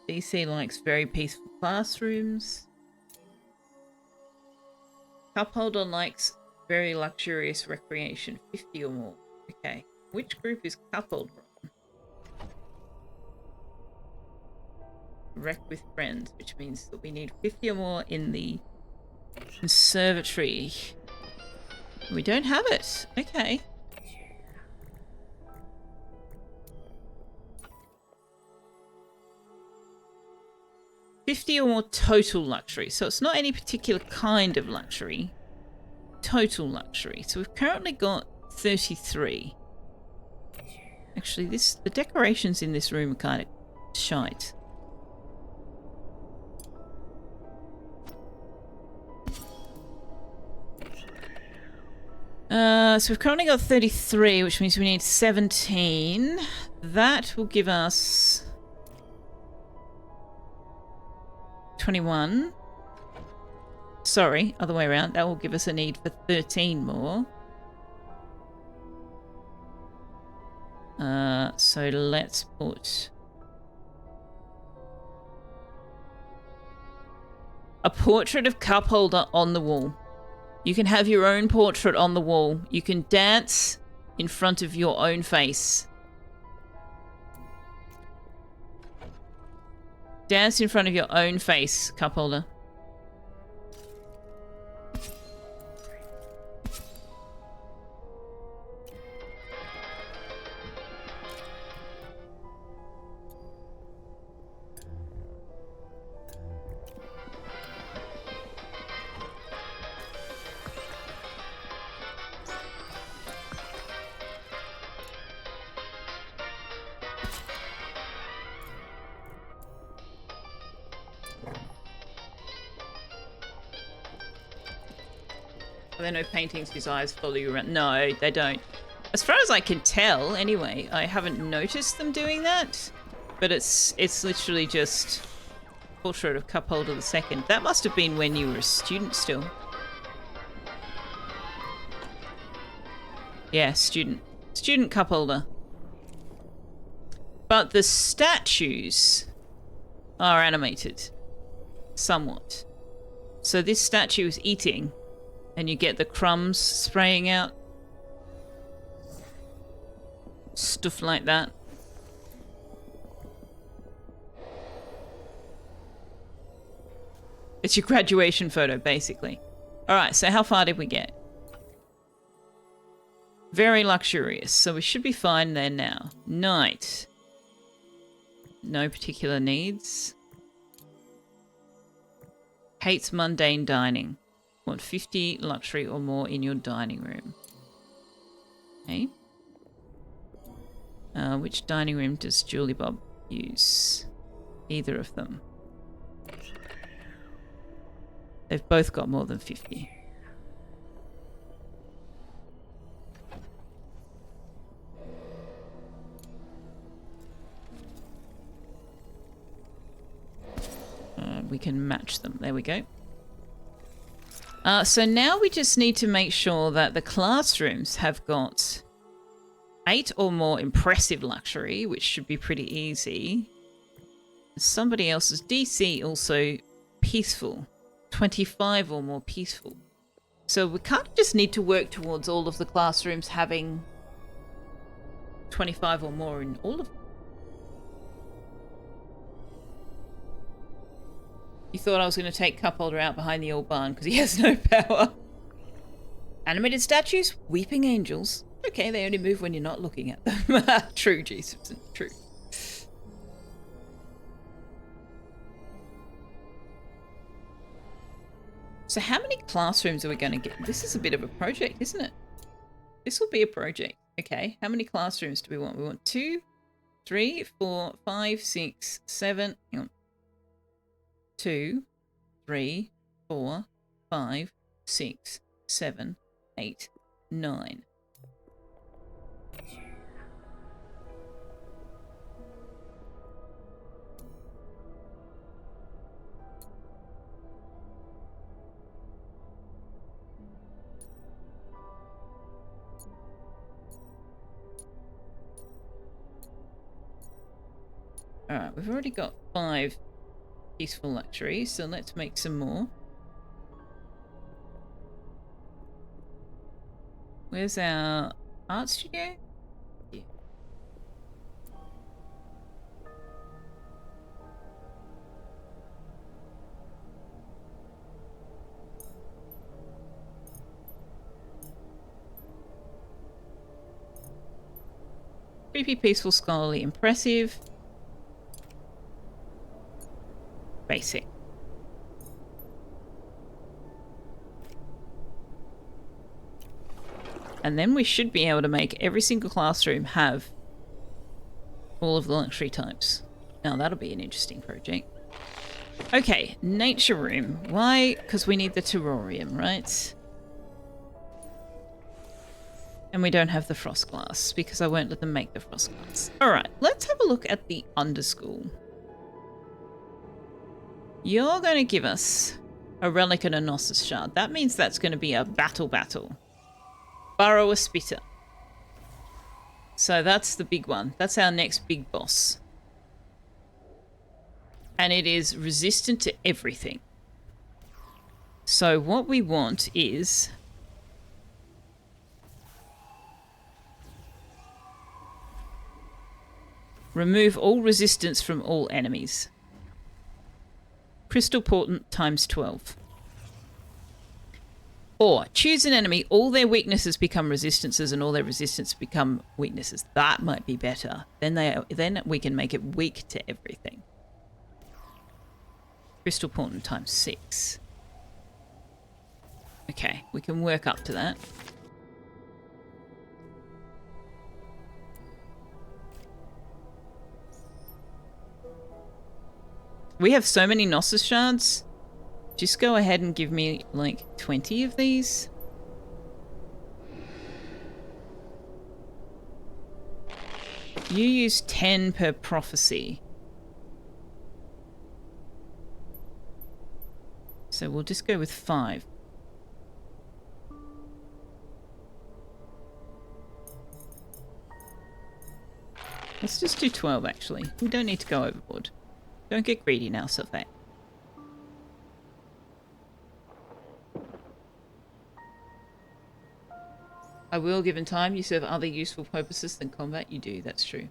BC likes very peaceful classrooms. Cupholder likes very luxurious recreation, 50 or more. Okay, which group is Cupholder on? Rec with friends, which means that we need 50 or more in the conservatory. We don't have it. Okay. $50 or more total luxury. So it's not any particular kind of luxury. Total luxury. So we've currently got 33. Actually, the decorations in this room are kind of shite. So we've currently got 33, which means we need 17. That will give us 21. Sorry, other way around. That will give us a need for 13 more. So let's put a portrait of Cupholder on the wall. You can have your own portrait on the wall. You can dance in front of your own face. Dance in front of your own face, Cupholder. Are there no paintings whose eyes follow you around? No, they don't. As far as I can tell, anyway, I haven't noticed them doing that. But it's literally just portrait of Cupholder II. That must have been when you were a student still. Yeah, student. Student Cupholder. But the statues are animated. Somewhat. So this statue is eating. And you get the crumbs spraying out. Stuff like that. It's your graduation photo, basically. Alright, so how far did we get? Very luxurious, so we should be fine there now. Night. No particular needs. Hates mundane dining. Want 50 luxury or more in your dining room. Okay. Which dining room does Julie Bob use? Either of them. They've both got more than 50. We can match them. There we go. So now we just need to make sure that the classrooms have got 8 or more impressive luxury, which should be pretty easy. Somebody else's DC also peaceful. 25 or more peaceful. So we kind of just need to work towards all of the classrooms having 25 or more in all of them. You thought I was going to take Cupholder out behind the old barn because he has no power. Animated statues? Weeping angels. Okay, they only move when you're not looking at them. True, G. Simpson. True. So how many classrooms are we going to get? This is a bit of a project, isn't it? This will be a project. Okay, how many classrooms do we want? We want 2, 3, 4, 5, 6, 7. Hang on. 2, 3, 4, 5, 6, 7, 8, 9. Alright, we've already got 5 peaceful luxuries, so let's make some more. Where's our art studio? Yeah. Creepy, peaceful, scholarly, impressive. Basic. And then we should be able to make every single classroom have all of the luxury types. Now that'll be an interesting project. Okay, nature room. Why? Because we need the terrarium, right? And we don't have the frost glass because I won't let them make the frost glass. Alright, let's have a look at the underschool. You're going to give us a relic and a Gnosis shard. That means that's going to be a battle. Burrow a spitter. So that's the big one. That's our next big boss. And it is resistant to everything. So what we want is... remove all resistance from all enemies. Crystal Portent times 12. Or choose an enemy, all their weaknesses become resistances and all their resistance become weaknesses. That might be better. Then we can make it weak to everything. Crystal Portent times 6. Okay, we can work up to that. We have so many Gnosis shards. Just go ahead and give me like 20 of these. You use 10 per prophecy. So we'll just go with 5. Let's just do 12 actually. We don't need to go overboard. Don't get greedy now, Selfeya. I will, given time. You serve other useful purposes than combat. You do, that's true.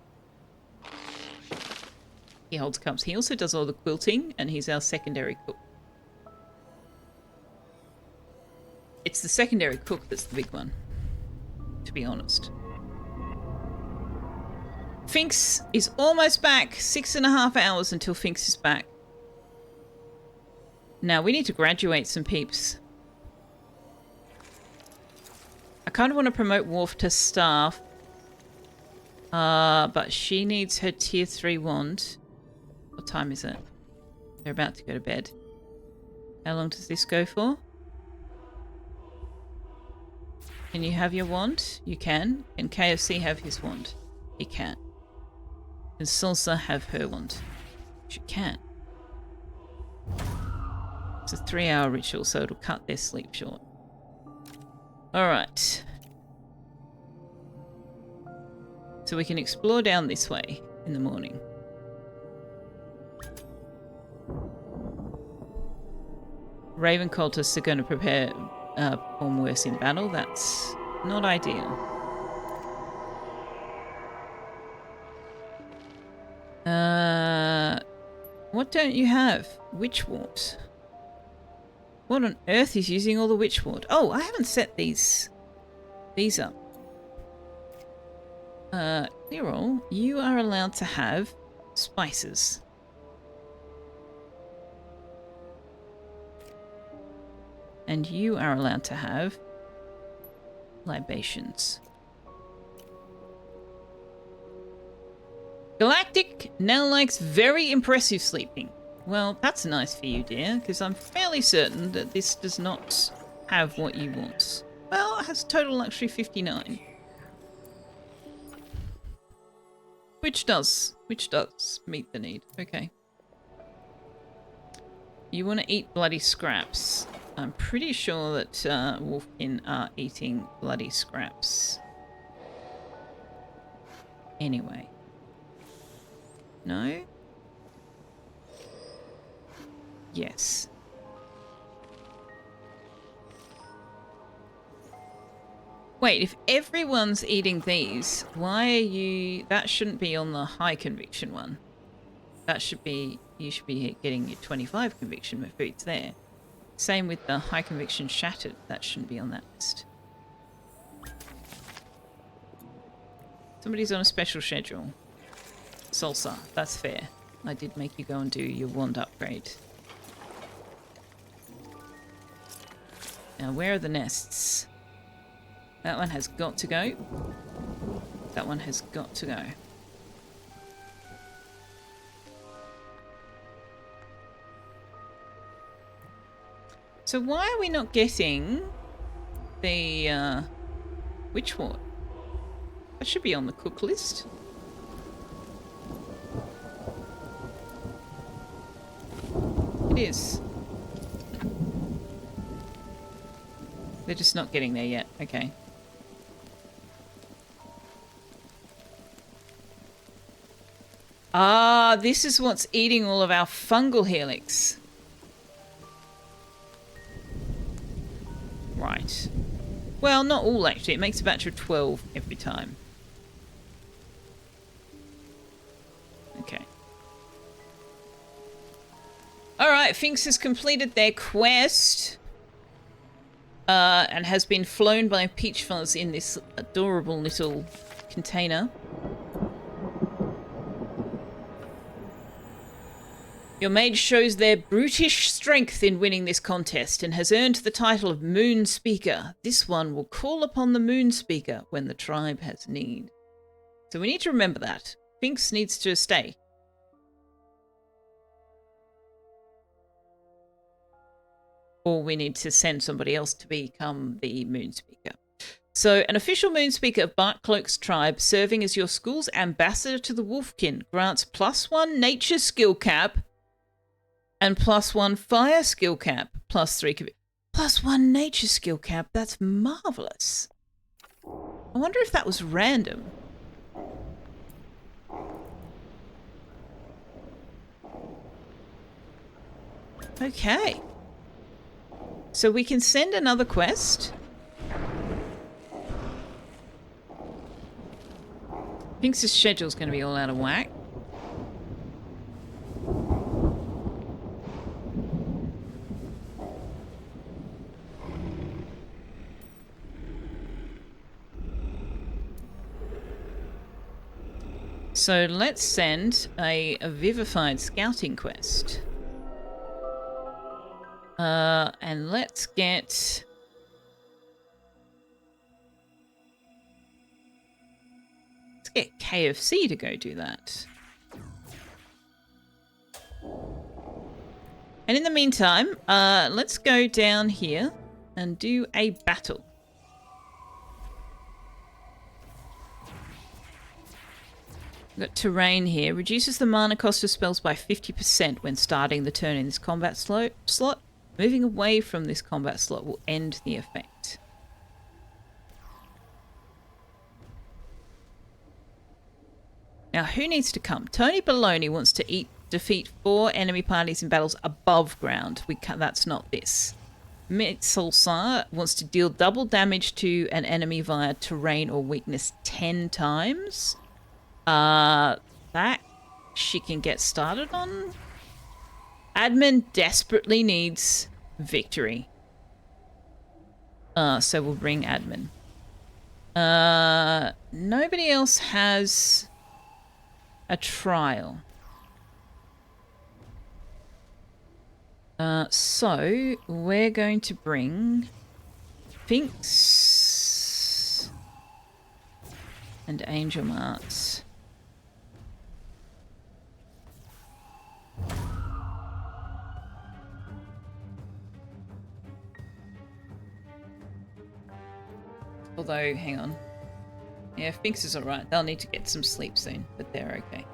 He holds cups. He also does all the quilting, and he's our secondary cook. It's the secondary cook that's the big one, to be honest. Finks is almost back. 6.5 hours until Finks is back. Now, we need to graduate some peeps. I kind of want to promote Worf to staff. But she needs her tier 3 wand. What time is it? They're about to go to bed. How long does this go for? Can you have your wand? You can. Can KFC have his wand? He can. Can Salsa have her wand? She can. It's a 3-hour ritual, so it'll cut their sleep short. Alright. So we can explore down this way in the morning. Raven cultists are going to perform worse in battle. That's not ideal. What don't you have? Witchwort. What on earth is using all the witchwort? Oh, I haven't set these up. Clear all. You are allowed to have spices. And you are allowed to have libations. Galactic now likes very impressive sleeping. Well, that's nice for you, dear, because I'm fairly certain that this does not have what you want. Well, it has total luxury 59. Which does meet the need. Okay. You want to eat bloody scraps. I'm pretty sure that Wolfkin are eating bloody scraps. Anyway. No? Yes. Wait, if everyone's eating these, why are you... That shouldn't be on the high conviction one. That should be... You should be getting your 25 conviction if it's there. Same with the high conviction shattered. That shouldn't be on that list. Somebody's on a special schedule. Salsa, that's fair. I did make you go and do your wand upgrade. Now, where are the nests? That one has got to go. That one has got to go. So why are we not getting the witchwort? That should be on the cook list. It is. They're just not getting there yet. Okay. Ah, this is what's eating all of our fungal helix. Right. Well, not all, actually. It makes a batch of 12 every time. Okay. Alright, Finks has completed their quest. And has been flown by Peach Fuzz in this adorable little container. Your mage shows their brutish strength in winning this contest and has earned the title of Moon Speaker. This one will call upon the Moon Speaker when the tribe has need. So we need to remember that. Finks needs to stay. Or we need to send somebody else to become the Moon Speaker. So, an official Moon Speaker of Barkcloak's tribe, serving as your school's ambassador to the Wolfkin, grants +1 nature skill cap and +1 fire skill cap, +3... +1 nature skill cap, that's marvellous. I wonder if that was random. Okay. So we can send another quest. Finks' schedule's going to be all out of whack. So let's send a vivified scouting quest. And let's get... Let's get KFC to go do that. And in the meantime, let's go down here and do a battle. We've got terrain here. Reduces the mana cost of spells by 50% when starting the turn in this combat slot. Moving away from this combat slot will end the effect. Now, who needs to come? Tony Baloney wants to defeat 4 enemy parties in battles above ground. That's not this. Mitsulsar wants to deal double damage to an enemy via terrain or weakness 10 times. That she can get started on. Admin desperately needs victory. So we'll bring admin. Nobody else has a trial. So we're going to bring Sphinx and Angel Marts. Although, hang on. Yeah, Sphinx is alright. They'll need to get some sleep soon, but they're okay.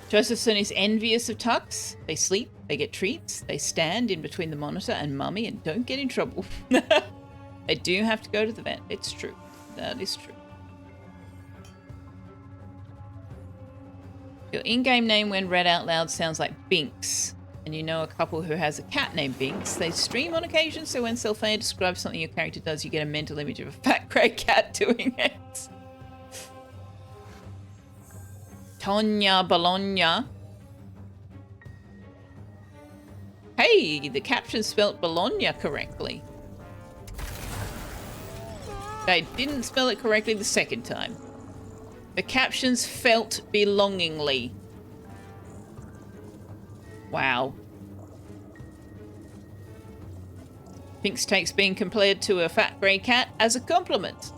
Josephson is envious of Tux. They sleep, they get treats, they stand in between the monitor and Mummy and don't get in trouble. They do have to go to the vet. It's true. That is true. Your in-game name when read out loud sounds like Binks. And you know a couple who has a cat named Binks. They stream on occasion, so when Selfeya describes something your character does, you get a mental image of a fat grey cat doing it. Tonya Bologna. Hey, the caption spelt Bologna correctly. They didn't spell it correctly the second time. The captions felt belongingly. Wow. Pinks takes being compared to a fat grey cat as a compliment.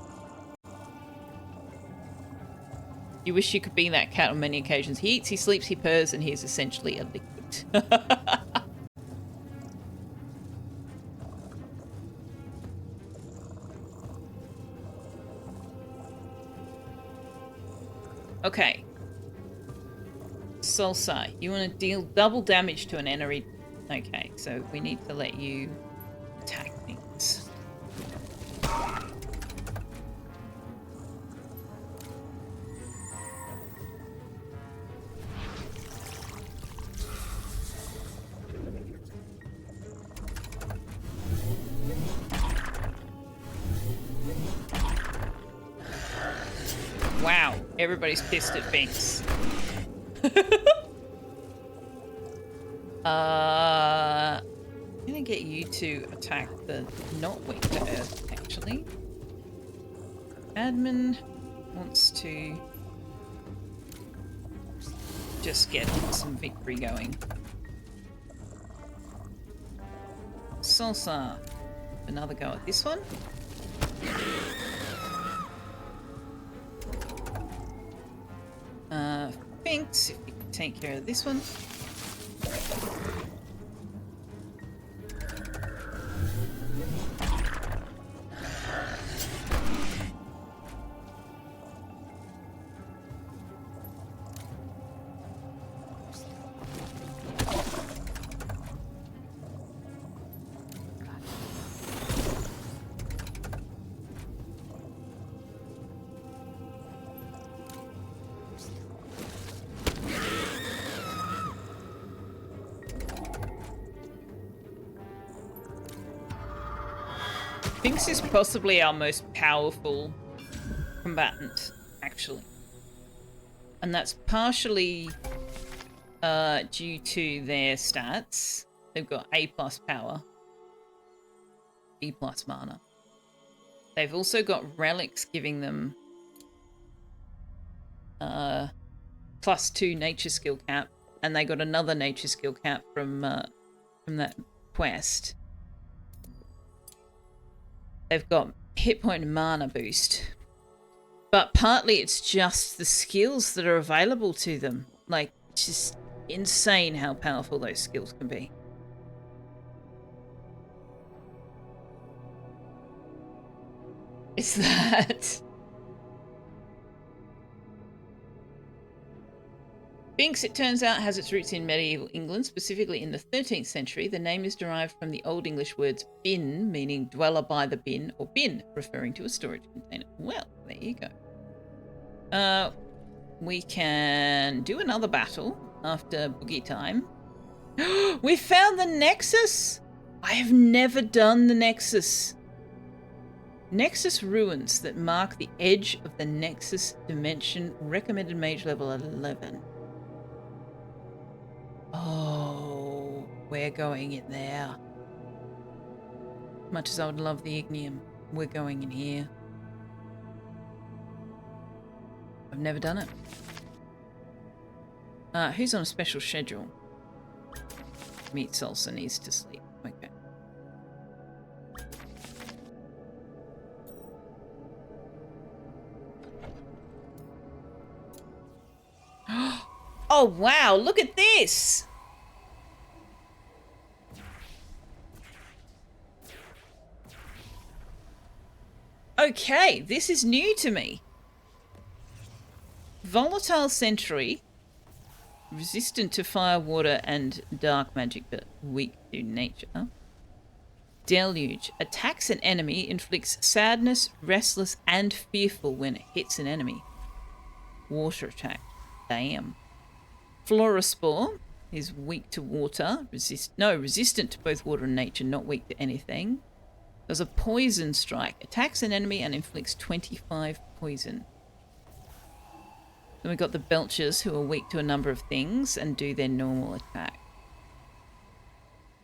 You wish you could be that cat on many occasions. He eats, he sleeps, he purrs, and he is essentially a liquid. Okay. Salsa, you want to deal double damage to an enemy. Okay, so we need to let you attack things. Wow, everybody's pissed at Binks. I'm gonna get you to attack the not weak to earth, actually. Admin wants to just get some victory going. Salsa, another go at this one. Binks, if you can take care of this one. Binks is possibly our most powerful combatant, actually. And that's partially due to their stats. They've got A+ power, B+ mana. They've also got relics giving them +2 nature skill cap, and they got another nature skill cap from that quest. They've got hit point and mana boost. But partly it's just the skills that are available to them. Like, it's just insane how powerful those skills can be. Is that... Binks, it turns out, has its roots in medieval England, specifically in the 13th century. The name is derived from the Old English words bin, meaning dweller by the bin, or bin, referring to a storage container. Well, there you go. We can do another battle after boogie time. We found the Nexus! I have never done the Nexus. Nexus ruins that mark the edge of the Nexus dimension, recommended mage level 11. Oh, we're going in there. Much as I would love the Ignium, we're going in here. I've never done it. Who's on a special schedule? Meat Salsa needs to sleep. Okay. Oh, wow. Look at this. Okay, this is new to me. Volatile Sentry. Resistant to fire, water, and dark magic, but weak to nature. Deluge. Attacks an enemy, inflicts sadness, restless, and fearful when it hits an enemy. Water attack. Damn. Florospore is weak to water. Resistant to both water and nature, not weak to anything. Does a poison strike. Attacks an enemy and inflicts 25 poison. Then we've got the Belchers, who are weak to a number of things and do their normal attack.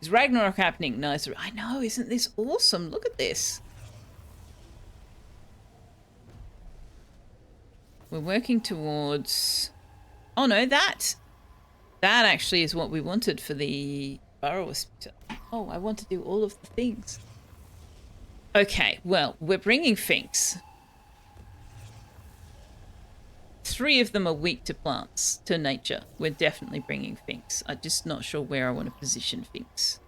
Is Ragnarok happening? Nice. I know, isn't this awesome? Look at this. We're working towards... Oh no, that actually is what we wanted for the Burrow. Oh, I want to do all of the things. Okay, well, we're bringing Finks. 3 of them are weak to plants, to nature. We're definitely bringing Finks. I'm just not sure where I want to position Finks.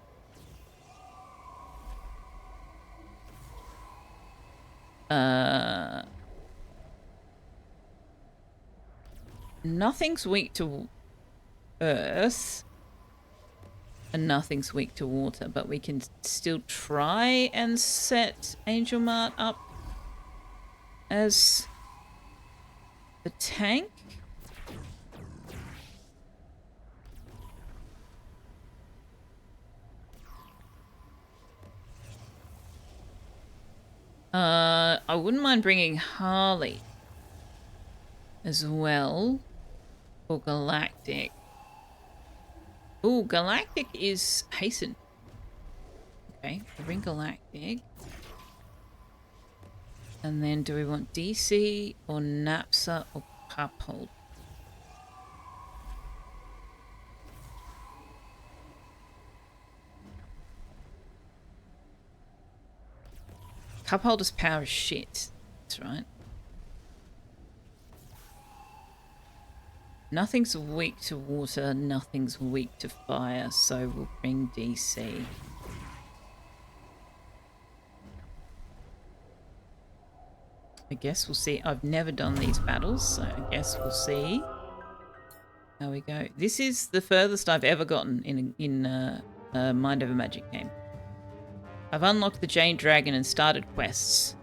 Nothing's weak to earth. And nothing's weak to water, but we can still try and set Angel Mart up as the tank. I wouldn't mind bringing Harley as well for Galactic. Oh, Galactic is hasten. Okay, we'll bring Galactic. And then do we want DC or Napsa or Cuphold? Cupholder's power is shit. That's right. Nothing's weak to water, nothing's weak to fire, so we'll bring DC. I guess we'll see. I've never done these battles, so I guess we'll see how we go. This is the furthest I've ever gotten in a Mind Over Magic game. I've unlocked the Jade Dragon and started quests.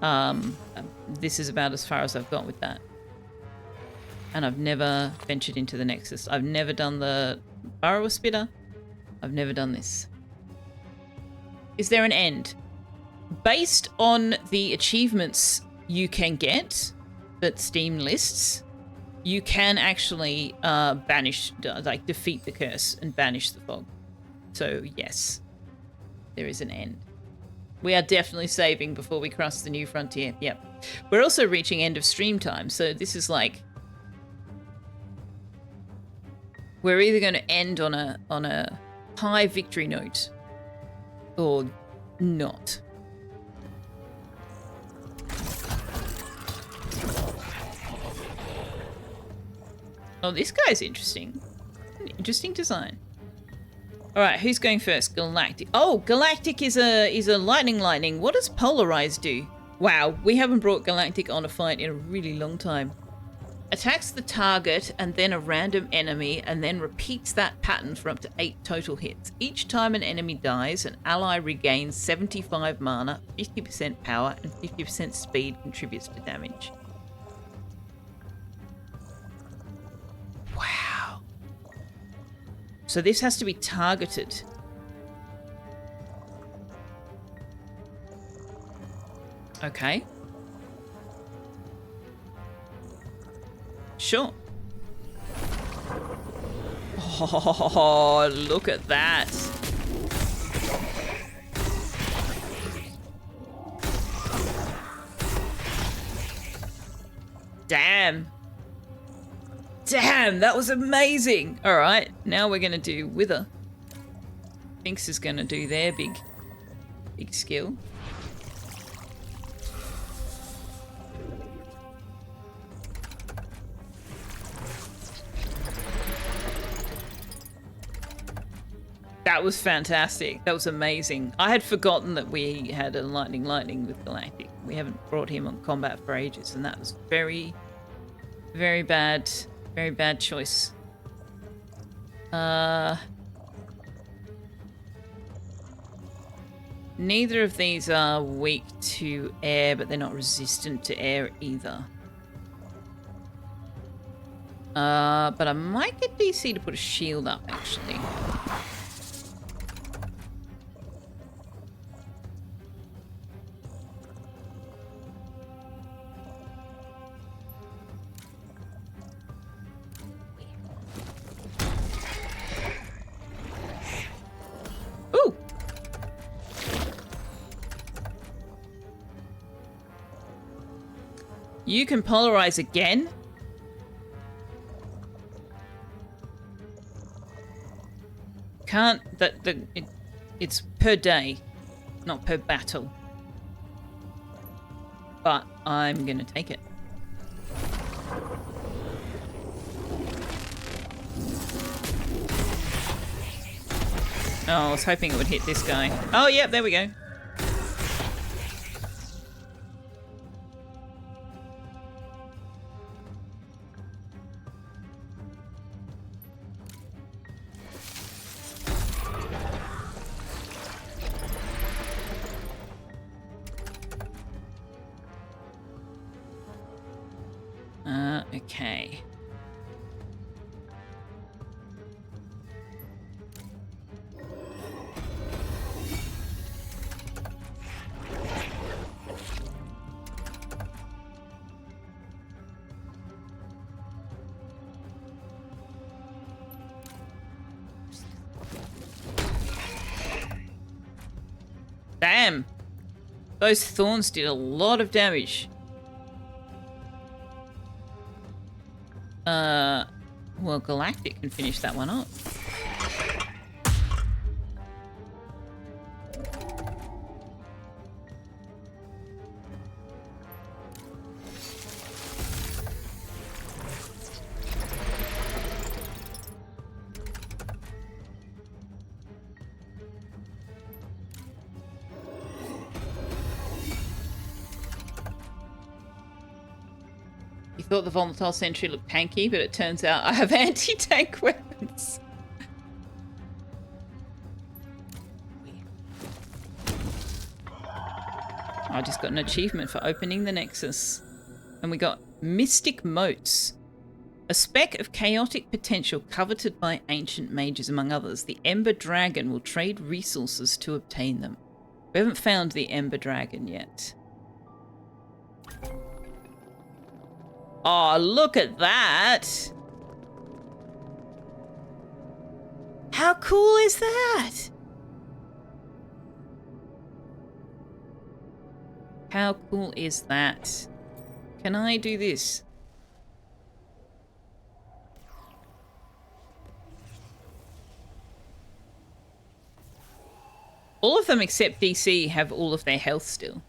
This is about as far as I've got with that. And I've never ventured into the Nexus. I've never done the Burrow Spitter. I've never done this. Is there an end? Based on the achievements you can get that Steam lists, you can actually defeat the curse and banish the fog. So yes, there is an end. We are definitely saving before we cross the new frontier. Yep. We're also reaching end of stream time, so this is like... We're either going to end on a high victory note or not. Oh, this guy's interesting. An interesting design. All right, who's going first? Galactic. Oh, Galactic is a lightning. What does Polarize do? Wow, we haven't brought Galactic on a fight in a really long time. Attacks the target and then a random enemy, and then repeats that pattern for up to 8 total hits. Each time an enemy dies, an ally regains 75 mana, 50% power, and 50% speed contributes to damage. Wow. So this has to be targeted. Okay. Sure. Oh, look at that. Damn. Damn, that was amazing. All right, now we're going to do Wither. Finks is going to do their big skill. That was fantastic. That was amazing. I had forgotten that we had a lightning with Galactic. We haven't brought him on combat for ages, and that was very bad choice. Neither of these are weak to air, but they're not resistant to air either. But I might get DC to put a shield up, actually. Ooh! You can polarize again? Can't it's per day, not per battle. But I'm gonna take it. Oh, I was hoping it would hit this guy. Oh, yep, there we go. Okay. Damn! Those thorns did a lot of damage. Well, Galactic can finish that one up. Thought the volatile sentry looked tanky, but it turns out I have anti-tank weapons. I just got an achievement for opening the Nexus. And we got Mystic Motes. A speck of chaotic potential coveted by ancient mages, among others. The Ember Dragon will trade resources to obtain them. We haven't found the Ember Dragon yet. Oh, look at that! How cool is that? How cool is that? Can I do this? All of them except DC have all of their health still.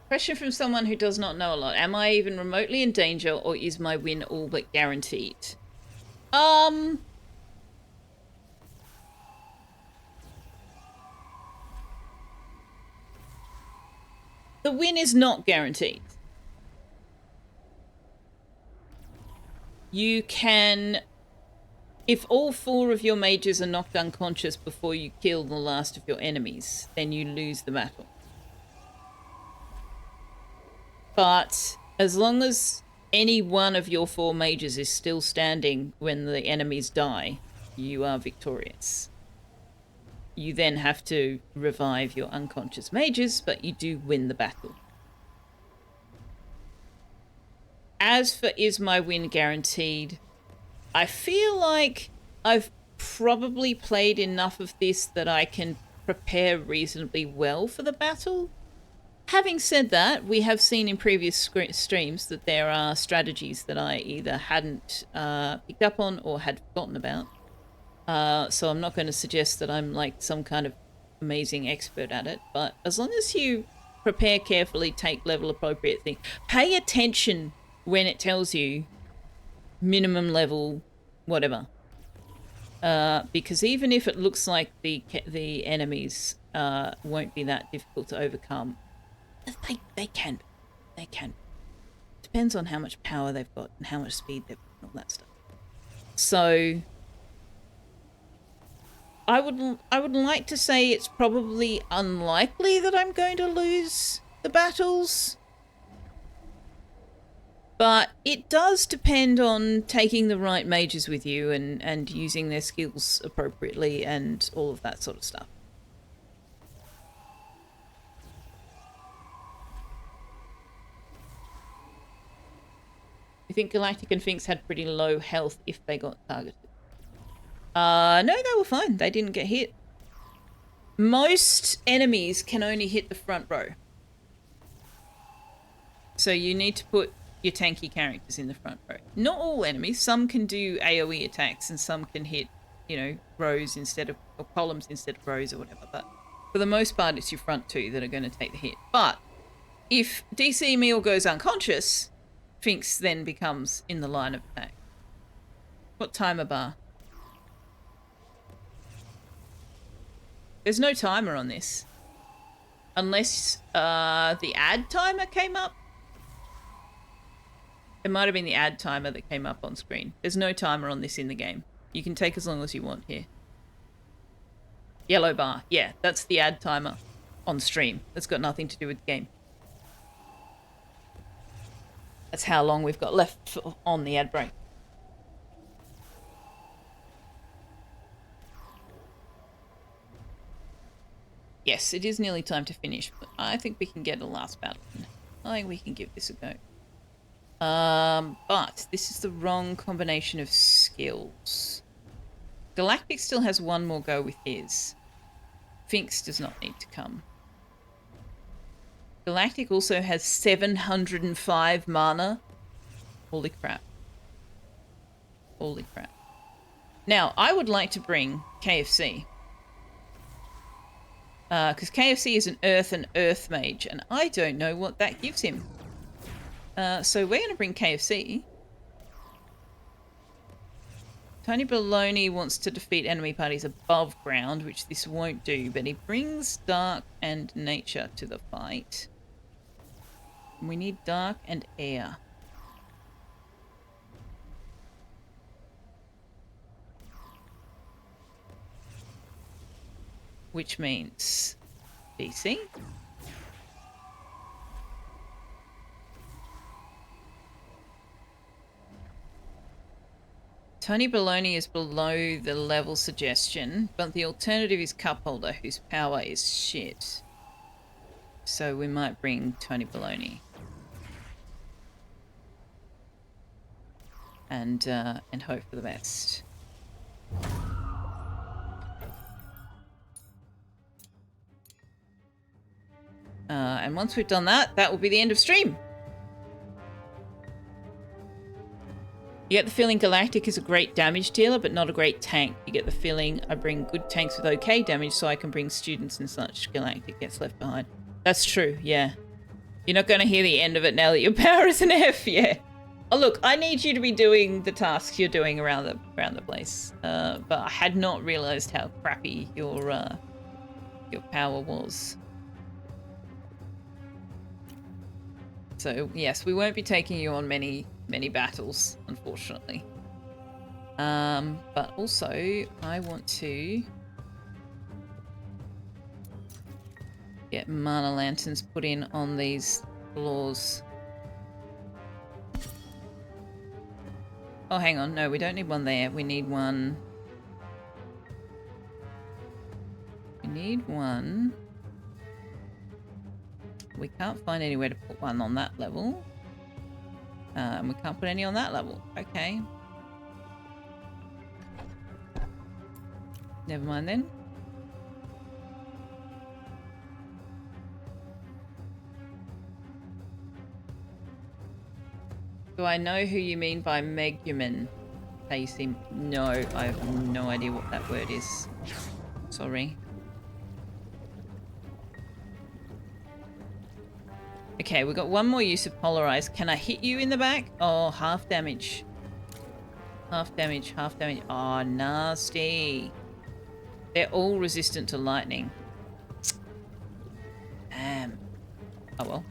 Question from someone who does not know a lot. Am I even remotely in danger, or is my win all but guaranteed? The win is not guaranteed. You can... If all 4 of your mages are knocked unconscious before you kill the last of your enemies, then you lose the battle. But as long as any one of your 4 mages is still standing when the enemies die, you are victorious. You then have to revive your unconscious mages, but you do win the battle. As for is my win guaranteed, I feel like I've probably played enough of this that I can prepare reasonably well for the battle. Having said that, we have seen in previous streams that there are strategies that I either hadn't picked up on or had forgotten about. So I'm not going to suggest that I'm like some kind of amazing expert at it, but as long as you prepare carefully, take level appropriate thing, pay attention when it tells you minimum level whatever. Because even if it looks like the enemies won't be that difficult to overcome, they can. They can. Depends on how much power they've got and how much speed they've got and all that stuff. So I would like to say it's probably unlikely that I'm going to lose the battles. But it does depend on taking the right mages with you and using their skills appropriately and all of that sort of stuff. You think Galactic and Finks had pretty low health if they got targeted? No, they were fine. They didn't get hit. Most enemies can only hit the front row. So you need to put your tanky characters in the front row. Not all enemies. Some can do AoE attacks and some can hit, you know, rows instead of, or columns instead of rows or whatever. But for the most part, it's your front two that are going to take the hit. But if DC Meal goes unconscious, Finks then becomes in the line of attack. What timer bar? There's no timer on this. Unless the add timer came up. It might have been the add timer that came up on screen. There's no timer on this in the game. You can take as long as you want here. Yellow bar. Yeah, that's the add timer on stream. That's got nothing to do with the game. That's how long we've got left on the ad break. Yes, it is nearly time to finish, but I think we can get a last battle. I think we can give this a go. But this is the wrong combination of skills. Galactic still has one more go with his. Finks does not need to come. Galactic also has 705 mana. Holy crap. Holy crap. Now, I would like to bring KFC. Because KFC is an earth mage, and I don't know what that gives him. So we're going to bring KFC. Tony Baloney wants to defeat enemy parties above ground, which this won't do, but he brings dark and nature to the fight. We need dark and air. Which means DC. Tony Baloney is below the level suggestion, but the alternative is Cup Holder, whose power is shit. So we might bring Tony Baloney. And hope for the best. And once we've done that, that will be the end of stream. You get the feeling Galactic is a great damage dealer, but not a great tank. You get the feeling I bring good tanks with okay damage, so I can bring students and such. Galactic gets left behind. That's true, yeah. You're not going to hear the end of it now that your power is an F, yeah. Oh, look, I need you to be doing the tasks you're doing around the place. But I had not realised how crappy your power was. So, yes, we won't be taking you on many battles, unfortunately. But also, I want to get mana lanterns put in on these floors. Oh, hang on. No, we don't need one there. We need one. We need one. We can't find anywhere to put one on that level. We can't put any on that level. Okay. Never mind then. Do I know who you mean by Megumin? Casey? No, I have no idea what that word is. Sorry. Okay, we've got one more use of Polarize. Can I hit you in the back? Oh, half damage. Half damage, half damage. Oh, nasty. They're all resistant to lightning. Damn. Oh well.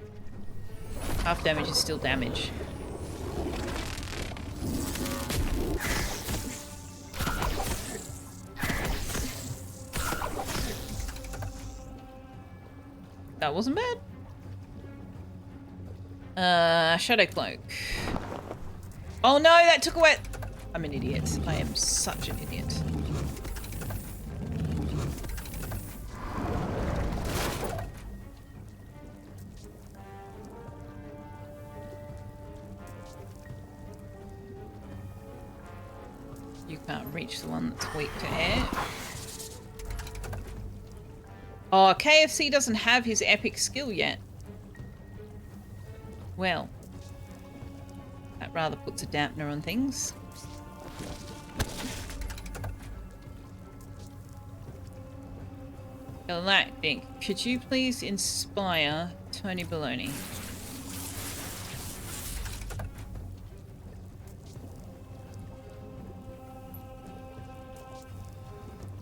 Half damage is still damage. That wasn't bad. Shadow Cloak. Oh no, that took away... I'm an idiot. I am such an idiot. You can't reach the one that's weak to air. Oh, KFC doesn't have his epic skill yet. Well, that rather puts a dampener on things. Galactic, could you please inspire Tony Baloney?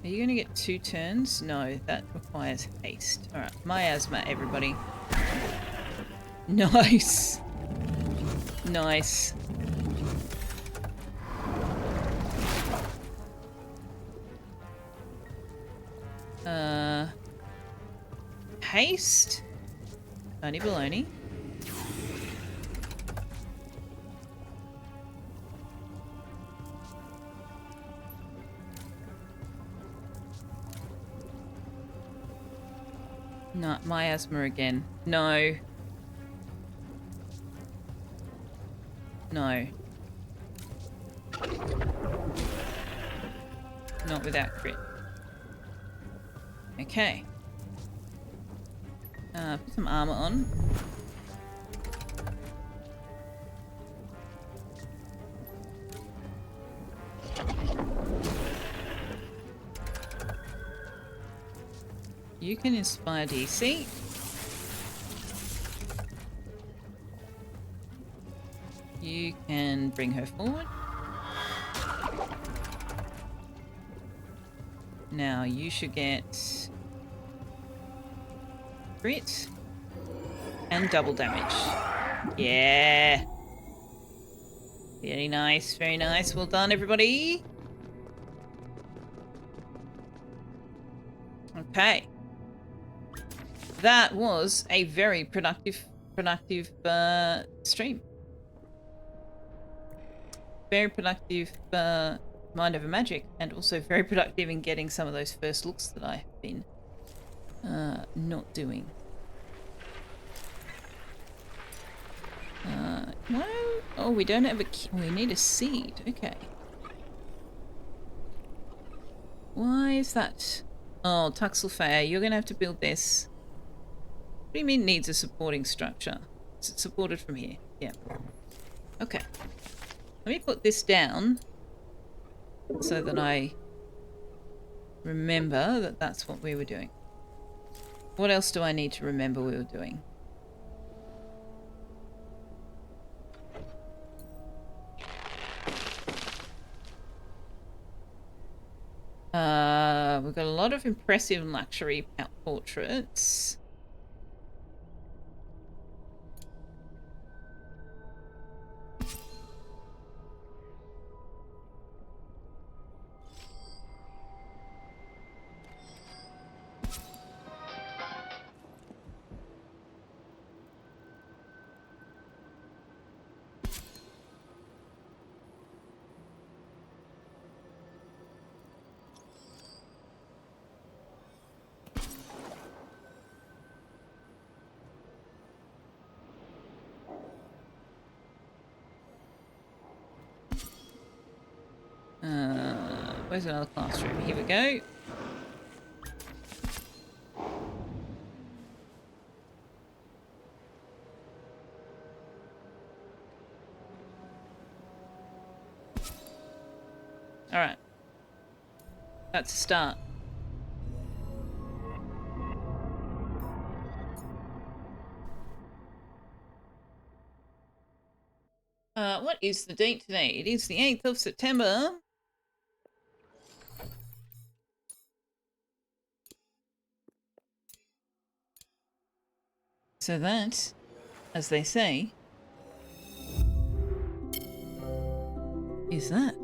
Are you going to get 2 turns? No, that requires haste. Alright, miasma, everybody. Nice. Nice. Haste. Tony Baloney. No, miasma again. No. No. Not without crit. Okay. Put some armor on. You can inspire DC. You can bring her forward. Now you should get crit and double damage. Yeah. Very nice, very nice. Well done, everybody. Okay. That was a very productive stream. Very productive Mind Over Magic, and also very productive in getting some of those first looks that I have been not doing. No? Oh, we don't have a key. We need a seed. Okay. Why is that? Oh, Selfeya, you're going to have to build this. What do you mean needs a supporting structure? Is it supported from here? Yeah. Okay. Let me put this down so that I remember that that's what we were doing. What else do I need to remember we were doing? We've got a lot of impressive luxury portraits. Where's another classroom? Here we go. Alright. That's a start. What is the date today? It is the 8th of September. So that, as they say, is that.